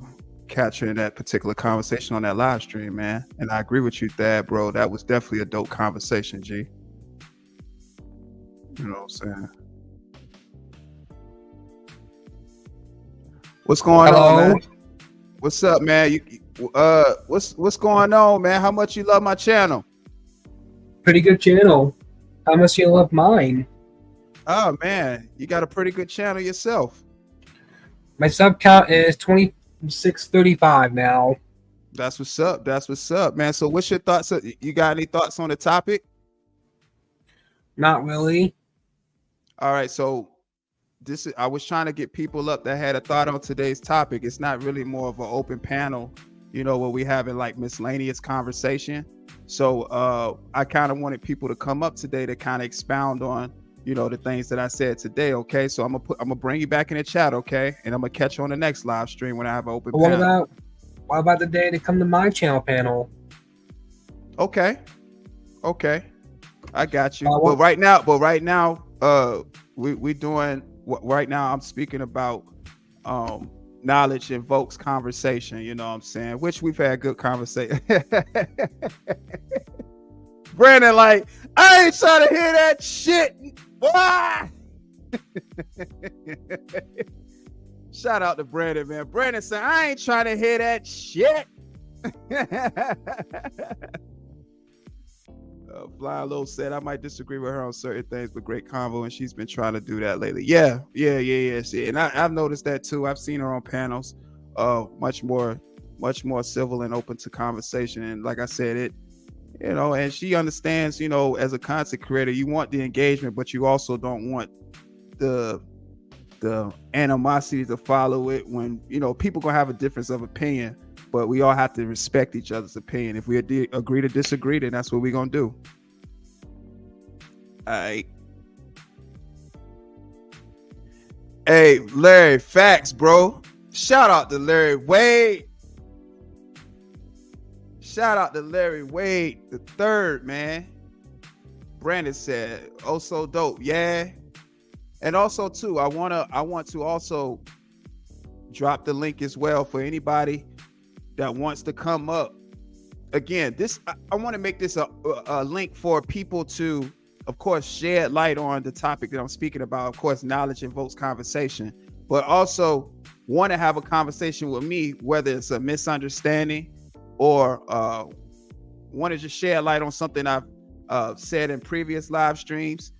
capturing that particular conversation on that live stream, man. And I agree with you, Thad, bro. That was definitely a dope conversation, G. You know what I'm saying? What's going on, man? What's up, man? What's going on, man? How much you love my channel? Pretty good channel. How much you love mine? Oh man, you got a pretty good channel yourself. My sub count is 2635 now. That's what's up. That's what's up, man. So what's your thoughts? You got any thoughts on the topic? Not really. All right, so I was trying to get people up that had a thought on today's topic. It's not really more of an open panel, you know, where we having like miscellaneous conversation. So I kind of wanted people to come up today to kind of expound on, you know, the things that I said today. Okay, so I'm gonna bring you back in the chat, okay, and I'm gonna catch you on the next live stream when I have an open panel. What about the day to come to my channel panel? Okay, I got you. But right now, we doing right now. I'm speaking about knowledge invokes conversation. You know what I'm saying? Which we've had good conversation. Brandon, like, I ain't trying to hear that shit. Why? Shout out to Brandon, man. Brandon said, I ain't trying to hear that shit. Fly Low said, I might disagree with her on certain things, but great convo, and she's been trying to do that lately. Yeah. See, and I've noticed that too. I've seen her on panels, much more civil and open to conversation. And like I said, it, you know, and she understands, you know, as a content creator, you want the engagement, but you also don't want the animosity to follow it. When, you know, people gonna have a difference of opinion, but we all have to respect each other's opinion. If we agree to disagree, then that's what we're gonna do. All right. Hey, Larry, facts, bro. Shout out to Larry Wade. Shout out to Larry Wade the third, man. Brandon said, oh, so dope. Yeah. And also too, I want to also drop the link as well for anybody that wants to come up. Again, this I want to make this a link for people to, of course, shed light on the topic that I'm speaking about. Of course, knowledge invokes conversation, but also want to have a conversation with me, whether it's a misunderstanding or want to just shed light on something I've said in previous live streams.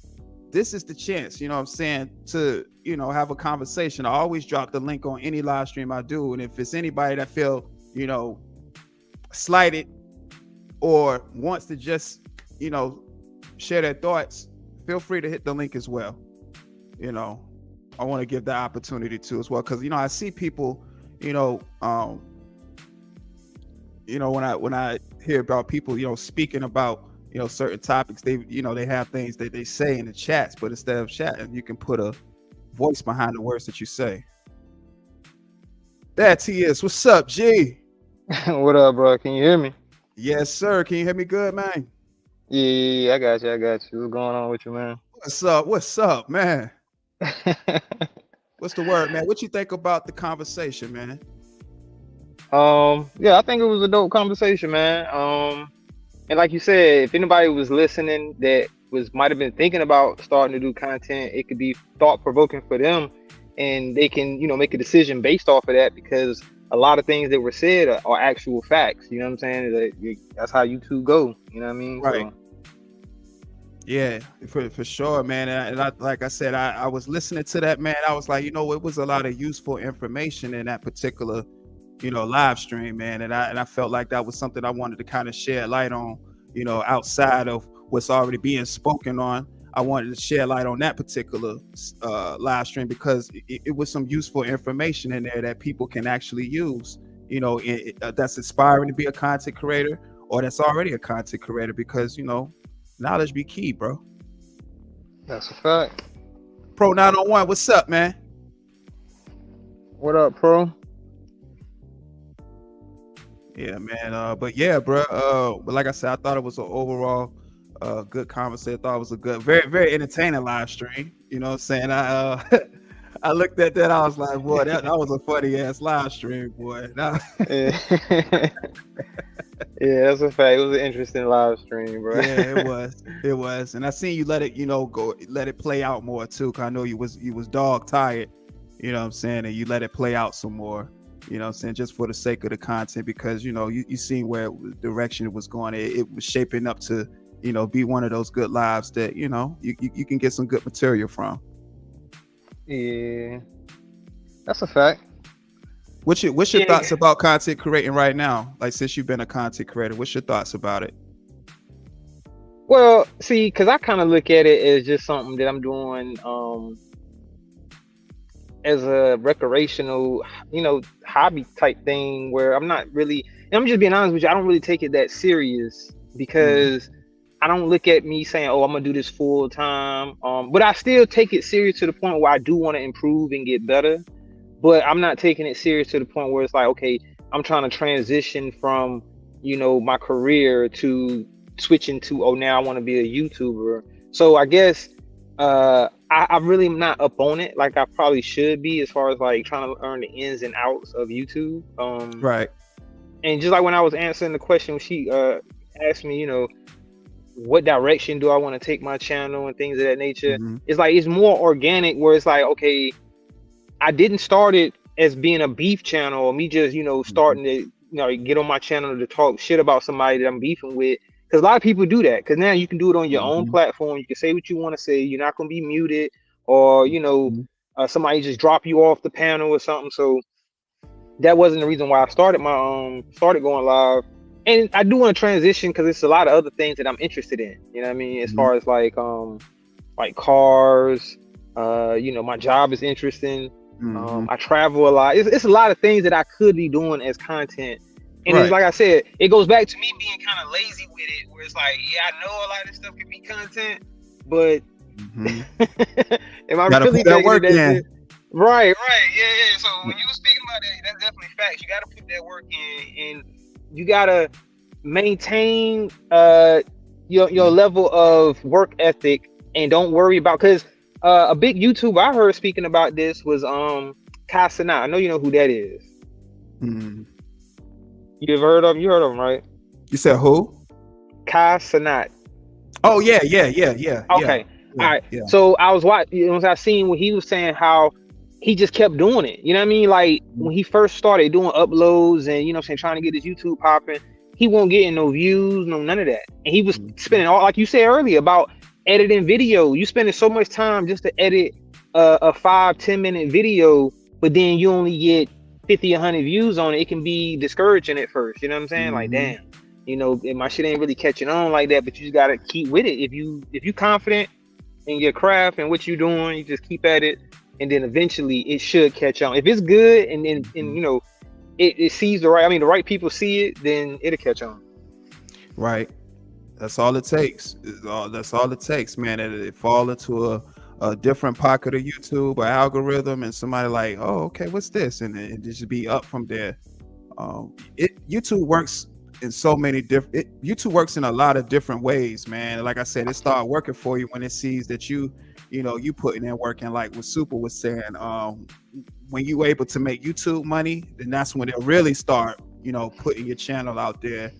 This is the chance, you know what I'm saying, to, you know, have a conversation. I always drop the link on any live stream I do. And if it's anybody that feel, you know, slighted or wants to just, you know, share their thoughts, feel free to hit the link as well. You know, I want to give that opportunity too as well. Cause, you know, I see people, you know, when I hear about people, you know, speaking about, you know, certain topics, they, you know, they have things that they say in the chats, but instead of chatting, you can put a voice behind the words that you say. That's T.S. What's up, G? What up, bro? Can you hear me? Yes, sir. Can you hear me good, man? Yeah, I got you. What's going on with you, man? What's up, man? What's the word, man? What you think about the conversation, man? Yeah, I think it was a dope conversation, man. And like you said, if anybody was listening that might have been thinking about starting to do content, it could be thought-provoking for them, and they can, you know, make a decision based off of that, because a lot of things that were said are actual facts. You know what I'm saying? That's how YouTube go. You know what I mean? Right. So, yeah, for sure, man. And I, like I said, I was listening to that, man. I was like, you know, it was a lot of useful information in that particular, you know, live stream, man. And I felt like that was something I wanted to kind of shed light on, you know, outside of what's already being spoken on. I wanted to shed light on that particular live stream because it was some useful information in there that people can actually use, you know, that's aspiring to be a content creator or that's already a content creator, because, you know, knowledge be key, bro. that's a fact. Pro 901, what's up, man? What up, Pro? Yeah, man. But yeah, bro. But like I said, I thought it was an overall good conversation. I thought it was a good, very, very entertaining live stream. You know what I'm saying? I looked at that, I was like, boy, that was a funny ass live stream, boy. Yeah. Yeah, that's a fact. It was an interesting live stream, bro. Yeah, it was. And I seen you let it, you know, let it play out more too. Cause I know you was dog tired, you know what I'm saying? And you let it play out some more, you know what I'm saying? Just for the sake of the content, because, you know, you seen where direction it was going. It was shaping up to, you know, be one of those good lives that, you know, you can get some good material from. Yeah, that's a fact. What's your thoughts about content creating right now? Like, since you've been a content creator, what's your thoughts about it? Well, see, because I kind of look at it as just something that I'm doing as a recreational, you know, hobby type thing, where I'm not really, and I'm just being honest with you, I don't really take it that serious, because I don't look at me saying, oh, I'm gonna do this full time. But I still take it serious to the point where I do want to improve and get better. But I'm not taking it serious to the point where it's like, okay, I'm trying to transition from, you know, my career to switching to, oh, now I want to be a YouTuber. So I guess I really am not up on it like I probably should be, as far as like trying to learn the ins and outs of YouTube. Right. And just like when I was answering the question, she asked me, you know, what direction do I want to take my channel and things of that nature. It's like, it's more organic, where it's like, okay, I didn't start it as being a beef channel, or me just, starting to, get on my channel to talk shit about somebody that I'm beefing with. Because a lot of people do that. Because now you can do it on your own platform. You can say what you want to say. You're not going to be muted, or somebody just drop you off the panel or something. So that wasn't the reason why I started started going live. And I do want to transition because it's a lot of other things that I'm interested in. You know what I mean? As far as like cars, my job is interesting. I travel a lot. It's a lot of things that I could be doing as content. And it's like I said, it goes back to me being kind of lazy with it, where it's like, yeah, I know a lot of this stuff can be content, but am I really that work in? Right, yeah. So when you were speaking about that, that's definitely facts. You got to put that work in, and you got to maintain your level of work ethic, and don't worry about, because a big YouTuber I heard speaking about this was CASHAPP. I know you know who that is. You heard of him, right? You said who? CASHAPP. Oh yeah. Okay. Yeah, All right. Yeah. So I was watching, I seen what he was saying, how he just kept doing it. You know what I mean? Like when he first started doing uploads and trying to get his YouTube popping, he won't get no views, none of that. And he was spending all, like you said earlier, about editing video. You spending so much time just to edit a 5-10 minute video, but then you only get 50 100 views on it. It can be discouraging at first. You know what I'm saying? Like, damn, my shit ain't really catching on like that. But you just gotta keep with it. If you confident in your craft and what you're doing, you just keep at it, and then eventually it should catch on. If it's good and it sees the right people see it, then it'll catch on. Right. That's all it takes. That's all it takes, man. It fall into a different pocket of YouTube or algorithm, and somebody like, oh, okay, what's this? And it just be up from there. YouTube works in so many different. YouTube works in a lot of different ways, man. Like I said, it start working for you when it sees that you putting in work. And like what Super was saying, when you able to make YouTube money, then that's when they'll really start, putting your channel out there.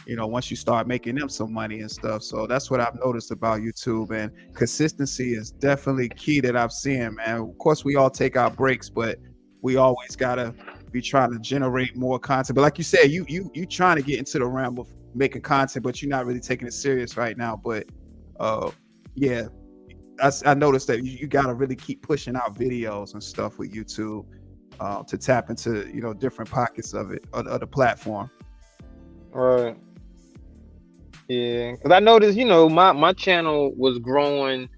Once you start making them some money and stuff. So that's what I've noticed about YouTube, and consistency is definitely key that I've seen, man. Of course, we all take our breaks, but we always gotta be trying to generate more content. But like you said, you trying to get into the realm of making content, but you're not really taking it serious right now. But yeah, I noticed that you gotta really keep pushing out videos and stuff with YouTube to tap into different pockets of it, of the platform. Right. Yeah, because I noticed, my channel was growing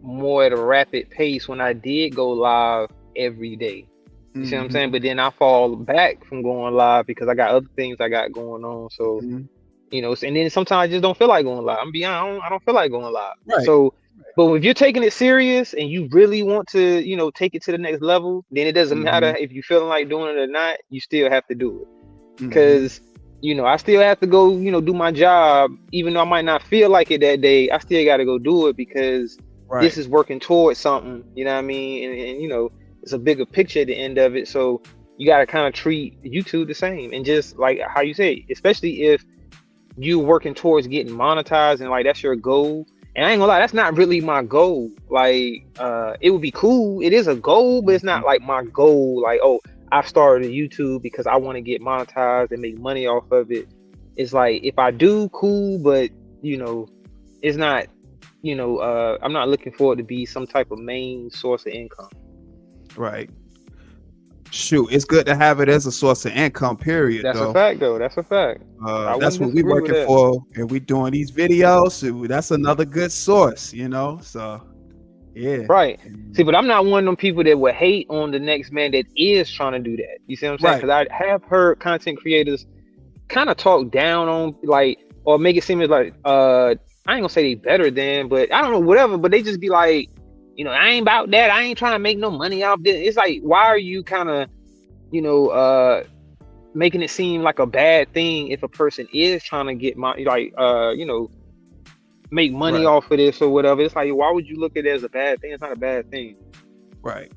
more at a rapid pace when I did go live every day. You see what I'm saying? But then I fall back from going live because I got other things I got going on. So, and then sometimes I just don't feel like going live. I'm being honest, I don't feel like going live. Right. So, but if you're taking it serious and you really want to, take it to the next level, then it doesn't matter if you're feeling like doing it or not. You still have to do it because. I still have to go, do my job, even though I might not feel like it that day. I still got to go do it because this is working towards something, you know what I mean? And it's a bigger picture at the end of it. So you got to kind of treat YouTube the same. And just like how you say, especially if you're working towards getting monetized and like that's your goal. And I ain't gonna lie, that's not really my goal. Like, it would be cool. It is a goal, but it's not like my goal. Like, oh, I started a YouTube because I want to get monetized and make money off of it. It's like, if I do, cool, but it's not, I'm not looking for it to be some type of main source of income. Right. Shoot, it's good to have it as a source of income, period. That's a fact, though. That's a fact. That's what we're working for, and we're doing these videos. So that's another good source, so yeah. Right. See, but I'm not one of them people that would hate on the next man that is trying to do that. You see what I'm saying? Because I have heard content creators kind of talk down on, like, or make it seem as like, I ain't gonna say they better than, but I don't know, whatever. But they just be like, I ain't about that. I ain't trying to make no money off this. It's like, why are you kind of, making it seem like a bad thing if a person is trying to get money, like, make money off of this or whatever? It's like, why would you look at it as a bad thing? It's not a bad thing. Right.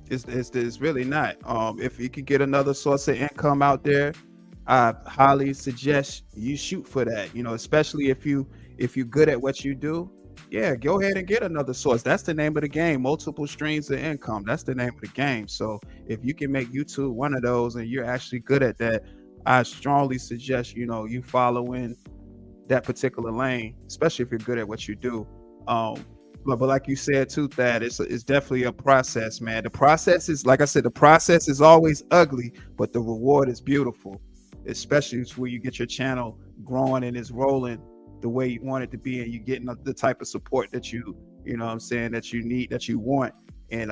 It's really not. If you could get another source of income out there, I highly suggest you shoot for that. Especially if you're good at what you do. yeah, go ahead and get another source. That's the name of the game. Multiple streams of income. That's the name of the game. So if you can make YouTube one of those and you're actually good at that, I strongly suggest, you following that particular lane, especially if you're good at what you do. But like you said too, Thad, it's definitely a process, man. The process is, like I said, the process is always ugly, but the reward is beautiful, especially where you get your channel growing and it's rolling the way you want it to be, and you're getting the type of support that you know what I'm saying, that you need, that you want. And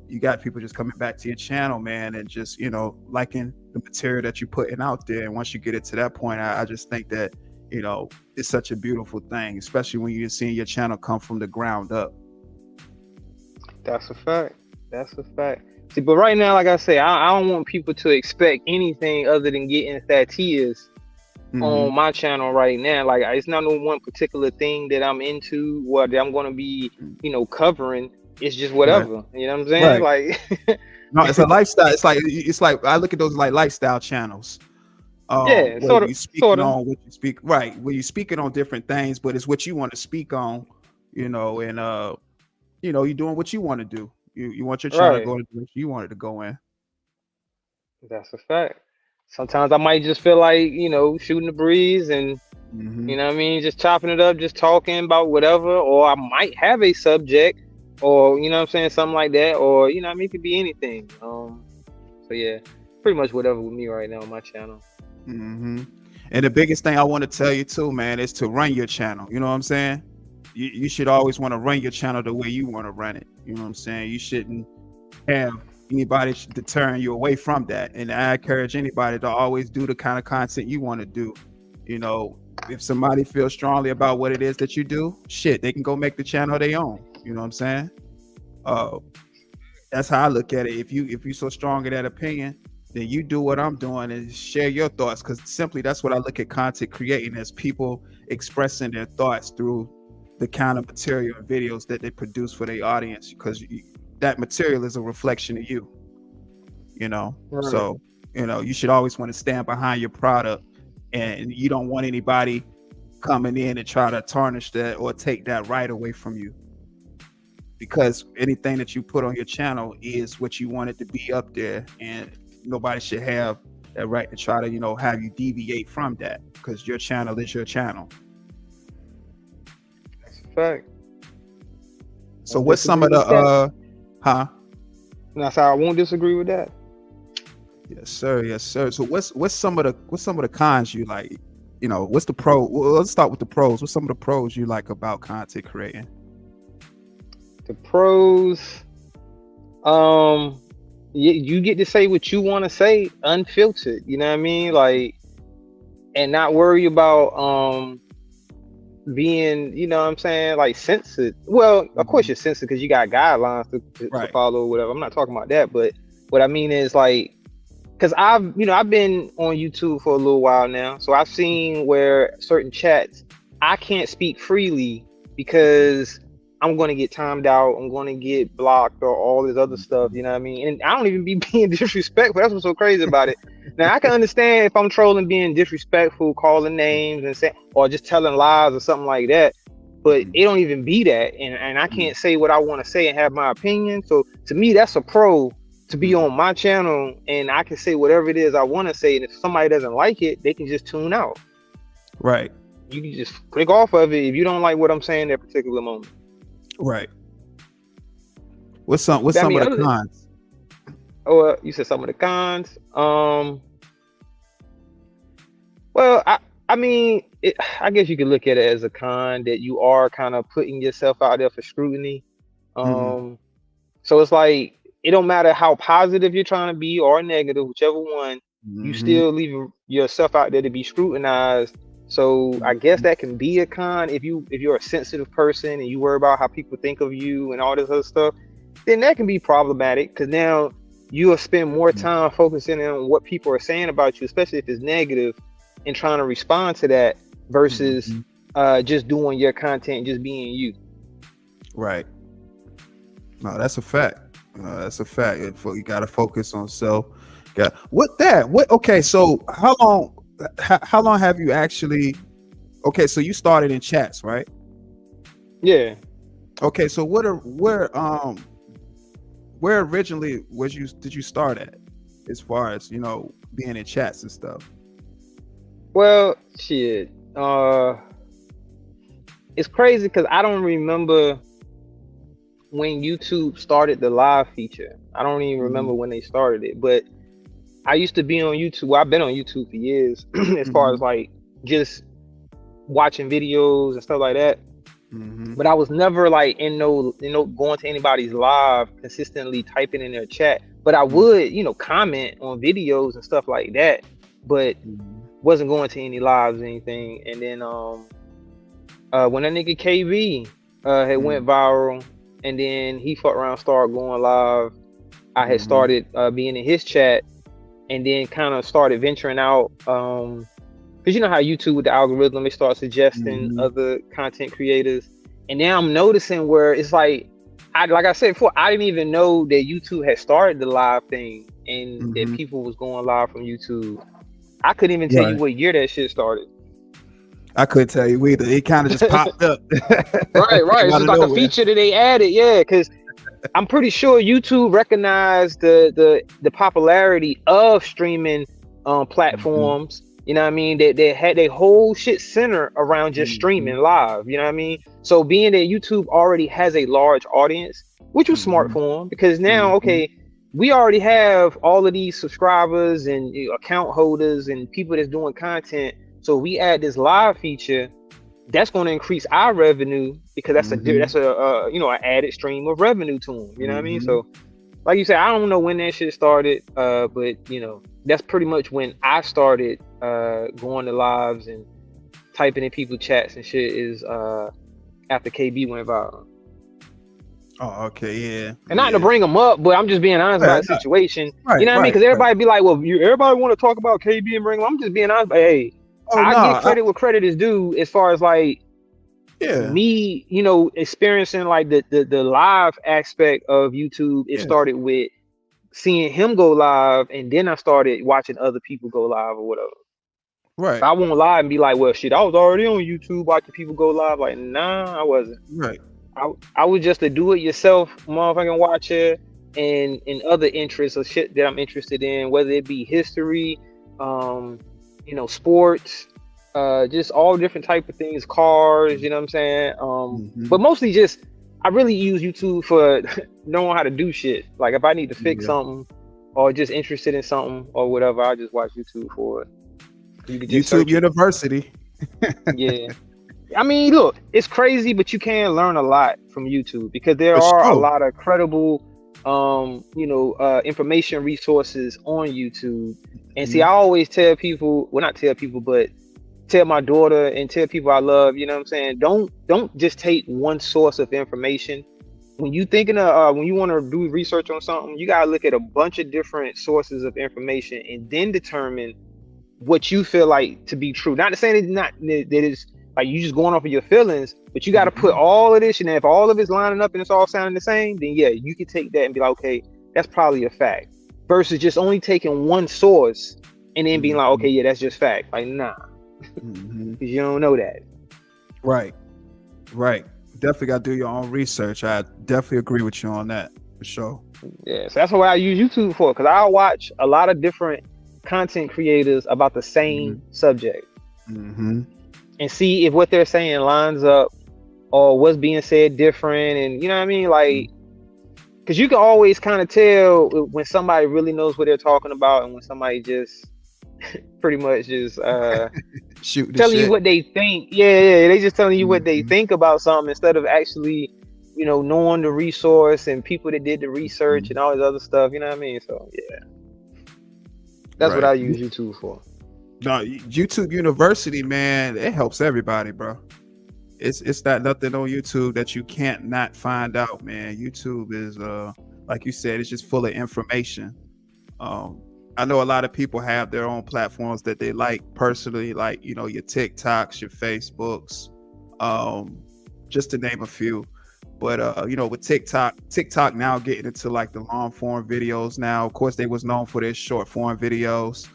you got people just coming back to your channel, man, and just, liking the material that you're putting out there. And once you get it to that point, I just think that, it's such a beautiful thing, especially when you're seeing your channel come from the ground up. That's a fact. That's a fact. See, but right now, like I say, I don't want people to expect anything other than getting that tears on my channel right now. Like, it's not no one particular thing that I'm into, what I'm going to be, covering. It's just whatever. Right. You know what I'm saying? Right. Like, no, it's a lifestyle. It's like I look at those like lifestyle channels. Yeah, sort of. On what you speak, right? Where you speaking on different things, but it's what you want to speak on, and you're doing what you want to do. You want your channel to go in the direction you want it to go in. That's a fact. Sometimes I might just feel like, shooting the breeze and, you know what I mean, just chopping it up, just talking about whatever, or I might have a subject, or, you know what I'm saying, something like that, or, it could be anything. So yeah, pretty much whatever with me right now on my channel. And the biggest thing I want to tell you too, man, is to run your channel. You know what I'm saying? You should always want to run your channel the way you want to run it. You know what I'm saying? You shouldn't have anybody deterring you away from that. And I encourage anybody to always do the kind of content you want to do. If somebody feels strongly about what it is that you do, they can go make the channel their own. You know what I'm saying? That's how I look at it. If you're so strong in that opinion, then you do what I'm doing and share your thoughts, because simply that's what I look at content creating as, people expressing their thoughts through the kind of material and videos that they produce for their audience, because that material is a reflection of you, Right. So, you should always want to stand behind your product, and you don't want anybody coming in and try to tarnish that or take that right away from you, because anything that you put on your channel is what you want it to be up there, and nobody should have that right to try to, have you deviate from that, because your channel is your channel. That's a fact. So what's some of the No, so I won't disagree with that. Yes, sir. So what's some of the cons you like? What's the pro? Well, let's start with the pros. What's some of the pros you like about content creating? The pros, you get to say what you want to say unfiltered, you know what I mean? Like, and not worry about being, you know what I'm saying, like censored. Well, of course you're censored because you got guidelines to follow or whatever. I'm not talking about that, but what I mean is, like, because I've been on YouTube for a little while now, so I've seen where certain chats I can't speak freely because I'm going to get timed out, I'm going to get blocked, or all this other stuff, you know what I mean? And I don't even be being disrespectful. That's what's so crazy about it. Now, I can understand if I'm trolling, being disrespectful, calling names and saying, or just telling lies or something like that, but it don't even be that. And I can't say what I want to say and have my opinion. So to me, that's a pro, to be on my channel and I can say whatever it is I want to say. And if somebody doesn't like it, they can just tune out. Right. You can just click off of it if you don't like what I'm saying at a particular moment. Right. What's some of the cons? You said some of the cons. Well, I mean, I guess you could look at it as a con that you are kind of putting yourself out there for scrutiny. So it's like, it don't matter how positive you're trying to be or negative, whichever one, you still leave yourself out there to be scrutinized. So I guess that can be a con if you're a sensitive person and you worry about how people think of you and all this other stuff. Then that can be problematic, because now you'll spend more time focusing on what people are saying about you, especially if it's negative, and trying to respond to that versus just doing your content and just being you. Right. No, that's a fact. You got to focus on self. Okay, so how long have you actually? Okay, so you started in chats, right? Yeah. Okay, so where originally did you start at, as far as being in chats and stuff? Well, shit. It's crazy because I don't remember when YouTube started the live feature. I don't even remember when they started it, but I used to be on YouTube. Well, I've been on YouTube for years, as far as like just watching videos and stuff like that. But I was never like in going to anybody's live consistently typing in their chat. But I would, comment on videos and stuff like that. But wasn't going to any lives or anything. And then when that nigga KB had went viral, and then he fucked around, started going live, I had started being in his chat, and then kind of started venturing out. Because you know how YouTube with the algorithm, they start suggesting other content creators. And now I'm noticing where it's like I said before, I didn't even know that YouTube had started the live thing and that people was going live from YouTube. I couldn't even tell you what year that shit started. I couldn't tell you either. It kind of just popped up. Right. It's just like a feature that they added, because I'm pretty sure YouTube recognized the popularity of streaming platforms. You know what I mean? They had their whole shit center around just streaming live. You know what I mean? So being that YouTube already has a large audience, which was smart for them, because now, we already have all of these subscribers and account holders and people that's doing content. So we add this live feature, that's going to increase our revenue, because that's an added stream of revenue to them. You know what I mean? So, like you said, I don't know when that shit started, but that's pretty much when I started going to lives and typing in people's chats and shit is after KB went viral. Oh, okay, yeah. And not to bring them up, but I'm just being honest about the situation. You know what I mean? Because everybody be like, well, everybody want to talk about KB and bring them. I'm just being honest. But hey, I get credit where credit is due, as far as like me, experiencing like the live aspect of YouTube. It started with seeing him go live, and then I started watching other people go live or whatever. Right. So I won't lie and be like, well, shit, I was already on YouTube watching people go live. Like, nah, I wasn't. Right. I was just a do-it-yourself motherfucking watcher, and other interests or shit that I'm interested in, whether it be history, sports, just all different type of things, cars, you know what I'm saying? But mostly just, I really use YouTube for knowing how to do shit. Like if I need to fix something or just interested in something or whatever, I just watch YouTube for it. You can just YouTube University. Yeah. I mean, look, it's crazy, but you can learn a lot from YouTube, because there are a lot of credible, information resources on YouTube. And see, I always tell people, well, not tell people, but tell my daughter and tell people I love, you know what I'm saying? Don't just take one source of information. When you thinking of, when you want to do research on something, you got to look at a bunch of different sources of information and then determine what you feel like to be true. Not to say that it's like you just going off of your feelings, but you got to put all of this, and if all of it's lining up and it's all sounding the same, then yeah, you can take that and be like, okay, that's probably a fact. Versus just only taking one source and then being like, okay, yeah, that's just fact. Like, nah, because you don't know that. Right. Definitely got to do your own research. I definitely agree with you on that, for sure. Yeah, so that's what I use YouTube for, because I watch a lot of different content creators about the same subject. And see if what they're saying lines up or what's being said different. And you know what I mean? Like, because you can always kind of tell when somebody really knows what they're talking about and when somebody just pretty much just telling you what they think. Yeah, they just telling you what they think about something instead of actually, knowing the resource and people that did the research and all this other stuff. You know what I mean? So yeah, that's what I use YouTube for. No, YouTube University, man, it helps everybody, bro. It's not nothing on YouTube that you can't not find out, man. YouTube is like you said, it's just full of information. I know a lot of people have their own platforms that they like personally, like your TikToks, your Facebooks, just to name a few. But with TikTok now getting into like the long form videos now. Of course, they was known for their short form videos.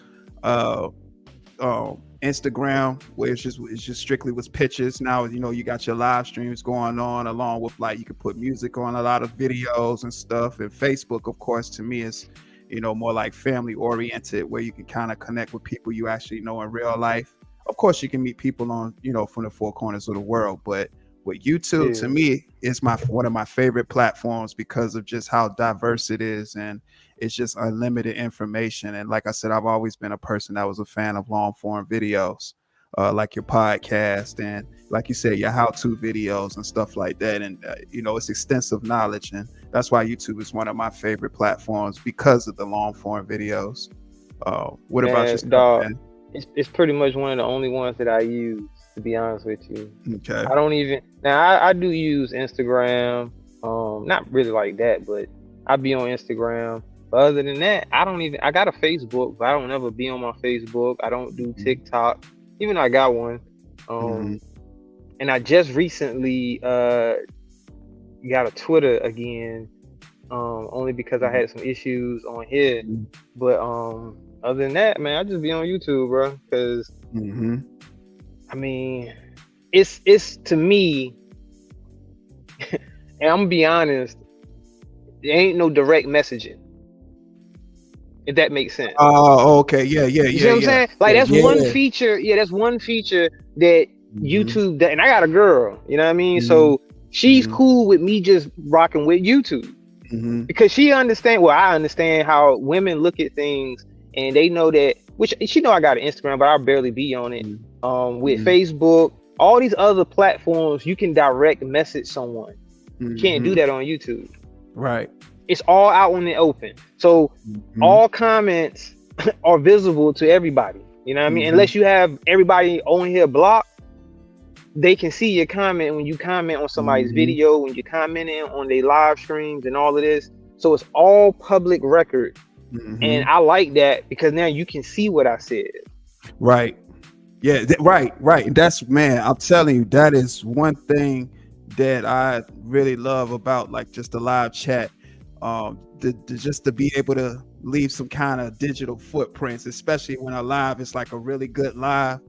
Instagram, where it's just strictly was pictures. Now, you know, you got your live streams going on, along with like you can put music on, a lot of videos and stuff. And Facebook, of course, to me is, you know, more like family oriented, where you can kind of connect with people you actually know in real life. Of course, you can meet people on, you know, from the four corners of the world, but with YouTube, to me, is one of my favorite platforms because of just how diverse it is, and it's just unlimited information. And like I said, I've always been a person that was a fan of long form videos, like your podcast and, like you said, your how-to videos and stuff like that. And you know, it's extensive knowledge, and that's why YouTube is one of my favorite platforms, because of the long form videos. What Man, about you, dog? man? It's pretty much one of the only ones that I use, to be honest with you. Okay. I don't even now. I do use Instagram, not really like that, but I be on Instagram. But other than that, I don't even. I got a Facebook, but I don't ever be on my Facebook. I don't do TikTok, even though I got one. And I just recently got a Twitter again, only because I had some issues on here. But other than that, man, I just be on YouTube, bro, because I mean, it's to me, and I'm gonna be honest, there ain't no direct messaging, if that makes sense. Oh, okay, yeah. You see what I'm saying? Like, that's one feature. Yeah, that's one feature that YouTube does. And I got a girl, you know what I mean? So she's cool with me just rocking with YouTube because she understand. Well, I understand how women look at things, and they know that. Which she know I got an Instagram, but I barely be on it. With Facebook, all these other platforms, you can direct message someone. You can't do that on YouTube. Right. It's all out in the open. So all comments are visible to everybody. You know what I mean? Unless you have everybody on here blocked, they can see your comment when you comment on somebody's video, when you're commenting on their live streams and all of this. So it's all public record. And I like that because now you can see what I said. Right. Yeah, right. That's, man, I'm telling you, that is one thing that I really love about like just the live chat. Just to be able to leave some kind of digital footprints, especially when a live is like a really good live,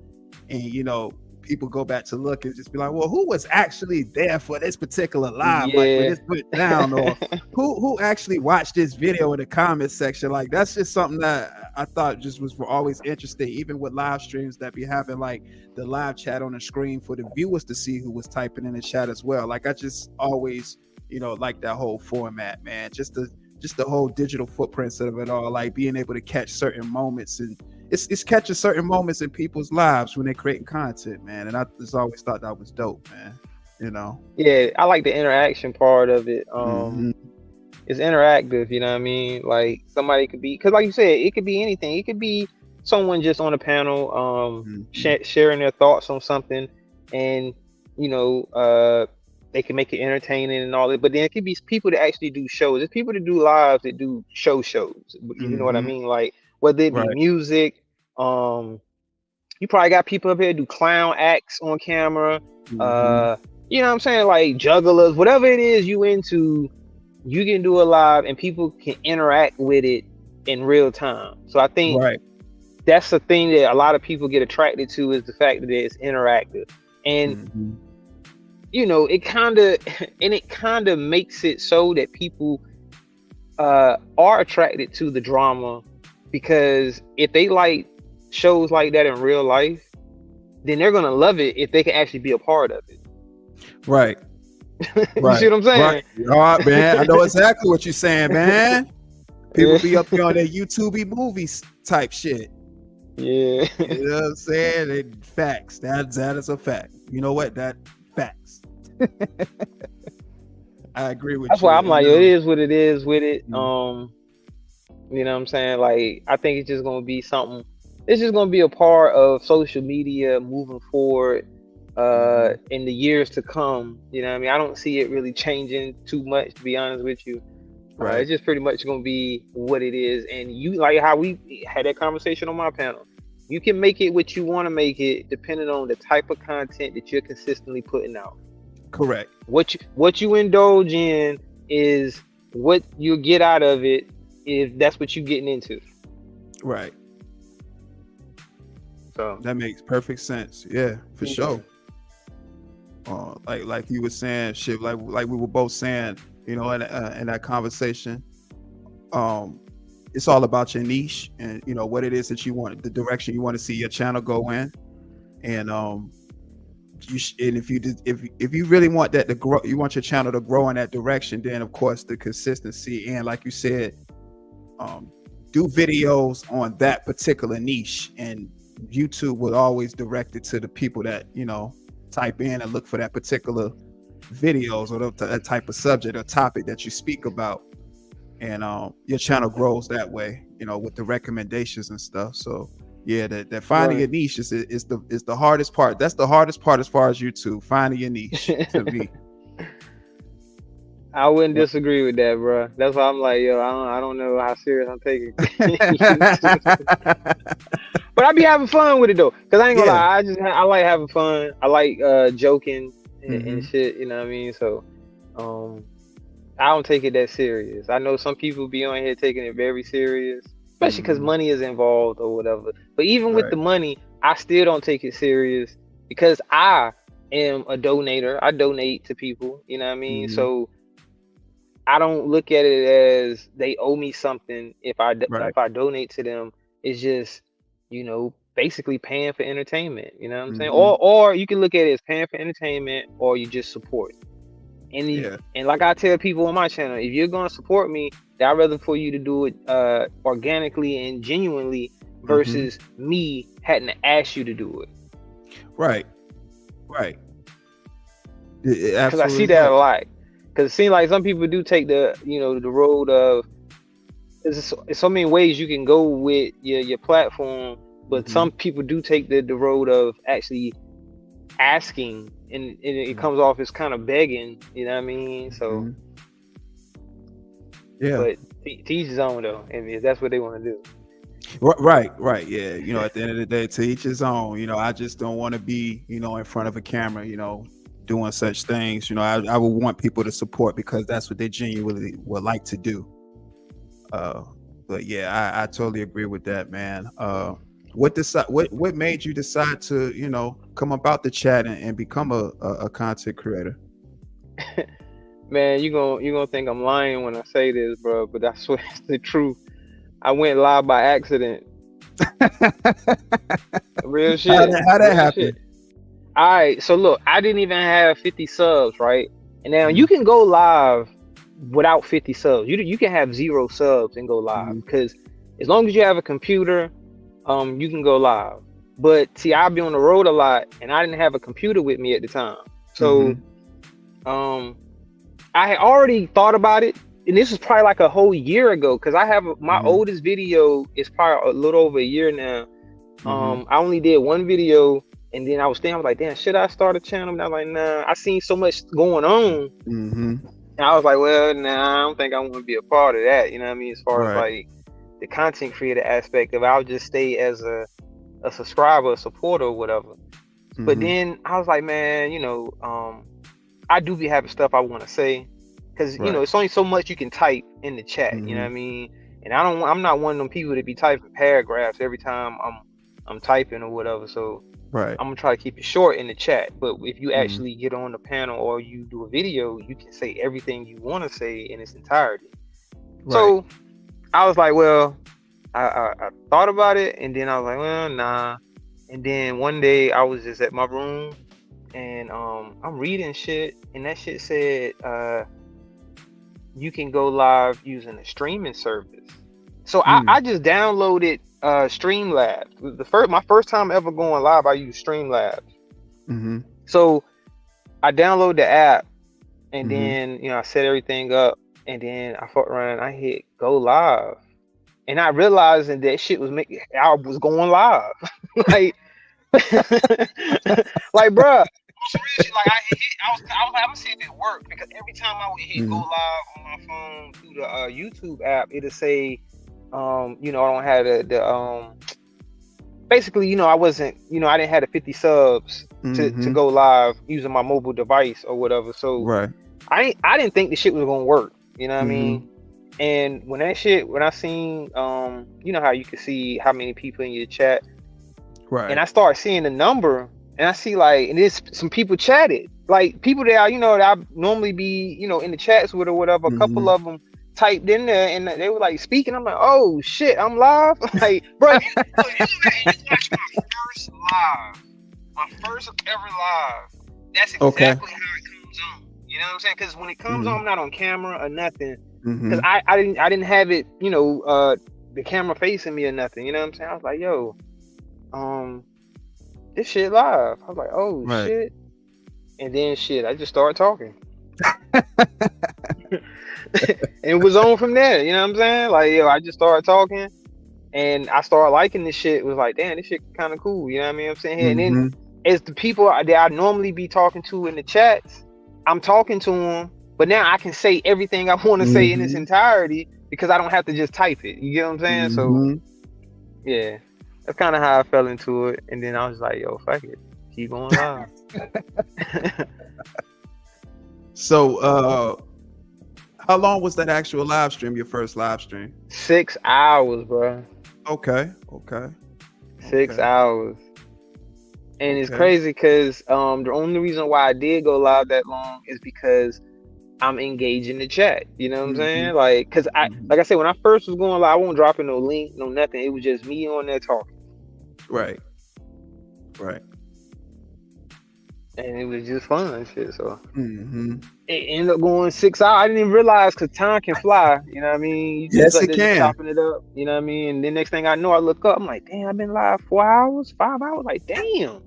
and you know, people go back to look and just be like, well, who was actually there for this particular live? Like when this went down, or who actually watched this video in the comment section? Like, that's just something that I thought just was always interesting, even with live streams that be having like the live chat on the screen for the viewers to see who was typing in the chat as well. Like, I just always, you know, like that whole format, man. Just the whole digital footprints of it all, like being able to catch certain moments, and it's catching certain moments in people's lives when they're creating content, man. And I just always thought that was dope, man. You know? Yeah, I like the interaction part of it. It's interactive, you know what I mean? Like, somebody could be, because like you said, it could be anything. It could be someone just on a panel sharing their thoughts on something, and you know, they can make it entertaining and all that. But then it could be people that actually do shows. There's people that do lives that do shows. You know what I mean? Like, whether it be music, you probably got people up here do clown acts on camera. You know what I'm saying? Like jugglers, whatever it is you into, you can do a live and people can interact with it in real time. So I think that's the thing that a lot of people get attracted to, is the fact that it's interactive. And you know, it kind of makes it so that people are attracted to the drama, because if they like shows like that in real life, then they're gonna love it if they can actually be a part of it. Right. You see what I'm saying? Right, man. I know exactly what you're saying, man. People be up here on their YouTube movies type shit. Yeah. You know what I'm saying? Facts. That is a fact. You know what? That facts. I agree with you. That's why I'm like, it is what it is with it. You know what I'm saying? Like, I think it's just gonna be something. It's just gonna be a part of social media moving forward in the years to come. You know what I mean? I don't see it really changing too much, to be honest with you. Right. It's just pretty much gonna be what it is. And you, like how we had that conversation on my panel, you can make it what you want to make it depending on the type of content that you're consistently putting out. Correct. What you indulge in is what you get out of it, if that's what you're getting into. Right. So that makes perfect sense. Yeah, for sure. Like you were saying, shit. Like we were both saying, you know, in that conversation. It's all about your niche and you know what it is that you want, the direction you want to see your channel go in, and and if you really want that to grow, you want your channel to grow in that direction, then of course the consistency and like you said, do videos on that particular niche, and YouTube will always direct it to the people that you know type in and look for that particular videos or that type of subject or topic that you speak about, and your channel grows that way, you know, with the recommendations and stuff. So yeah, that finding a niche is the hardest part. That's the hardest part as far as YouTube, finding your niche to me. I wouldn't disagree with that, bro. That's why I'm like, yo, I don't know how serious I'm taking. But I be having fun with it though, cause I ain't gonna lie, I like having fun. I like joking and shit. You know what I mean? So, I don't take it that serious. I know some people be on here taking it very serious, especially because money is involved or whatever. But even with the money, I still don't take it serious because I am a donator. I donate to people. You know what I mean? So I don't look at it as they owe me something if I donate to them. It's just, you know, basically paying for entertainment. You know what I'm saying? Or you can look at it as paying for entertainment, or you just support. And and like I tell people on my channel, if you're gonna support me, I'd rather for you to do it organically and genuinely versus me having to ask you to do it. Right. Because I see that a lot. Because it seems like some people do take the road of there's so many ways you can go with your platform, but some people do take the road of actually asking, and it comes off as kind of begging, you know what I mean? So but to each his own though, if that's what they want to do. Right. Yeah. You know, at the end of the day, to each his own. You know, I just don't want to be, you know, in front of a camera, you know, doing such things. You know, I would want people to support because that's what they genuinely would like to do. But yeah, I totally agree with that, man. What made you decide to, you know, come about the chat and become a content creator? Man, you gonna think I'm lying when I say this, bro, but I swear it's the truth. I went live by accident. Real shit. How that happened? All right, so look, I didn't even have 50 subs, right? And now you can go live without 50 subs. You can have 0 subs and go live because as long as you have a computer, you can go live. But see, I'll be on the road a lot, and I didn't have a computer with me at the time. So, I had already thought about it, and this was probably like a whole year ago because I have my oldest video is probably a little over a year now. I only did one video, and then I was like, damn, should I start a channel? And I was like, nah, I seen so much going on. And I was like, well, nah, I don't think I want to be a part of that. You know what I mean? As far as like the content creator aspect of it, I'll just stay as a subscriber, a supporter, or whatever. But then I was like, man, you know, I do be having stuff I want to say because you know it's only so much you can type in the chat. You know what I mean? And I'm not one of them people that be typing paragraphs every time I'm typing or whatever. So I'm gonna try to keep it short in the chat. But if you actually get on the panel or you do a video, you can say everything you want to say in its entirety. So I was like, well, I thought about it, and then I was like, well, nah. And then one day I was just at my room, and I'm reading shit, and that shit said you can go live using a streaming service. So I just downloaded Streamlabs. My first time ever going live, I used Streamlabs. So I downloaded the app, and then I set everything up, and then I fucked around. I hit go live, and I realized that shit was I was going live, like, like, bruh. Like I was gonna see if it worked because every time I would hit go live on my phone through the YouTube app, it'll say, I don't have the basically, I wasn't, I didn't have the 50 subs to go live using my mobile device or whatever. So I didn't think the shit was gonna work. You know what I mean? And when I seen, you know how you can see how many people in your chat. Right. And I start seeing the number, and I see like, and there's some people chatted, like people that I, that I normally be, in the chats with or whatever. A couple of them typed in there, and they were like speaking. I'm like, oh shit, I'm live. Like, bro, you watch my first live, my first ever live. That's exactly how it comes on. You know what I'm saying? Because when it comes on, I'm not on camera or nothing. Because I didn't have it, the camera facing me or nothing. You know what I'm saying? I was like, yo, this shit live. I was like, oh shit. And then I just started talking. And it was on from there. You know what I'm saying? Like, yo, I just started talking, and I started liking this shit. It was like, damn, this shit kind of cool. You know what I mean? I'm saying? And then as the people that I normally be talking to in the chats, I'm talking to them, but now I can say everything I want to say in its entirety because I don't have to just type it. You get what I'm saying? So, yeah, that's kind of how I fell into it. And then I was like, yo, fuck it. Keep going live. So, how long was that actual live stream, your first live stream? 6 hours, bro. Okay. 6 hours. And it's crazy because the only reason why I did go live that long is because I'm engaging the chat. You know what I'm saying? Like, because like I said, when I first was going live, I won't drop in no link, no nothing. It was just me on there talking. Right. And it was just fun and shit. So it ended up going 6 hours. I didn't even realize because time can fly. You know what I mean? You just it can. Chopping it up. You know what I mean? And the next thing I know, I look up. I'm like, damn, I've been live 4 hours, 5 hours. Like, damn.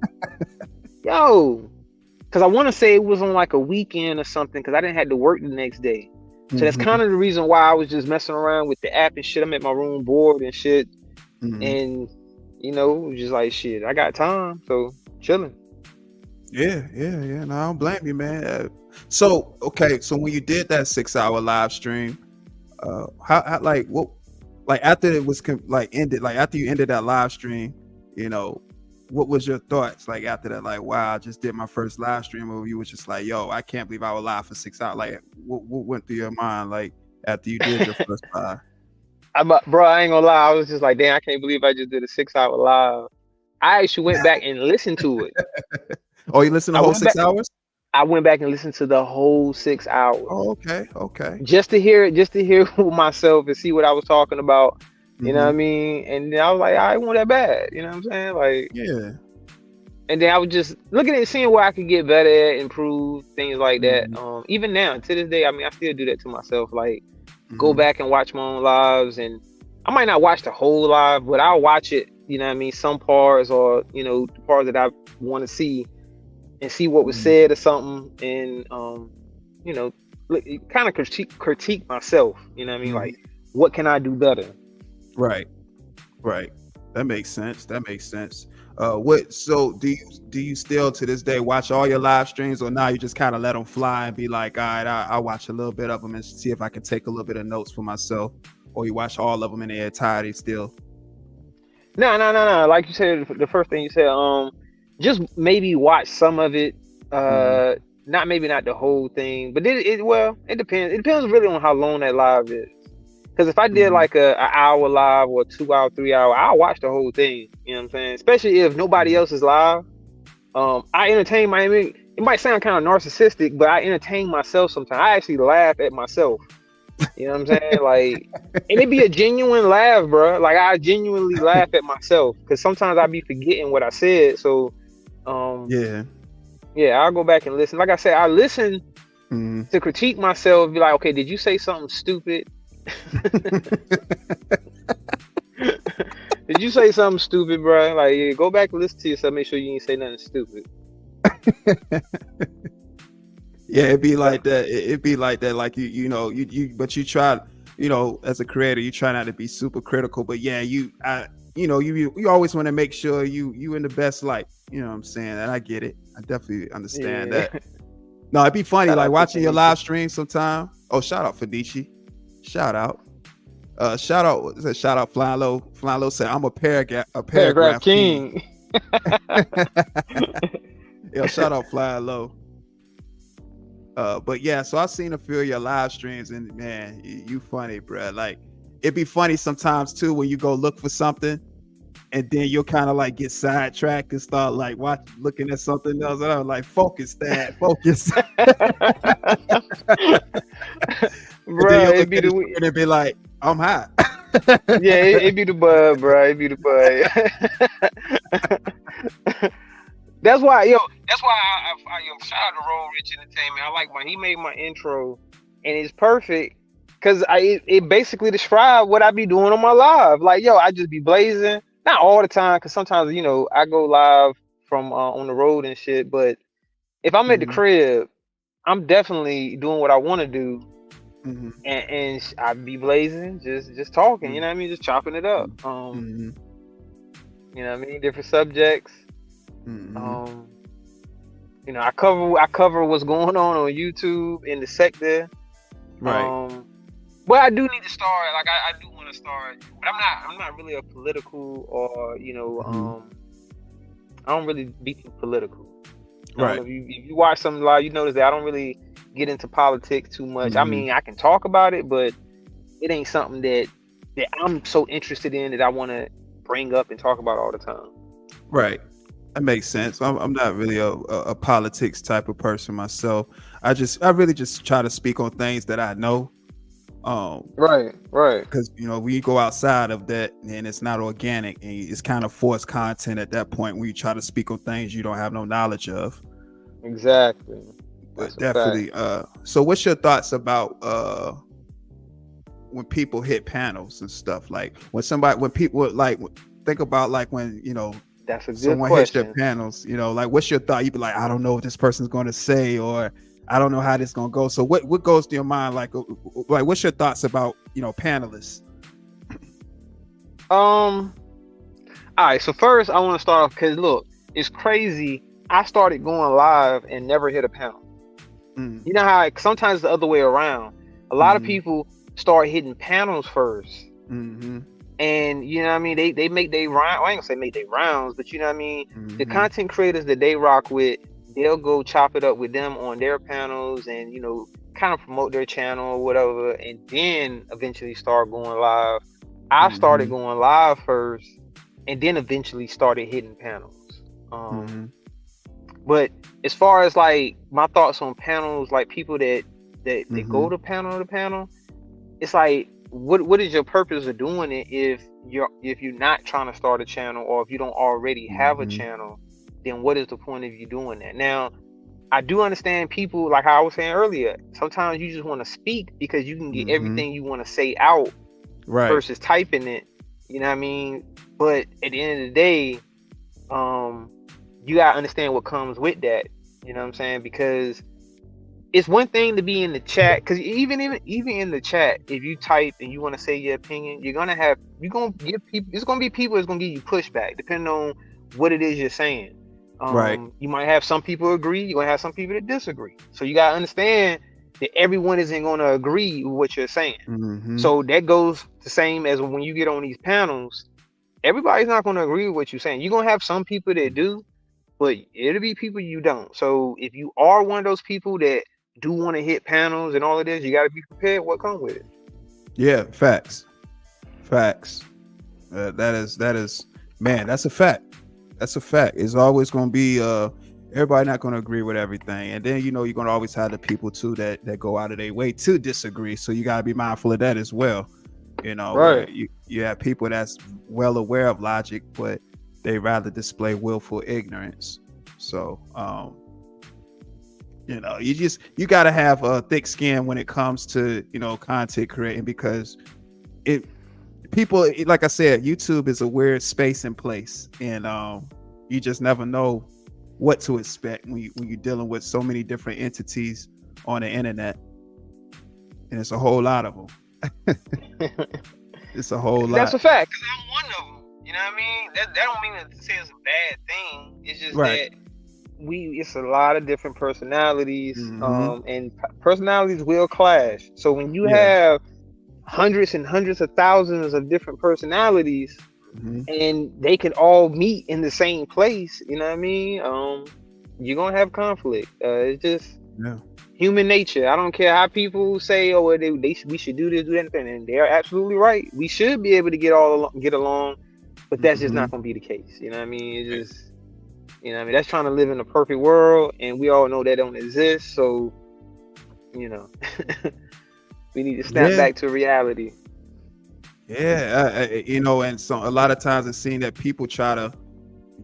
Yo. Because I want to say it was on like a weekend or something because I didn't have to work the next day. So that's kind of the reason why I was just messing around with the app and shit. I'm at my room bored and shit. And, it was just like, shit, I got time. So, chilling. Yeah. No, I don't blame you, man. So when you did that 6 hour live stream, how like what, like after it was ended, like after you ended that live stream, what was your thoughts like after that? Like, wow, I just did my first live stream, or you was just like, yo, I can't believe I was live for 6 hours. Like, what went through your mind like after you did your first live? Bro, I ain't gonna lie, I was just like, damn, I can't believe I just did a 6 hour live. I actually went back and listened to it. Oh, you listened to the whole 6 hours? I went back and listened to the whole 6 hours. Oh, okay. Just to hear myself and see what I was talking about. You know what I mean? And then I was like, I ain't want that bad. You know what I'm saying? Like, yeah. And then I was just looking at seeing where I could get better at, improve, things like that. Even now, to this day, I mean, I still do that to myself. Like, go back and watch my own lives, and I might not watch the whole live, but I'll watch it. You know what I mean? Some parts, or the parts that I want to see, and see what was said or something, and kind of critique myself. You know what I mean? Like, what can I do better? Right. That makes sense. So do you still to this day watch all your live streams, or now you just kind of let them fly and be like, all right, I'll watch a little bit of them and see if I can take a little bit of notes for myself, or you watch all of them in their entirety still? No. Like you said, the first thing you said, just maybe watch some of it. Not the whole thing, but it depends. It depends really on how long that live is. Because if I did like an hour live or 2 hour, 3 hour, I'll watch the whole thing. You know what I'm saying? Especially if nobody else is live. I entertain it might sound kind of narcissistic, but I entertain myself sometimes. I actually laugh at myself. You know what I'm saying? Like, and it be a genuine laugh, bro. Like, I genuinely laugh at myself because sometimes I be forgetting what I said. So, yeah, I'll go back and listen. Like I said, I listen to critique myself. Be like, okay, did you say something stupid? Did you say something stupid, bro? Like, yeah, go back and listen to yourself. Make sure you ain't say nothing stupid. Yeah, it'd be like that. It'd be like that. Like but you try, as a creator, you try not to be super critical. But yeah, you always want to make sure you in the best light. You know what I'm saying? And I get it. I definitely understand that. No, it'd be funny, like watching your live stream sometime. Oh, shout out Fadici. Shout out. Shout out Flying Low. Flying Low said, I'm a paragraph king. Yo, shout out Flying Low. But yeah, so I've seen a few of your live streams, and man, you funny, bro. Like, it'd be funny sometimes too when you go look for something and then you'll kind of like get sidetracked and start like looking at something else. And I'm like, focus, Dad, focus. Bro, it'd be and be like, I'm high. Yeah, it'd be the bud, bro. It'd be the bud. That's why I shout out to Roll Rich Entertainment. I like when he made my intro, and it's perfect because it basically described what I be doing on my live. Like, yo, I just be blazing, not all the time, because sometimes I go live from on the road and shit. But if I'm at the crib, I'm definitely doing what I want to do, and I be blazing, just talking. You know what I mean? Just chopping it up. You know what I mean? Different subjects. I cover what's going on YouTube in the sector. Right. But I do need to start. Like I do want to start, but I'm not really a political or I don't really be too political. Right. If you watch some live, you notice that I don't really get into politics too much. I mean, I can talk about it, but it ain't something that I'm so interested in that I want to bring up and talk about all the time. Right. That makes sense. I'm not really a politics type of person myself. I really just try to speak on things that I know. Right. Because we go outside of that and it's not organic, and it's kind of forced content at that point when you try to speak on things you don't have no knowledge of. Exactly. But definitely. So what's your thoughts about when people hit panels and stuff? Like when people like think about like when that's a good someone question. hits their panels, like what's your thought? You'd be like, I don't know what this person's going to say, or I don't know how this is going to go. So what goes to your mind? Like what's your thoughts about, panelists? All right. So first I want to start off because look, it's crazy. I started going live and never hit a panel. You know how sometimes it's the other way around. A lot of people start hitting panels first. And you know what I mean? They make their round. I ain't gonna say make their rounds, but you know what I mean? The content creators that they rock with, they'll go chop it up with them on their panels and kind of promote their channel or whatever, and then eventually start going live. I started going live first and then eventually started hitting panels. But as far as like my thoughts on panels, like people that go to panel, it's like, what is your purpose of doing it if you're not trying to start a channel, or if you don't already have a channel? Then what is the point of you doing that? Now, I do understand people, like how I was saying earlier, sometimes you just want to speak because you can get everything you want to say out versus typing it. You know what I mean? But at the end of the day, you gotta understand what comes with that. You know what I'm saying? Because it's one thing to be in the chat, because even in the chat, if you type and you want to say your opinion, it's gonna be people that's gonna give you pushback depending on what it is you're saying. You might have some people agree, you're gonna have some people that disagree. So you gotta understand that everyone isn't gonna agree with what you're saying. So that goes the same as when you get on these panels. Everybody's not gonna agree with what you're saying. You're gonna have some people that do, but it'll be people you don't. So if you are one of those people that do want to hit panels and all of this, you got to be prepared what comes with it. Yeah, facts. That is man, that's a fact. It's always going to be everybody not going to agree with everything, and then you're going to always have the people too that go out of their way to disagree. So you got to be mindful of that as well. Right. You have people that's well aware of logic, but they rather display willful ignorance. So you got to have a thick skin when it comes to content creating, because people, like I said, YouTube is a weird space and place, and you just never know what to expect when you're dealing with so many different entities on the internet, and it's a whole lot of them. It's a whole lot. That's a fact, because I'm one of them. You know what I mean? That don't mean to say it's a bad thing. It's just that it's a lot of different personalities, and personalities will clash. So when you have hundreds and hundreds of thousands of different personalities, and they can all meet in the same place, you know what I mean? You're gonna have conflict. It's just human nature. I don't care how people say, we should do this, do that, and they're absolutely right. We should be able to get along, but that's just not gonna be the case. You know what I mean? It's just, you know what I mean? That's trying to live in a perfect world, and we all know that don't exist. So, you know, we need to snap back to reality. Yeah, you know, and so a lot of times I've seen that people try to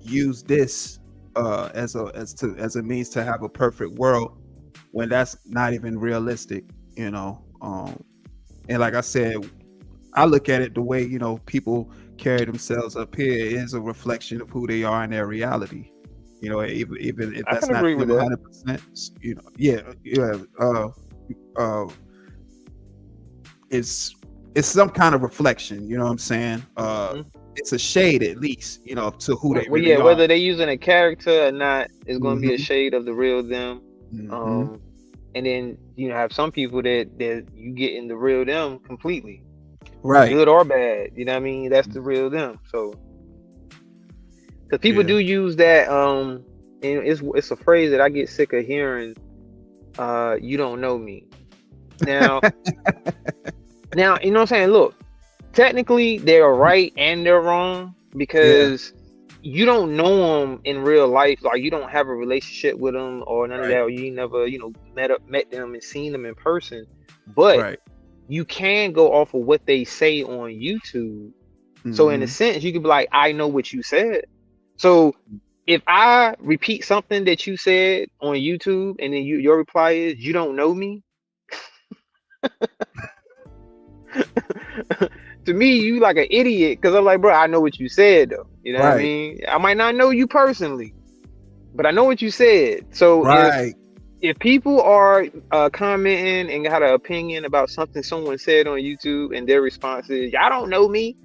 use this as a means to have a perfect world when that's not even realistic, you know. And like I said, I look at it the way, you know, people carry themselves up here is a reflection of who they are in their reality. You know, even if that's not 100%, you know, it's some kind of reflection, you know what I'm saying? It's a shade at least, you know, to who they really are. Whether they're using a character or not, it's going to be a shade of the real them. And then you have some people that you get in the real them completely, right? Good or bad, you know what I mean? That's the real them. So, because people do use that, and it's a phrase that I get sick of hearing. You don't know me. Now, now you know what I'm saying. Look, technically they're right and they're wrong because you don't know them in real life. Like you don't have a relationship with them or none of that. Or you never, you know, met them and seen them in person. But you can go off of what they say on YouTube. So in a sense, you could be like, I know what you said. So if I repeat something that you said on YouTube and then your reply is, you don't know me. To me, you like an idiot because I'm like, bro, I know what you said though. You know what I mean? I might not know you personally, but I know what you said. So if people are commenting and got an opinion about something someone said on YouTube and their response is, y'all don't know me.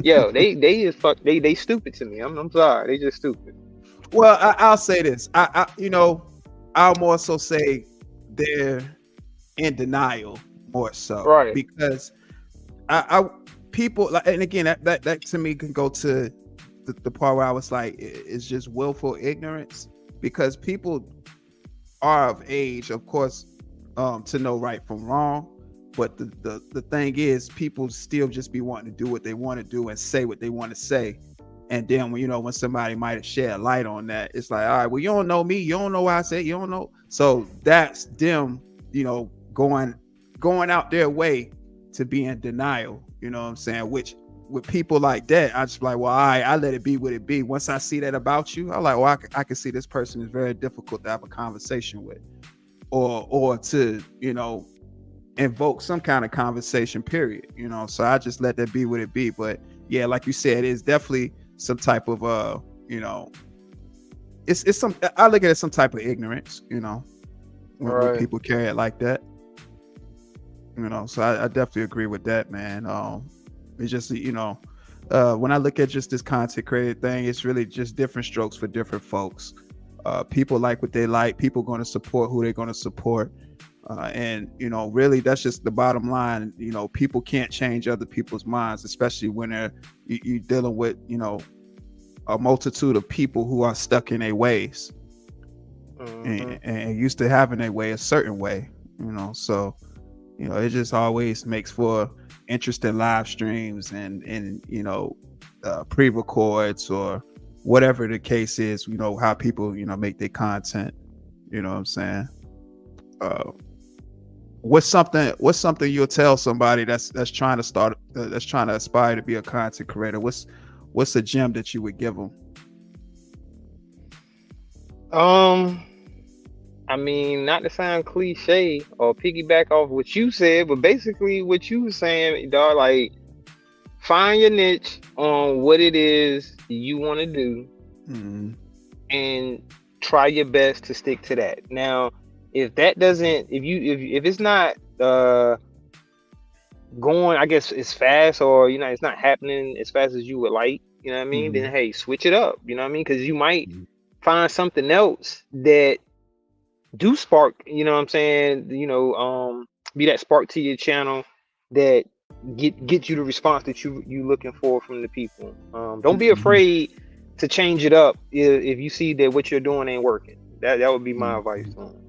Yo, they just they stupid to me. I'm sorry, they just stupid. Well, I'll say this. I you know, I'll more so say they're in denial more so, because I people like, and again that to me can go to the part where I was like, it's just willful ignorance, because people are of age, of course, to know right from wrong. But the thing is, people still just be wanting to do what they want to do and say what they want to say. And then when somebody might have shed light on that, it's like, all right, well, you don't know me, you don't know what I said, you don't know. So that's them, going out their way to be in denial. You know what I'm saying? Which with people like that, I just like, well, I let it be what it be. Once I see that about you, I'm like, well, I can see this person is very difficult to have a conversation with, or to invoke some kind of conversation, period. So I just let that be what it be. But yeah, like you said, it's definitely some type of it's some, I look at it as some type of ignorance, when people carry it like that. So I definitely agree with that, man. It's just when I look at just this content creator thing, it's really just different strokes for different folks. People like what they like, people going to support who they're going to support. And really that's just the bottom line. People can't change other people's minds, especially when you're dealing with a multitude of people who are stuck in their ways, and used to having their way a certain way. So it just always makes for interesting live streams and pre-records or whatever the case is. How people make their content. You know what I'm saying? What's something you'll tell somebody that's trying to aspire to be a content creator? What's a gem that you would give them? I mean, not to sound cliche or piggyback off what you said, but basically what you were saying, dog, like find your niche on what it is you want to do, and try your best to stick to that. Now, if that doesn't, if it's not going, I guess, as fast, or it's not happening as fast as you would like, you know what I mean? Then hey, switch it up, you know what I mean? Because you might find something else that do spark, you know what I'm saying? Be that spark to your channel that get you the response that you looking for from the people. Don't be afraid to change it up if you see that what you're doing ain't working. That would be my advice to them.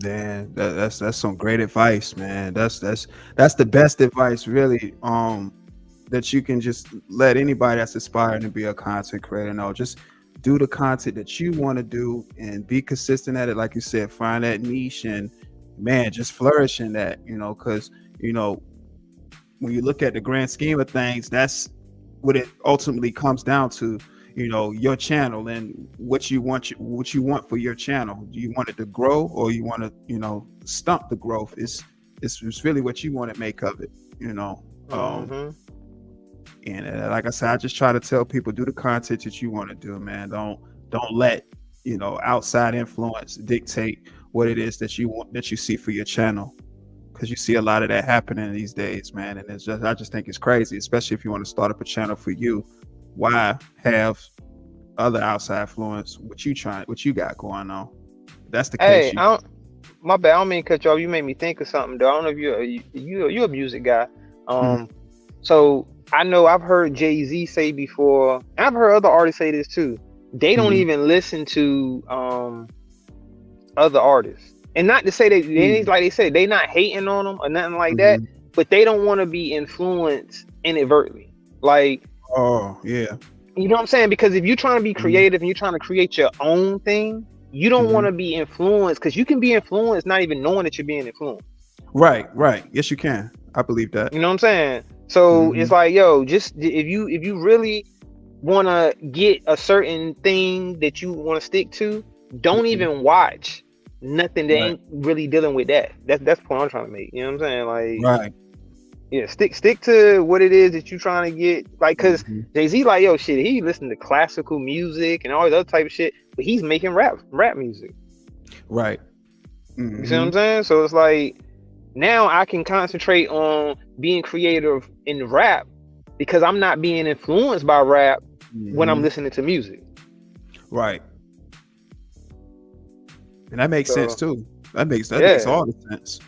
Man, that's some great advice, man. That's the best advice, really. that you can just let anybody that's aspiring to be a content creator know. Just do the content that you want to do and be consistent at it. Like you said, find that niche and man, just flourish in that, because, when you look at the grand scheme of things, that's what it ultimately comes down to, your channel and what you want for your channel. Do you want it to grow or you want to, stump the growth? It's really what you want to make of it, And like I said, I just try to tell people, do the content that you want to do, man. Don't let outside influence dictate what it is that you want, that you see for your channel, because you see a lot of that happening these days, man. And I just think it's crazy, especially if you want to start up a channel for you. Why have other outside influence? What you got going on? That's the case. Hey, my bad. I don't mean to cut you off. You made me think of something, though. I don't know if you're a music guy. So I know I've heard Jay-Z say before, and I've heard other artists say this too. They don't even listen to other artists, and not to say that like they said, they not hating on them or nothing like that, but they don't want to be influenced inadvertently. Like, oh yeah, you know what I'm saying? Because if you're trying to be creative and you're trying to create your own thing, you don't want to be influenced, because you can be influenced not even knowing that you're being influenced. Right. Yes, you can. I believe that. You know what I'm saying? So it's like, yo, just if you really want to get a certain thing that you want to stick to, don't even watch nothing that ain't really dealing with that. That's the point I'm trying to make. You know what I'm saying? Like, yeah, stick to what it is that you're trying to get. Like, cause Jay-Z, like, yo, shit, he listen to classical music and all this other type of shit, but he's making rap music. Right. You see what I'm saying? So it's like, now I can concentrate on being creative in rap because I'm not being influenced by rap when I'm listening to music. Right. And that makes sense too. That makes all the sense.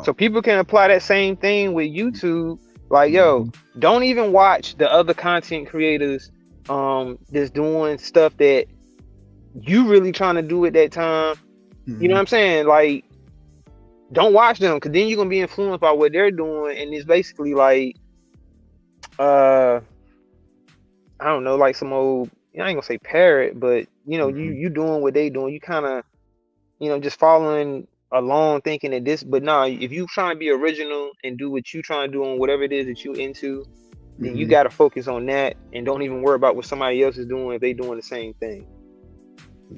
So people can apply that same thing with YouTube. Like, yo, don't even watch the other content creators that's doing stuff that you really trying to do at that time. You know what I'm saying? Like, don't watch them, because then you're gonna be influenced by what they're doing, and it's basically like, I don't know, like some old, I ain't gonna say parrot, but you doing what they doing, you kind of, just following along, thinking that this. But nah, if you trying to be original and do what you trying to do on whatever it is that you into, then you got to focus on that and don't even worry about what somebody else is doing if they doing the same thing.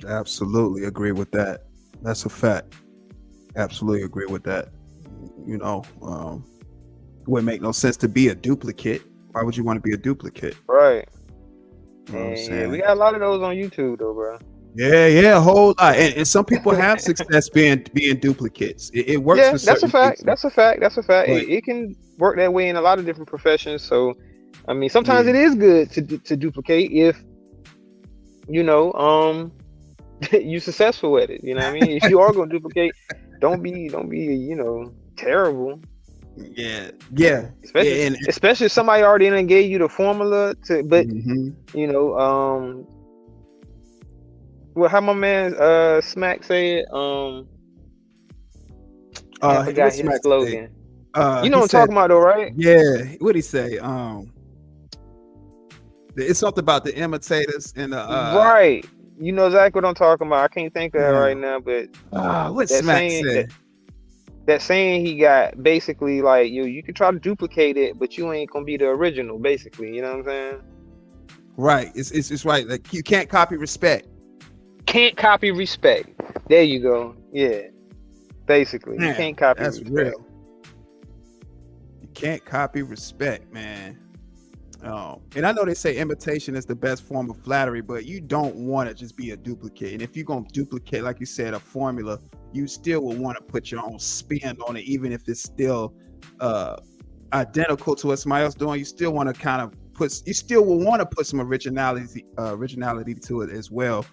Absolutely agree with that. That's a fact. Absolutely agree with that. It wouldn't make no sense to be a duplicate. Why would you want to be a duplicate? Right. You know what I'm saying? We got a lot of those on YouTube though, bro. Yeah, a whole lot. And some people have success being duplicates. It works. Yeah, for that's a fact. people. That's a fact. Right. It can work that way in a lot of different professions. So, I mean, sometimes it is good to duplicate if you're successful at it. You know what I mean? If you are going to duplicate, don't be terrible. Yeah. Especially if somebody already done gave you the formula to. But well, how my man Smack said, I forgot his slogan. You know what I'm talking about though, right? Yeah. What'd he say? It's something about the imitators and the right. You know exactly what I'm talking about. I can't think of it right now, but what Smack said. That saying he got, basically like, you can try to duplicate it, but you ain't gonna be the original, basically. You know what I'm saying? Right. It's right. Like, you can't copy respect. Can't copy respect. There you go. Yeah. Basically, man, you can't copy that's respect. Real. You can't copy respect, man. And I know they say imitation is the best form of flattery, but you don't want to just be a duplicate. And if you're going to duplicate, like you said, a formula, you still will want to put your own spin on it, even if it's still identical to what somebody else doing. You still want to kind of will want to put some originality to it as well.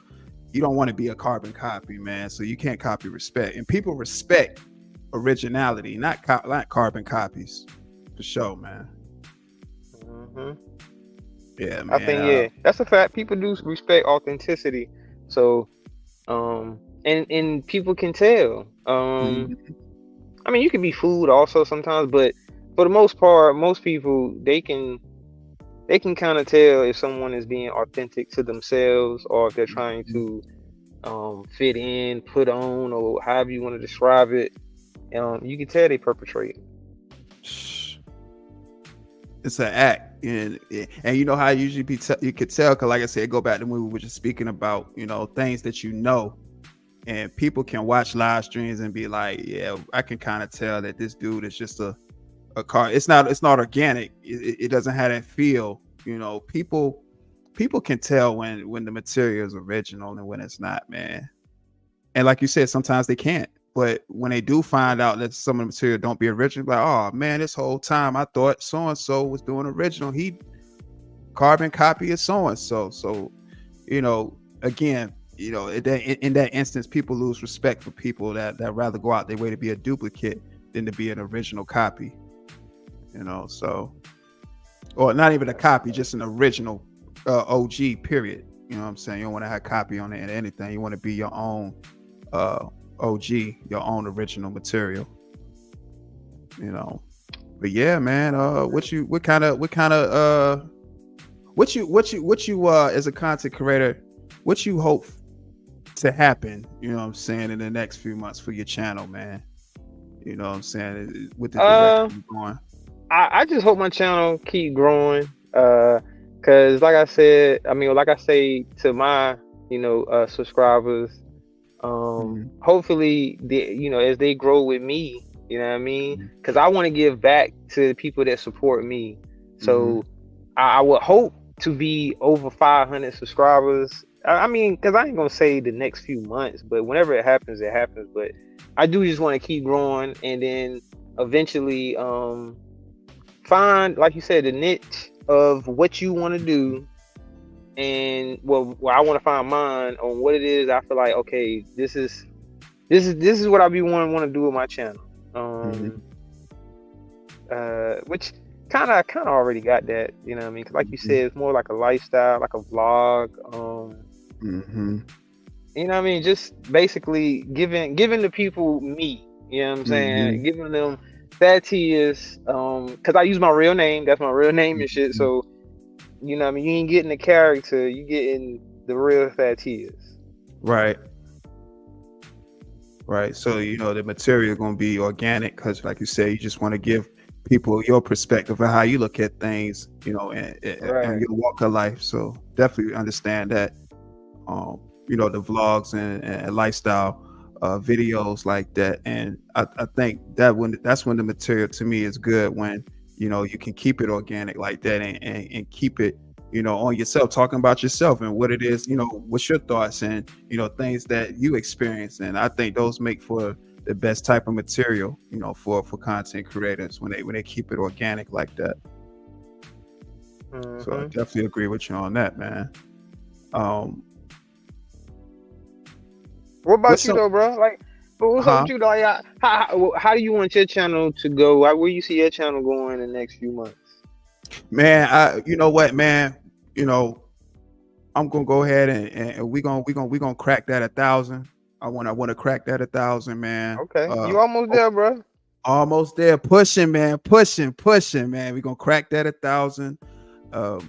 You don't want to be a carbon copy, man. So you can't copy respect. And people respect originality, not carbon copies, for sure, man. Yeah, man. I think that's a fact. People do respect authenticity. So, and people can tell. I mean, you can be fooled also sometimes, but for the most part, most people they can kind of tell if someone is being authentic to themselves or if they're trying to fit in, put on, or however you want to describe it. You can tell they perpetrate. It's an act, and you know how it usually you could tell, because like I said, go back to when we were just speaking about, you know, things that you know, and people can watch live streams and be like, yeah, I can kind of tell that this dude is just a car. It's not organic. It doesn't have that feel. You know, people can tell when the material is original and when it's not, man. And like you said, sometimes they can't. But when they do find out that some of the material don't be original, like, oh man, this whole time I thought so and so was doing original. He carbon copy of so and so. So, you know, again, you know, in that instance, people lose respect for people that rather go out their way to be a duplicate than to be an original copy. You know, so, or not even a copy, just an original OG. Period. You know what I'm saying? You don't want to have a copy on it and anything. You want to be your own OG, your own original material. You know, but yeah, man. What you as a content creator, what you hope to happen? You know what I'm saying, in the next few months for your channel, man. You know what I'm saying, with the direction you're going. I just hope my channel keep growing. Cause like I said, I mean, like I say to my, you know, subscribers, hopefully you know, as they grow with me, you know what I mean? Cause I want to give back to the people that support me. So I would hope to be over 500 subscribers. I mean, cause I ain't gonna say the next few months, but whenever it happens, it happens. But I do just want to keep growing, and then eventually, find, like you said, the niche of what you want to do, and well, I want to find mine on what it is. I feel like, okay, this is what I be want to do with my channel. Which kind of already got that, you know what I mean? 'Cause like you said, it's more like a lifestyle, like a vlog. You know what I mean? Just basically giving the people me. You know what I'm saying? Giving them Thaddeus, because I use my real name. That's my real name and shit. So, you know what I mean? You ain't getting the character. You getting the real Thaddeus. Right. So, you know, the material going to be organic because, like you said, you just want to give people your perspective of how you look at things, you know, and your walk of life. So definitely understand that, you know, the vlogs and lifestyle videos like that. And I think that's when the material to me is good, when, you know, you can keep it organic like that and keep it, you know, on yourself, talking about yourself and what it is, you know, what's your thoughts and, you know, things that you experience. And I think those make for the best type of material, you know, for content creators when they keep it organic like that. So I definitely agree with you on that, man. What about you though, bro? Like, what's up with you though? Like, how do you want your channel to go? Where you see your channel going in the next few months? Man, you know what, man? You know, I'm gonna go ahead and we gonna crack that 1,000. I wanna crack that 1,000, man. Okay, you almost there, bro. Almost there, pushing, man. Pushing, man. We gonna crack that 1,000. Grow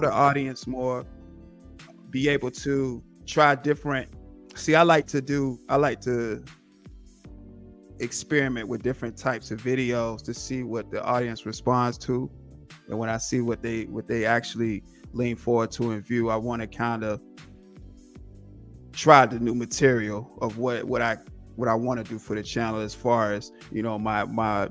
the audience more. Be able to try different. See, I like to experiment with different types of videos to see what the audience responds to, and when I see what they actually lean forward to and view, I want to kind of try the new material of what I want to do for the channel, as far as, you know, my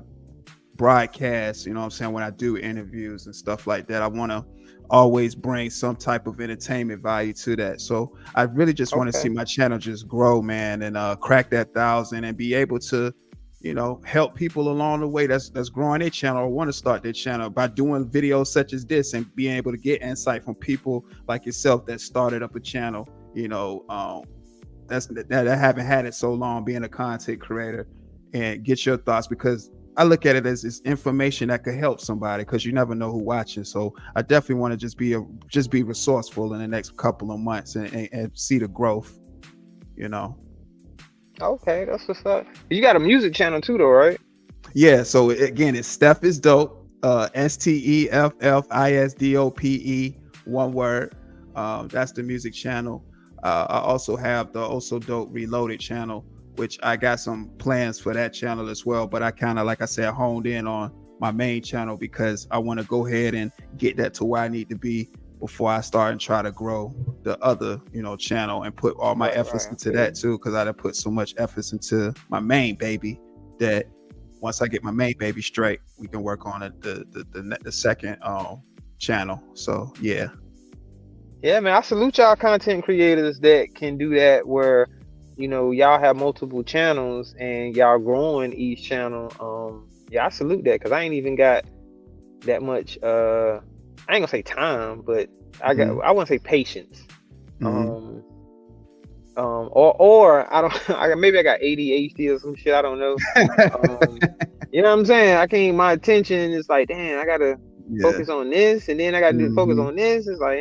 broadcast, you know what I'm saying, when I do interviews and stuff like that. I want to always bring some type of entertainment value to that. So I really just want to see my channel just grow, man, and crack that 1,000 and be able to, you know, help people along the way that's growing their channel or want to start their channel by doing videos such as this and being able to get insight from people like yourself that started up a channel, you know, that haven't had it so long, being a content creator, and get your thoughts, because I look at it as it's information that could help somebody, because you never know who watches. So I definitely want to just be resourceful in the next couple of months and see the growth, you know. Okay, that's what's up. You got a music channel too, though, right? yeah, so again, it's Steph is dope. STEFFISDOPE, one word. That's the music channel. I also have the Also Dope Reloaded channel, which I got some plans for that channel as well. But I kind of, like I said, honed in on my main channel because I want to go ahead and get that to where I need to be before I start and try to grow the other, channel and put all my efforts into that too. Because I done put so much efforts into my main baby that once I get my main baby straight, we can work on the second channel. So yeah. Yeah, man, I salute y'all content creators that can do that where, y'all have multiple channels and y'all growing each channel. Yeah, I salute that because I ain't even got that much I ain't gonna say time, but I wouldn't say patience. Or I don't maybe I got ADHD or some shit, I don't know. You know what I'm saying? My attention is like, damn, I gotta focus on this, and then I gotta focus on this. It's like,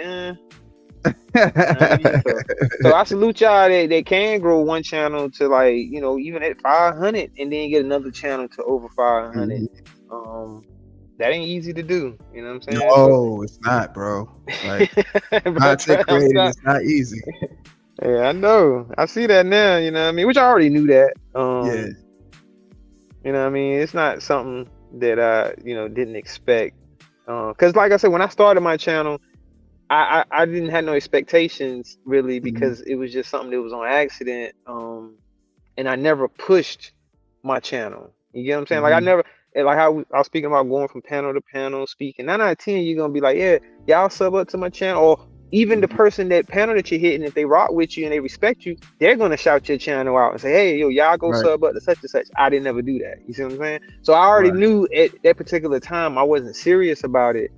so I salute y'all that can grow one channel to like, even at 500 and then get another channel to over 500. That ain't easy to do. You know what I'm saying? No, it's not, bro. Like, content creating is not easy. Yeah, I know. I see that now, you know what I mean? Which I already knew that. Yeah. You know what I mean? It's not something that I, didn't expect. Because like I said, when I started my channel, I didn't have no expectations really because it was just something that was on accident. And I never pushed my channel. You get what I'm saying? Like I never, like how I was speaking about going from panel to panel speaking. 9 out of 10, you're gonna be like, yeah, y'all sub up to my channel, or even the person that panel that you're hitting, if they rock with you and they respect you, they're gonna shout your channel out and say, hey, yo, y'all go sub up to such and such. I didn't ever do that. You see what I'm saying? So I already knew at that particular time I wasn't serious about it.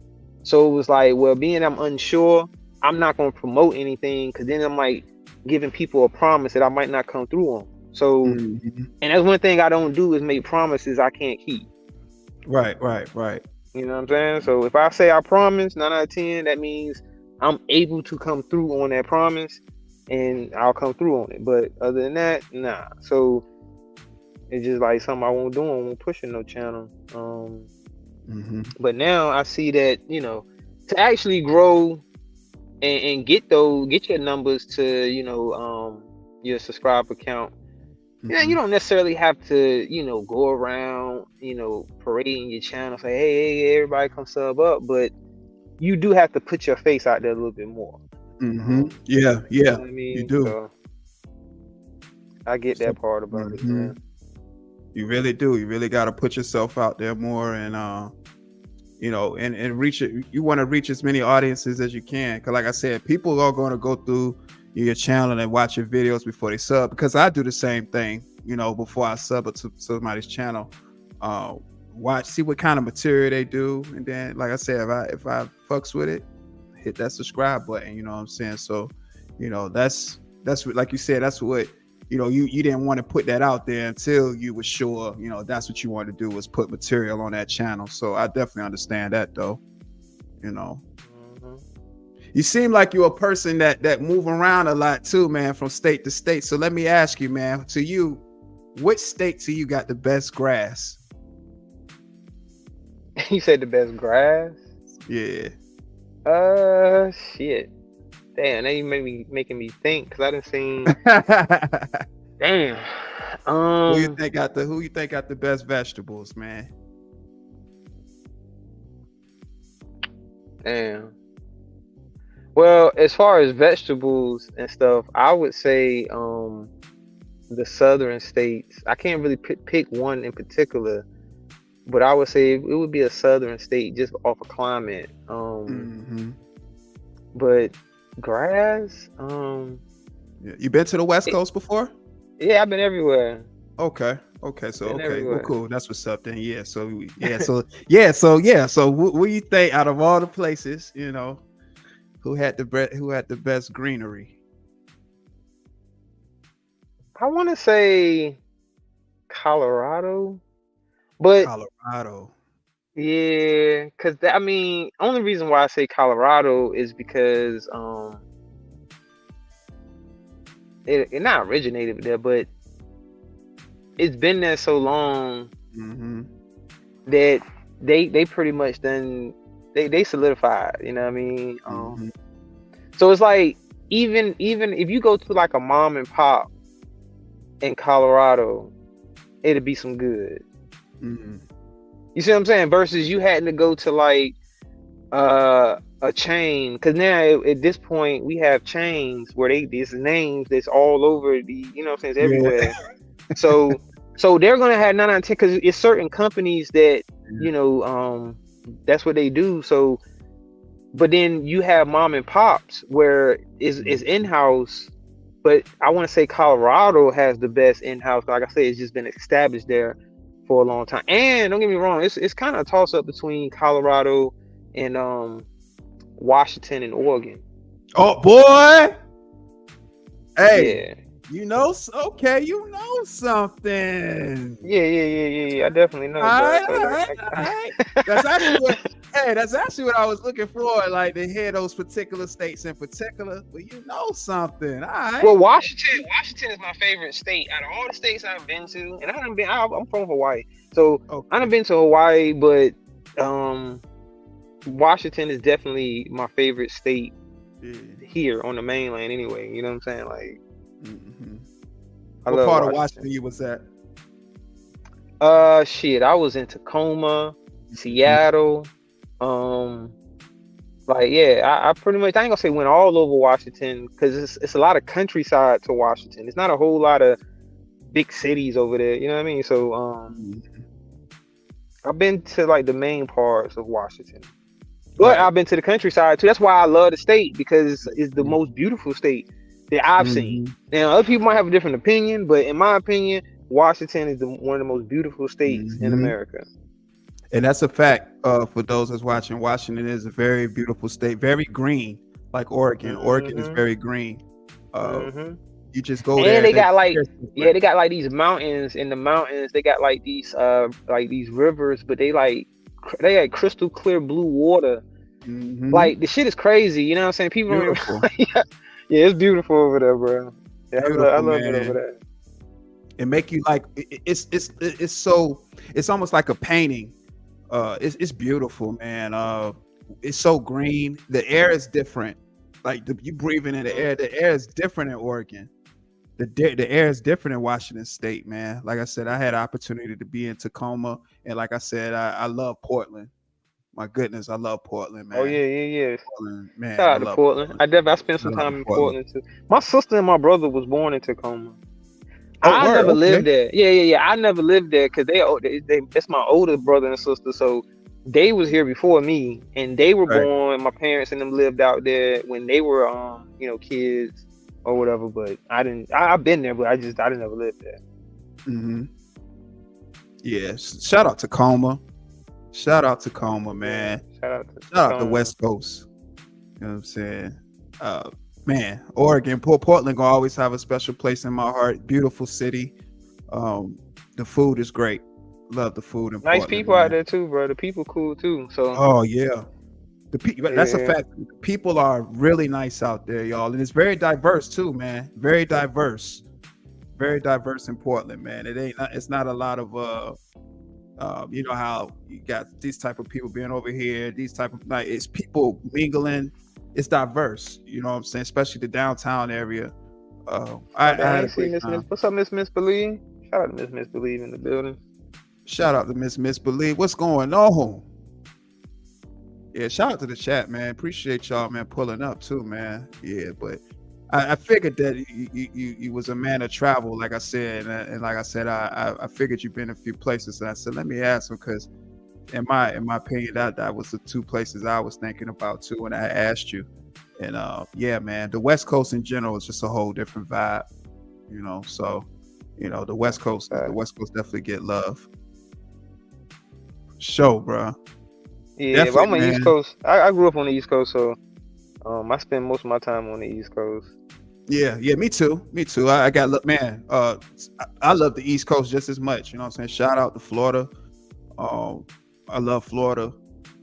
So it was like, well, being I'm unsure, I'm not gonna promote anything because then I'm like giving people a promise that I might not come through on. So, and that's one thing I don't do is make promises I can't keep. Right. You know what I'm saying? So if I say I promise 9 out of 10, that means I'm able to come through on that promise and I'll come through on it. But other than that, nah. So it's just like something I won't do. I won't push in no channel. But now I see that, to actually grow and get your numbers to, your subscriber count. Yeah, you don't necessarily have to, go around, parading your channel, say, hey, everybody come sub up, but you do have to put your face out there a little bit more. Yeah, you know what I mean? You do. So I get that part about it, man. You really do. You really got to put yourself out there more, and and reach it. You want to reach as many audiences as you can, because like I said, people are going to go through your channel and watch your videos before they sub, because I do the same thing, before I sub to somebody's channel. See what kind of material they do, and then like I said, if I fucks with it, hit that subscribe button. You know what I'm saying? So that's what, like you said, that's what you didn't want to put that out there until you were sure that's what you wanted to do, was put material on that channel. So I definitely understand that, though. You seem like you're a person that move around a lot too, man, from state to state. So let me ask you, man, to you, which state to you got the best grass? You said the best grass? Yeah. Shit. Damn, now you making me think, because I done seen. Damn. Who you think got the best vegetables, man? Damn. Well, as far as vegetables and stuff, I would say the southern states. I can't really pick one in particular, but I would say it would be a southern state just off of climate. But grass. You been to the West Coast before? Yeah, I've been everywhere. Okay. So everywhere. Well, cool. That's what's up then. Yeah. So what do you think out of all the places, who had the best greenery? I want to say Colorado, but Colorado. Yeah, because only reason why I say Colorado is because it not originated there, but it's been there so long that they pretty much done they solidified. You know what I mean? So it's like even if you go to like a mom and pop in Colorado, it'd be some good. You see what I'm saying? Versus you having to go to like a chain, because now at this point we have chains where these names that's all over the, you know what I'm saying, it's everywhere. So they're gonna have 9 out of 10 because it's certain companies that you know that's what they do. So, but then you have mom and pops where it's in-house. But I want to say Colorado has the best in-house. Like I said, it's just been established there for a long time. And don't get me wrong, it's kind of a toss-up between Colorado and Washington and Oregon. Oh boy, hey, Yeah. you know, okay, you know something. Yeah. I definitely know. All right. That's actually what I was looking for, like to hear those particular states in particular. But you know something. All right. Well, Washington is my favorite state out of all the states I've been to, and I'm from Hawaii, so I haven't been to Hawaii, but Washington is definitely my favorite state here on the mainland. Anyway, you know what I'm saying? Like, what part of Washington you was at? Shit, I was in Tacoma, Seattle. Like, yeah, I pretty much, I ain't gonna say went all over Washington because it's a lot of countryside to Washington. It's not a whole lot of big cities over there. You know what I mean? So I've been to like the main parts of Washington, but I've been to the countryside too. That's why I love the state, because it's the most beautiful state that I've seen. Now, other people might have a different opinion, but in my opinion, Washington is one of the most beautiful states in America. And that's a fact. For those that's watching, Washington is a very beautiful state, very green, like Oregon. Oregon is very green. You just go there. And they got like, they got like these mountains. In the mountains, they got like these rivers, but they got crystal clear blue water. Like, the shit is crazy. You know what I'm saying? People don't even, yeah, it's beautiful over there, bro. Yeah, I love it over there. It make you like it's almost like a painting. It's beautiful, man. It's so green. The air is different. Like you breathing in the air. The air is different in Oregon. The air is different in Washington State, man. Like I said, I had an opportunity to be in Tacoma, and like I said, I love Portland. My goodness, I love Portland, man. Oh yeah. Portland, man. Shout out to Portland. I spent some time in Portland too. My sister and my brother was born in Tacoma. I never lived there. Yeah. I never lived there because they that's my older brother and sister. So they was here before me, and they were born. My parents and them lived out there when they were kids or whatever. But I didn't. I've been there, but I didn't ever live there. Yeah. Shout out Tacoma. Shout out Tacoma, man. Shout out the West Coast. You know what I'm saying? Man, Oregon, Portland gonna always have a special place in my heart. Beautiful city. The food is great. Love the food in Portland. Nice people out there too, bro. The people cool too. So. Oh yeah, that's a fact. The people are really nice out there, y'all, and it's very diverse too, man. Very diverse in Portland, man. It's not a lot of you know how you got these type of people being over here. These type of it's people mingling. It's diverse, you know what I'm saying, especially the downtown area. I had a great time. What's up, Miss Believe? Shout out to Miss Believe in the building. Shout out to Miss Believe. What's going on? Yeah, shout out to the chat, man. Appreciate y'all, man, pulling up too, man. Yeah, but I figured that you was a man of travel, like I said, and like I said, I figured you've been a few places, and I said let me ask him because. In my opinion, that was the two places I was thinking about too when I asked you. And yeah, man, the West Coast in general is just a whole different vibe, you know. So, you know, the West Coast definitely get love. Show, bro. Yeah, but I'm on the East Coast. I grew up on the East Coast, so I spend most of my time on the East Coast. Yeah, me too. I got man. I love the East Coast just as much. You know what I'm saying? Shout out to Florida. I love Florida,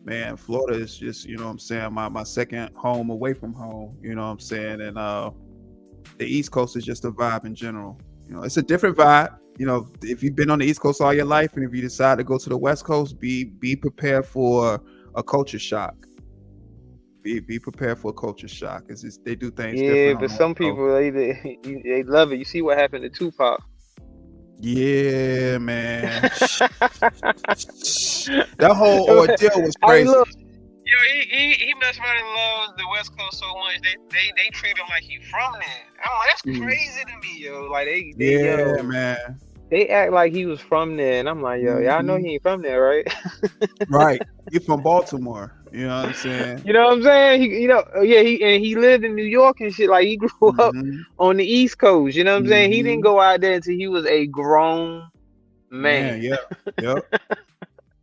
man. Florida is just, you know what I'm saying, my second home away from home, you know what I'm saying? And the East Coast is just a vibe in general. You know, it's a different vibe. you know, if you've been on the East Coast all your life, and if you decide to go to the West Coast, be prepared for a culture shock. Be prepared for a culture shock. It's just, they do things Yeah, different on but the some West Coast. people they love it. You see what happened to Tupac? Yeah, man. That whole ordeal was Hey, crazy. look, yo, he messed around and loves the West Coast so much they treat him like he from there. I'm like, that's crazy to me, yo. Like Yeah, man. they act like he was from there, and I'm like, yo, y'all know he ain't from there, right? Right. He from Baltimore. You know what I'm saying? You know what I'm saying? He lived in New York and shit. Like he grew up on the East Coast. You know what I'm saying? He didn't go out there until he was a grown man. Yeah.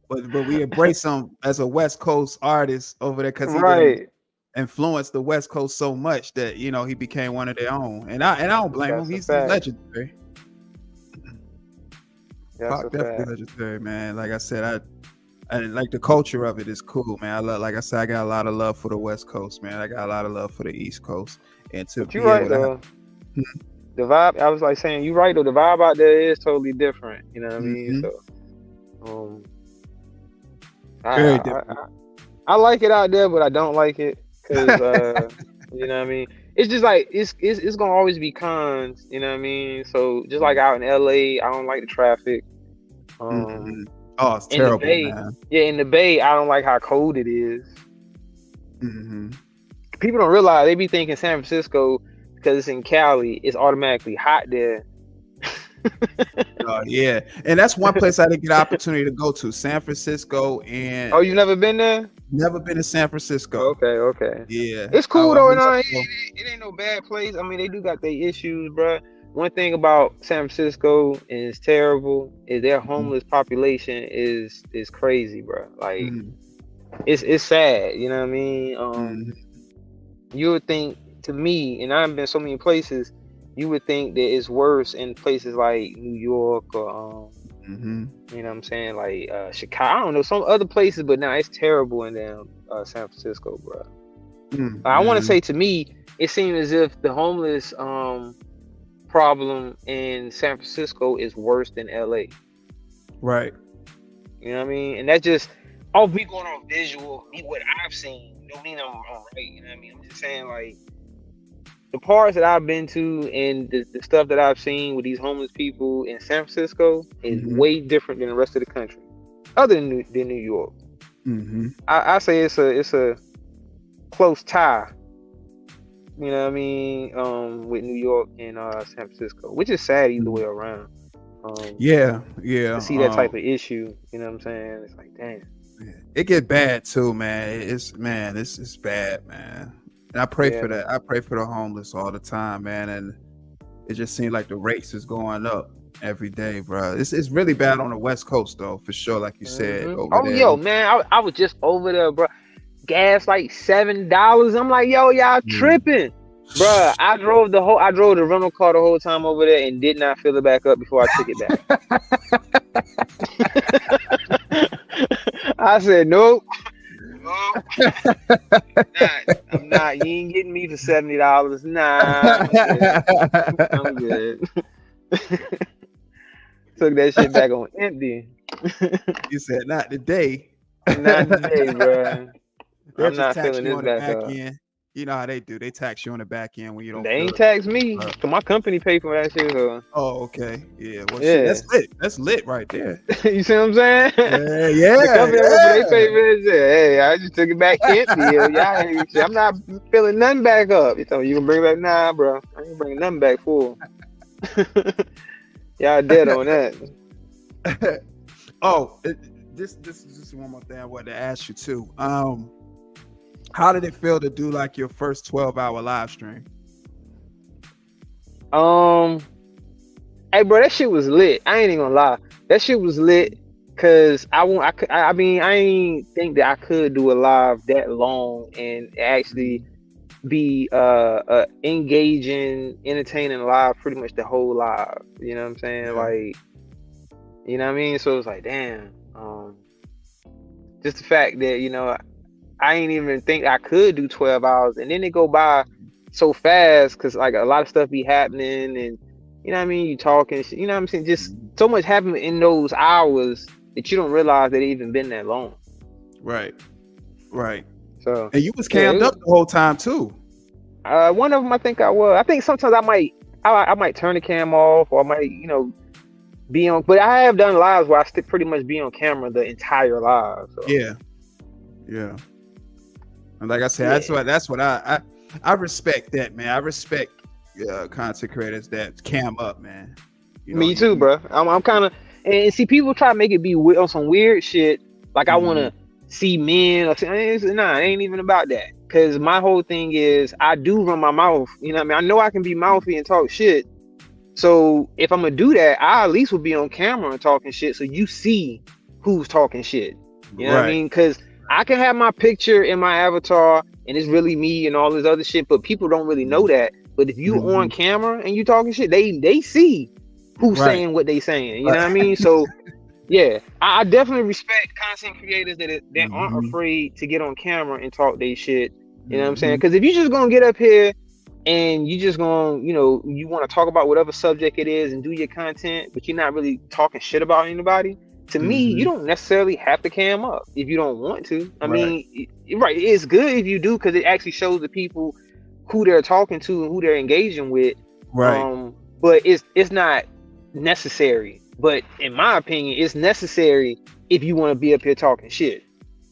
But we embrace him as a West Coast artist over there because he Right. influenced the West Coast so much that, you know, he became one of their own. And I don't blame him. He's legendary. That's a Definitely fact. legendary, man. Like I said, I like the culture of it is cool, man. Like I said, I got a lot of love for the West Coast, man. I got a lot of love for the East Coast, and to But be you're right able to though. The vibe, I was like saying, you're right though. The vibe out there is totally different. You know what I mean? So, very different. I like it out there, but I don't like it because you know what I mean. It's just like it's gonna always be cons. You know what I mean? So just like out in LA, I don't like the traffic. Oh, it's terrible, man. Yeah, in the Bay, I don't like how cold it is. People don't realize, they be thinking San Francisco, because it's in Cali, it's automatically hot there. Yeah, and that's one place I didn't get an opportunity to go to, San Francisco. And oh, you never been there? Never been to San Francisco. Okay. Yeah, it's cool though. It ain't no bad place. I mean, they do got their issues, bro. One thing about San Francisco is terrible is their homeless population is crazy, bro. Like it's sad, you know what I mean? You would think, to me, and I've been so many places, you would think that it's worse in places like New York or you know what I'm saying, like Chicago. I don't know, some other places, but now it's terrible in San Francisco, bro. I want to say, to me, it seems as if the homeless problem in San Francisco is worse than LA. Right. You know what I mean? And that's just off me going on visual, me what I've seen. Don't mean I'm right. You know what I mean? I'm just saying, like, the parts that I've been to and the stuff that I've seen with these homeless people in San Francisco is way different than the rest of the country, other than New York. I say it's a close tie. You know what I mean? With New York and San Francisco, which is sad either way around. Yeah. To see that type of issue, you know what I'm saying? It's like, damn. It get bad too, man. It's bad, man. And I pray for that. I pray for the homeless all the time, man. And it just seems like the rates is going up every day, bro. It's really bad on the West Coast, though, for sure. Like you said. Over there. Yo, man, I was just over there, bro. Gas like $7. I'm like, yo, y'all tripping, bro. I drove the rental car the whole time over there and did not fill it back up before I took it back. I said, nope. I'm not. You ain't getting me for $70. Nah, I'm good. Took that shit back on empty. You said not today. Not today, bro. I'm not filling this back up. You know how they do. They tax you on the back end when you don't. They ain't tax me. Cause my company pay for that shit. Oh, okay. Yeah. Well, yeah. Shit, that's lit. That's lit right there. You see what I'm saying? Yeah. The company they pay for this shit. Hey, I just took it back empty. I'm not filling nothing back up. You tell me you gonna bring it back? Nah, bro. I ain't bringing nothing back full. Y'all dead on that. This is just one more thing I wanted to ask you too. How did it feel to do like your first 12-hour live stream? Hey, bro, that shit was lit. I ain't even gonna lie. That shit was lit because I ain't think that I could do a live that long and actually be engaging, entertaining live pretty much the whole live. You know what I'm saying? Like, you know what I mean? So it was like, damn. Just the fact that, you know, I ain't even think I could do 12 hours, and then it go by so fast because like a lot of stuff be happening, and you know what I mean, you talking shit, you know what I'm saying, just so much happened in those hours that you don't realize that it even been that long. Right. So And you was yeah, cammed up the whole time too. one of them I think I was. I think sometimes I might turn the cam off, or I might, you know, be on, but I have done lives where I still pretty much be on camera the entire live. So. Yeah. And like I said, that's what I respect that, man. I respect content creators that cam up, man. You know, Me too, bro. I'm kind of, and see, people try to make it be on some weird shit. Like I want to see men, or nah, it ain't even about that. Cause my whole thing is I do run my mouth. You know what I mean? I know I can be mouthy and talk shit. So if I'm gonna do that, I at least will be on camera and talking shit, so you see who's talking shit. You know what I mean? Cause I can have my picture in my avatar and it's really me and all this other shit, but people don't really know that. But if you on camera and you talking shit, they see who's saying what they saying. You know what I mean? So yeah, I definitely respect content creators that aren't afraid to get on camera and talk their shit. You know what I'm saying? Because if you just gonna get up here and you just gonna, you know, you want to talk about whatever subject it is and do your content, but you're not really talking shit about anybody. To me, you don't necessarily have to cam up if you don't want to. I mean, it's good if you do, because it actually shows the people who they're talking to and who they're engaging with. But it's not necessary. But in my opinion, it's necessary if you want to be up here talking shit.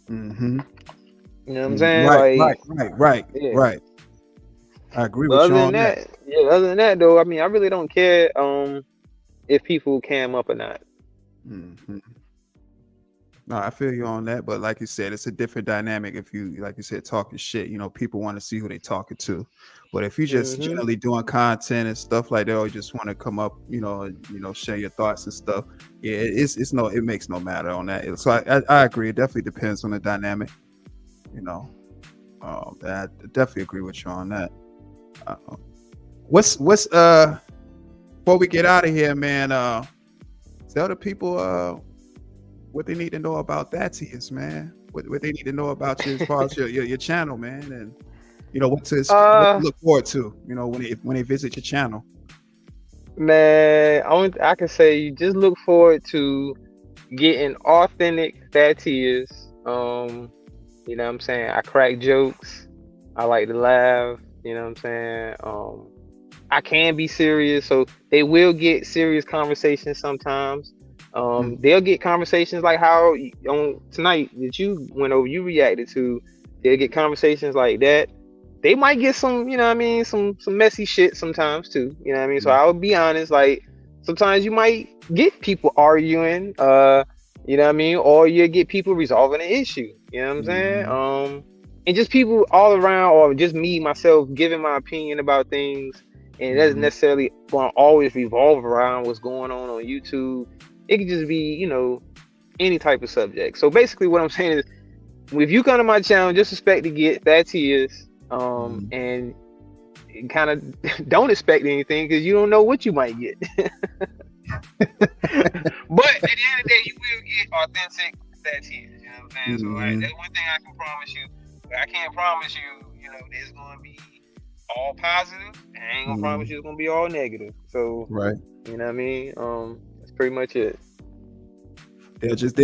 You know what I'm saying? Right. I agree with you on that. Yeah, other than that though, I mean, I really don't care if people cam up or not. No, I feel you on that, but like you said, it's a different dynamic if you, like you said, talking shit. You know, people want to see who they talking to, but if you just generally doing content and stuff like that, or you just want to come up, you know, share your thoughts and stuff, yeah, it makes no matter on that. So I agree. It definitely depends on the dynamic. You know, I definitely agree with you on that. What's before we get out of here, man? Tell the people what they need to know about that is, man. What they need to know about you as far as your channel, man, and you know what to look forward to, you know, when they visit your channel. Man, I can say you just look forward to getting authentic that is. You know what I'm saying? I crack jokes. I like to laugh. You know what I'm saying? I can be serious, so they will get serious conversations sometimes. They'll get conversations like how on tonight that you went over, you reacted to. They'll get conversations like that. They might get some, you know what I mean, some messy shit sometimes too. You know what I mean? So I'll be honest, like sometimes you might get people arguing, you know what I mean, or you get people resolving an issue. You know what I'm saying? And just people all around, or just me myself giving my opinion about things. And it doesn't necessarily going to always revolve around what's going on YouTube. It could just be, you know, any type of subject. So basically what I'm saying is, if you come to my channel, just expect to get that tears, and kind of don't expect anything, because you don't know what you might get. But at the end of the day, you will get authentic that tears. You know what I'm saying? So that's one thing I can promise you. But I can't promise you, you know, there's going to be all positive, and I ain't gonna promise you it's gonna be all negative. So you know what I mean? That's pretty much it. They're just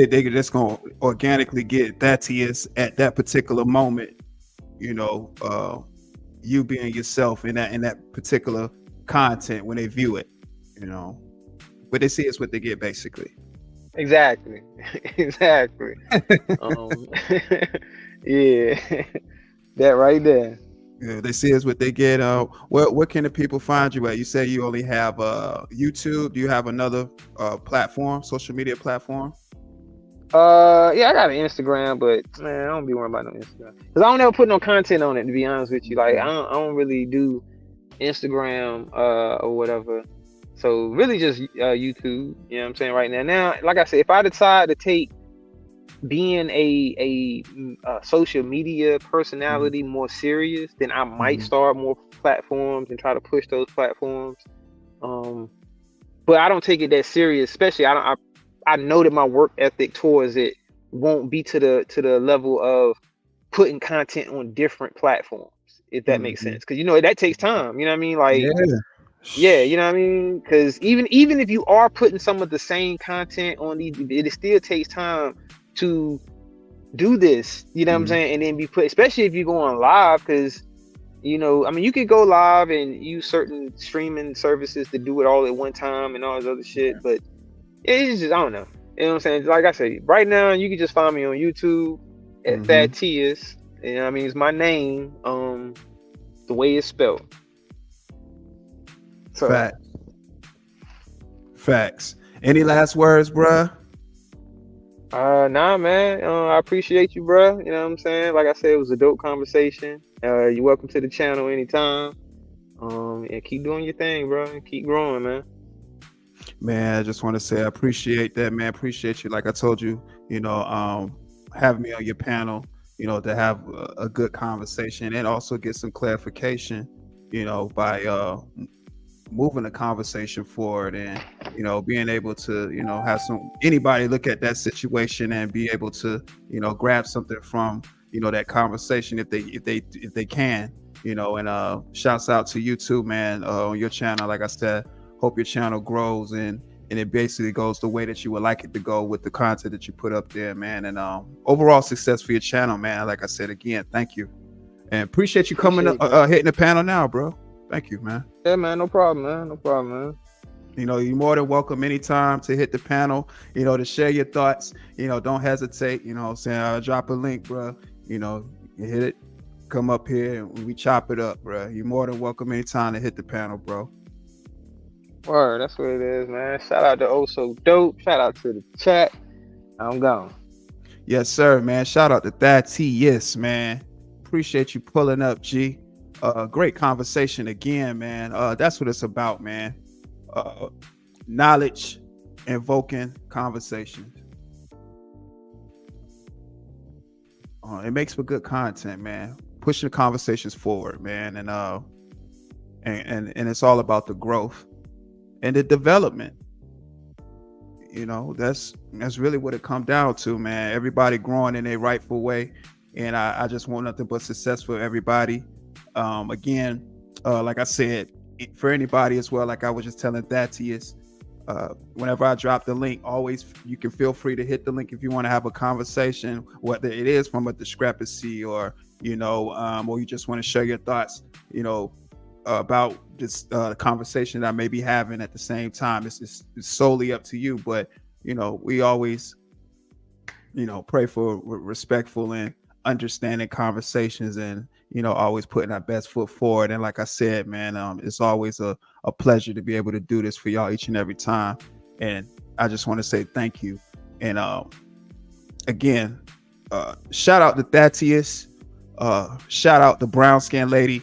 gonna organically get that to us at that particular moment. You know, you being yourself in that particular content when they view it. You know, what they see is what they get, basically. Exactly. Yeah, that right there. Yeah, they see is what they get. What can the people find you at? You say you only have YouTube. Do you have another platform, social media platform? Yeah, I got an Instagram, but man, I don't be worrying about no Instagram, because I don't ever put no content on it, to be honest with you. Like I don't really do Instagram or whatever. So really just YouTube. You know what I'm saying? Right now, like I said, if I decide to take being a social media personality more serious, then I might start more platforms and try to push those platforms. But I don't take it that serious, especially I know that my work ethic towards it won't be to the level of putting content on different platforms, if that makes sense, because you know that takes time. You know what I mean? Like Yeah, you know what I mean? Because even if you are putting some of the same content on these, it still takes time to do this. You know what I'm saying? And then be put, especially if you go on live, because I mean, you could go live and use certain streaming services to do it all at one time and all this other shit. But it's just, I don't know. You know what I'm saying? Like I say, right now you can just find me on YouTube at Thaddeus. You know what I mean? It's my name, the way it's spelled. So, Facts. Any last words, bruh? Nah, man. I appreciate you, bruh. You know what I'm saying? Like I said, it was a dope conversation. You're welcome to the channel anytime. And keep doing your thing, bro. And keep growing, man. Man, I just want to say I appreciate that, man. Appreciate you. Like I told you, having me on your panel, to have a good conversation and also get some clarification, by moving the conversation forward and being able to have anybody look at that situation and be able to grab something from that conversation if they can, and shouts out to you too, man, on your channel. Like I said, hope your channel grows and it basically goes the way that you would like it to go with the content that you put up there, man. And overall success for your channel, man. Like I said, again, thank you and appreciate you coming up, hitting the panel now, bro. Thank you, man. Yeah, man. No problem, man. No problem, man. You're more than welcome anytime to hit the panel, to share your thoughts. Don't hesitate. What I'm saying? I'll drop a link, bro. You hit it, come up here, and we chop it up, bro. You're more than welcome anytime to hit the panel, bro. Word, that's what it is, man. Shout out to Also Dope. Shout out to the chat. I'm gone. Yes, sir, man. Shout out to Thaddeus, man. Appreciate you pulling up, G. Great conversation again, man. That's what it's about, man. Knowledge, invoking conversations. It makes for good content, man. Pushing the conversations forward, man, and it's all about the growth and the development. That's really what it comes down to, man. Everybody growing in a rightful way, and I just want nothing but success for everybody. Again, like I said, for anybody as well, like I was just telling Thaddeus, whenever I drop the link, always you can feel free to hit the link if you want to have a conversation, whether it is from a discrepancy or or you just want to share your thoughts, about this conversation that I may be having at the same time. It's solely up to you, but we always pray for respectful and understanding conversations and always putting our best foot forward. And like I said, man, it's always a pleasure to be able to do this for y'all each and every time. And I just want to say thank you. And again, shout out to Thaddeus, shout out to Brown Skin Lady,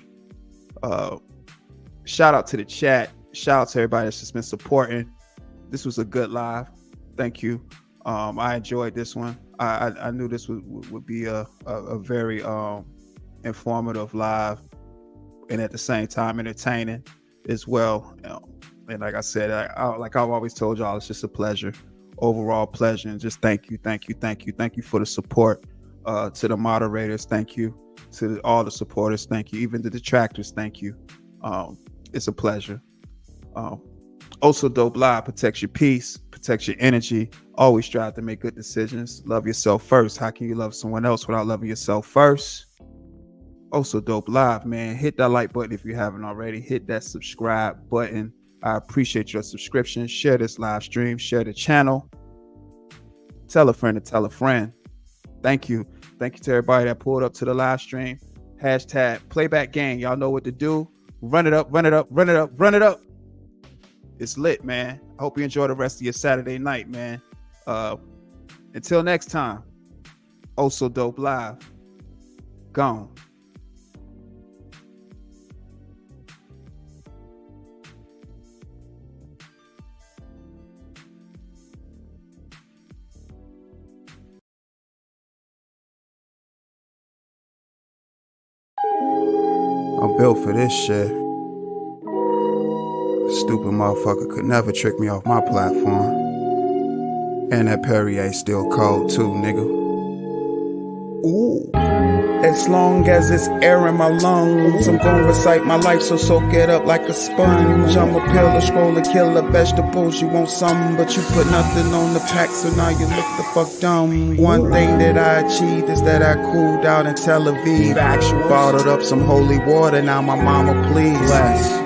shout out to the chat, shout out to everybody that's just been supporting. This was a good live. Thank you. I enjoyed this one. I knew this would be a very informative live and at the same time entertaining as well. And like I said, like I've always told y'all, it's just a pleasure, overall pleasure. And just thank you for the support. To the moderators, thank you. To all the supporters, thank you. Even the detractors, thank you. It's a pleasure. Also Dope Live protects your peace, protects your energy. Always strive to make good decisions. Love yourself first. How can you love someone else without loving yourself first? Also Dope Live, man. Hit that like button if you haven't already. Hit that subscribe button. I appreciate your subscription. Share this live stream. Share the channel. Tell a friend to tell a friend. Thank you. Thank you to everybody that pulled up to the live stream. Hashtag playback gang. Y'all know what to do. Run it up, run it up, run it up, run it up. It's lit, man. I hope you enjoy the rest of your Saturday night, man. Until next time, Also Dope Live. Gone. I'm built for this shit. Stupid motherfucker could never trick me off my platform. And that Perrier still cold too, nigga. Ooh. As long as it's air in my lungs, I'm gonna recite my life, so soak it up like a sponge. I'm a pillar, scroller, killer, vegetables. You want some, but you put nothing on the pack, so now you look the fuck dumb. One thing that I achieved is that I cooled out in Tel Aviv. Bottled up some holy water, now my mama please.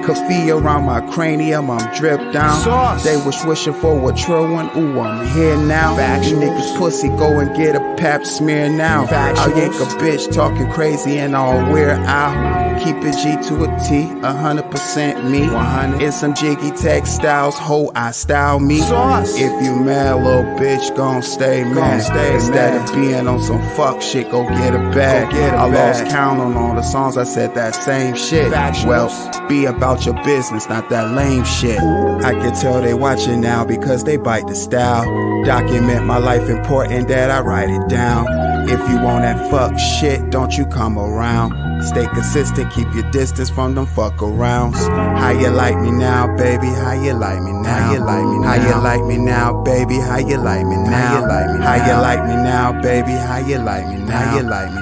Coffee around my cranium, I'm dripped down. They was wishing for a true one, ooh, I'm here now. You niggas pussy, go and get a pap smear now. I'll yank a bitch talking crazy and I'll wear out. Keep it G to a T, 100% me. 100. It's some jiggy textiles, ho, I style me. If you mad, little bitch, gon' stay mad. Instead of being on some fuck shit, go get a bag. I lost count on all the songs I said that same shit. Well, be about your business, not that lame shit. I can tell they watching now because they bite the style. Document my life, important that I write it down. If you want that fuck shit, don't you come around. Stay consistent, keep your distance from them fuck arounds. How you like me now, baby? How you like me now? How you like me now? How you like me now, baby? How you like me now? How you like me now, baby? How you like me now?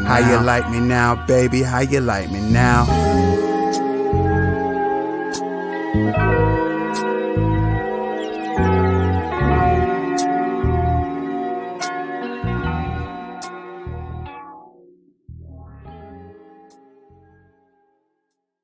How you like me now, baby? How you like me now?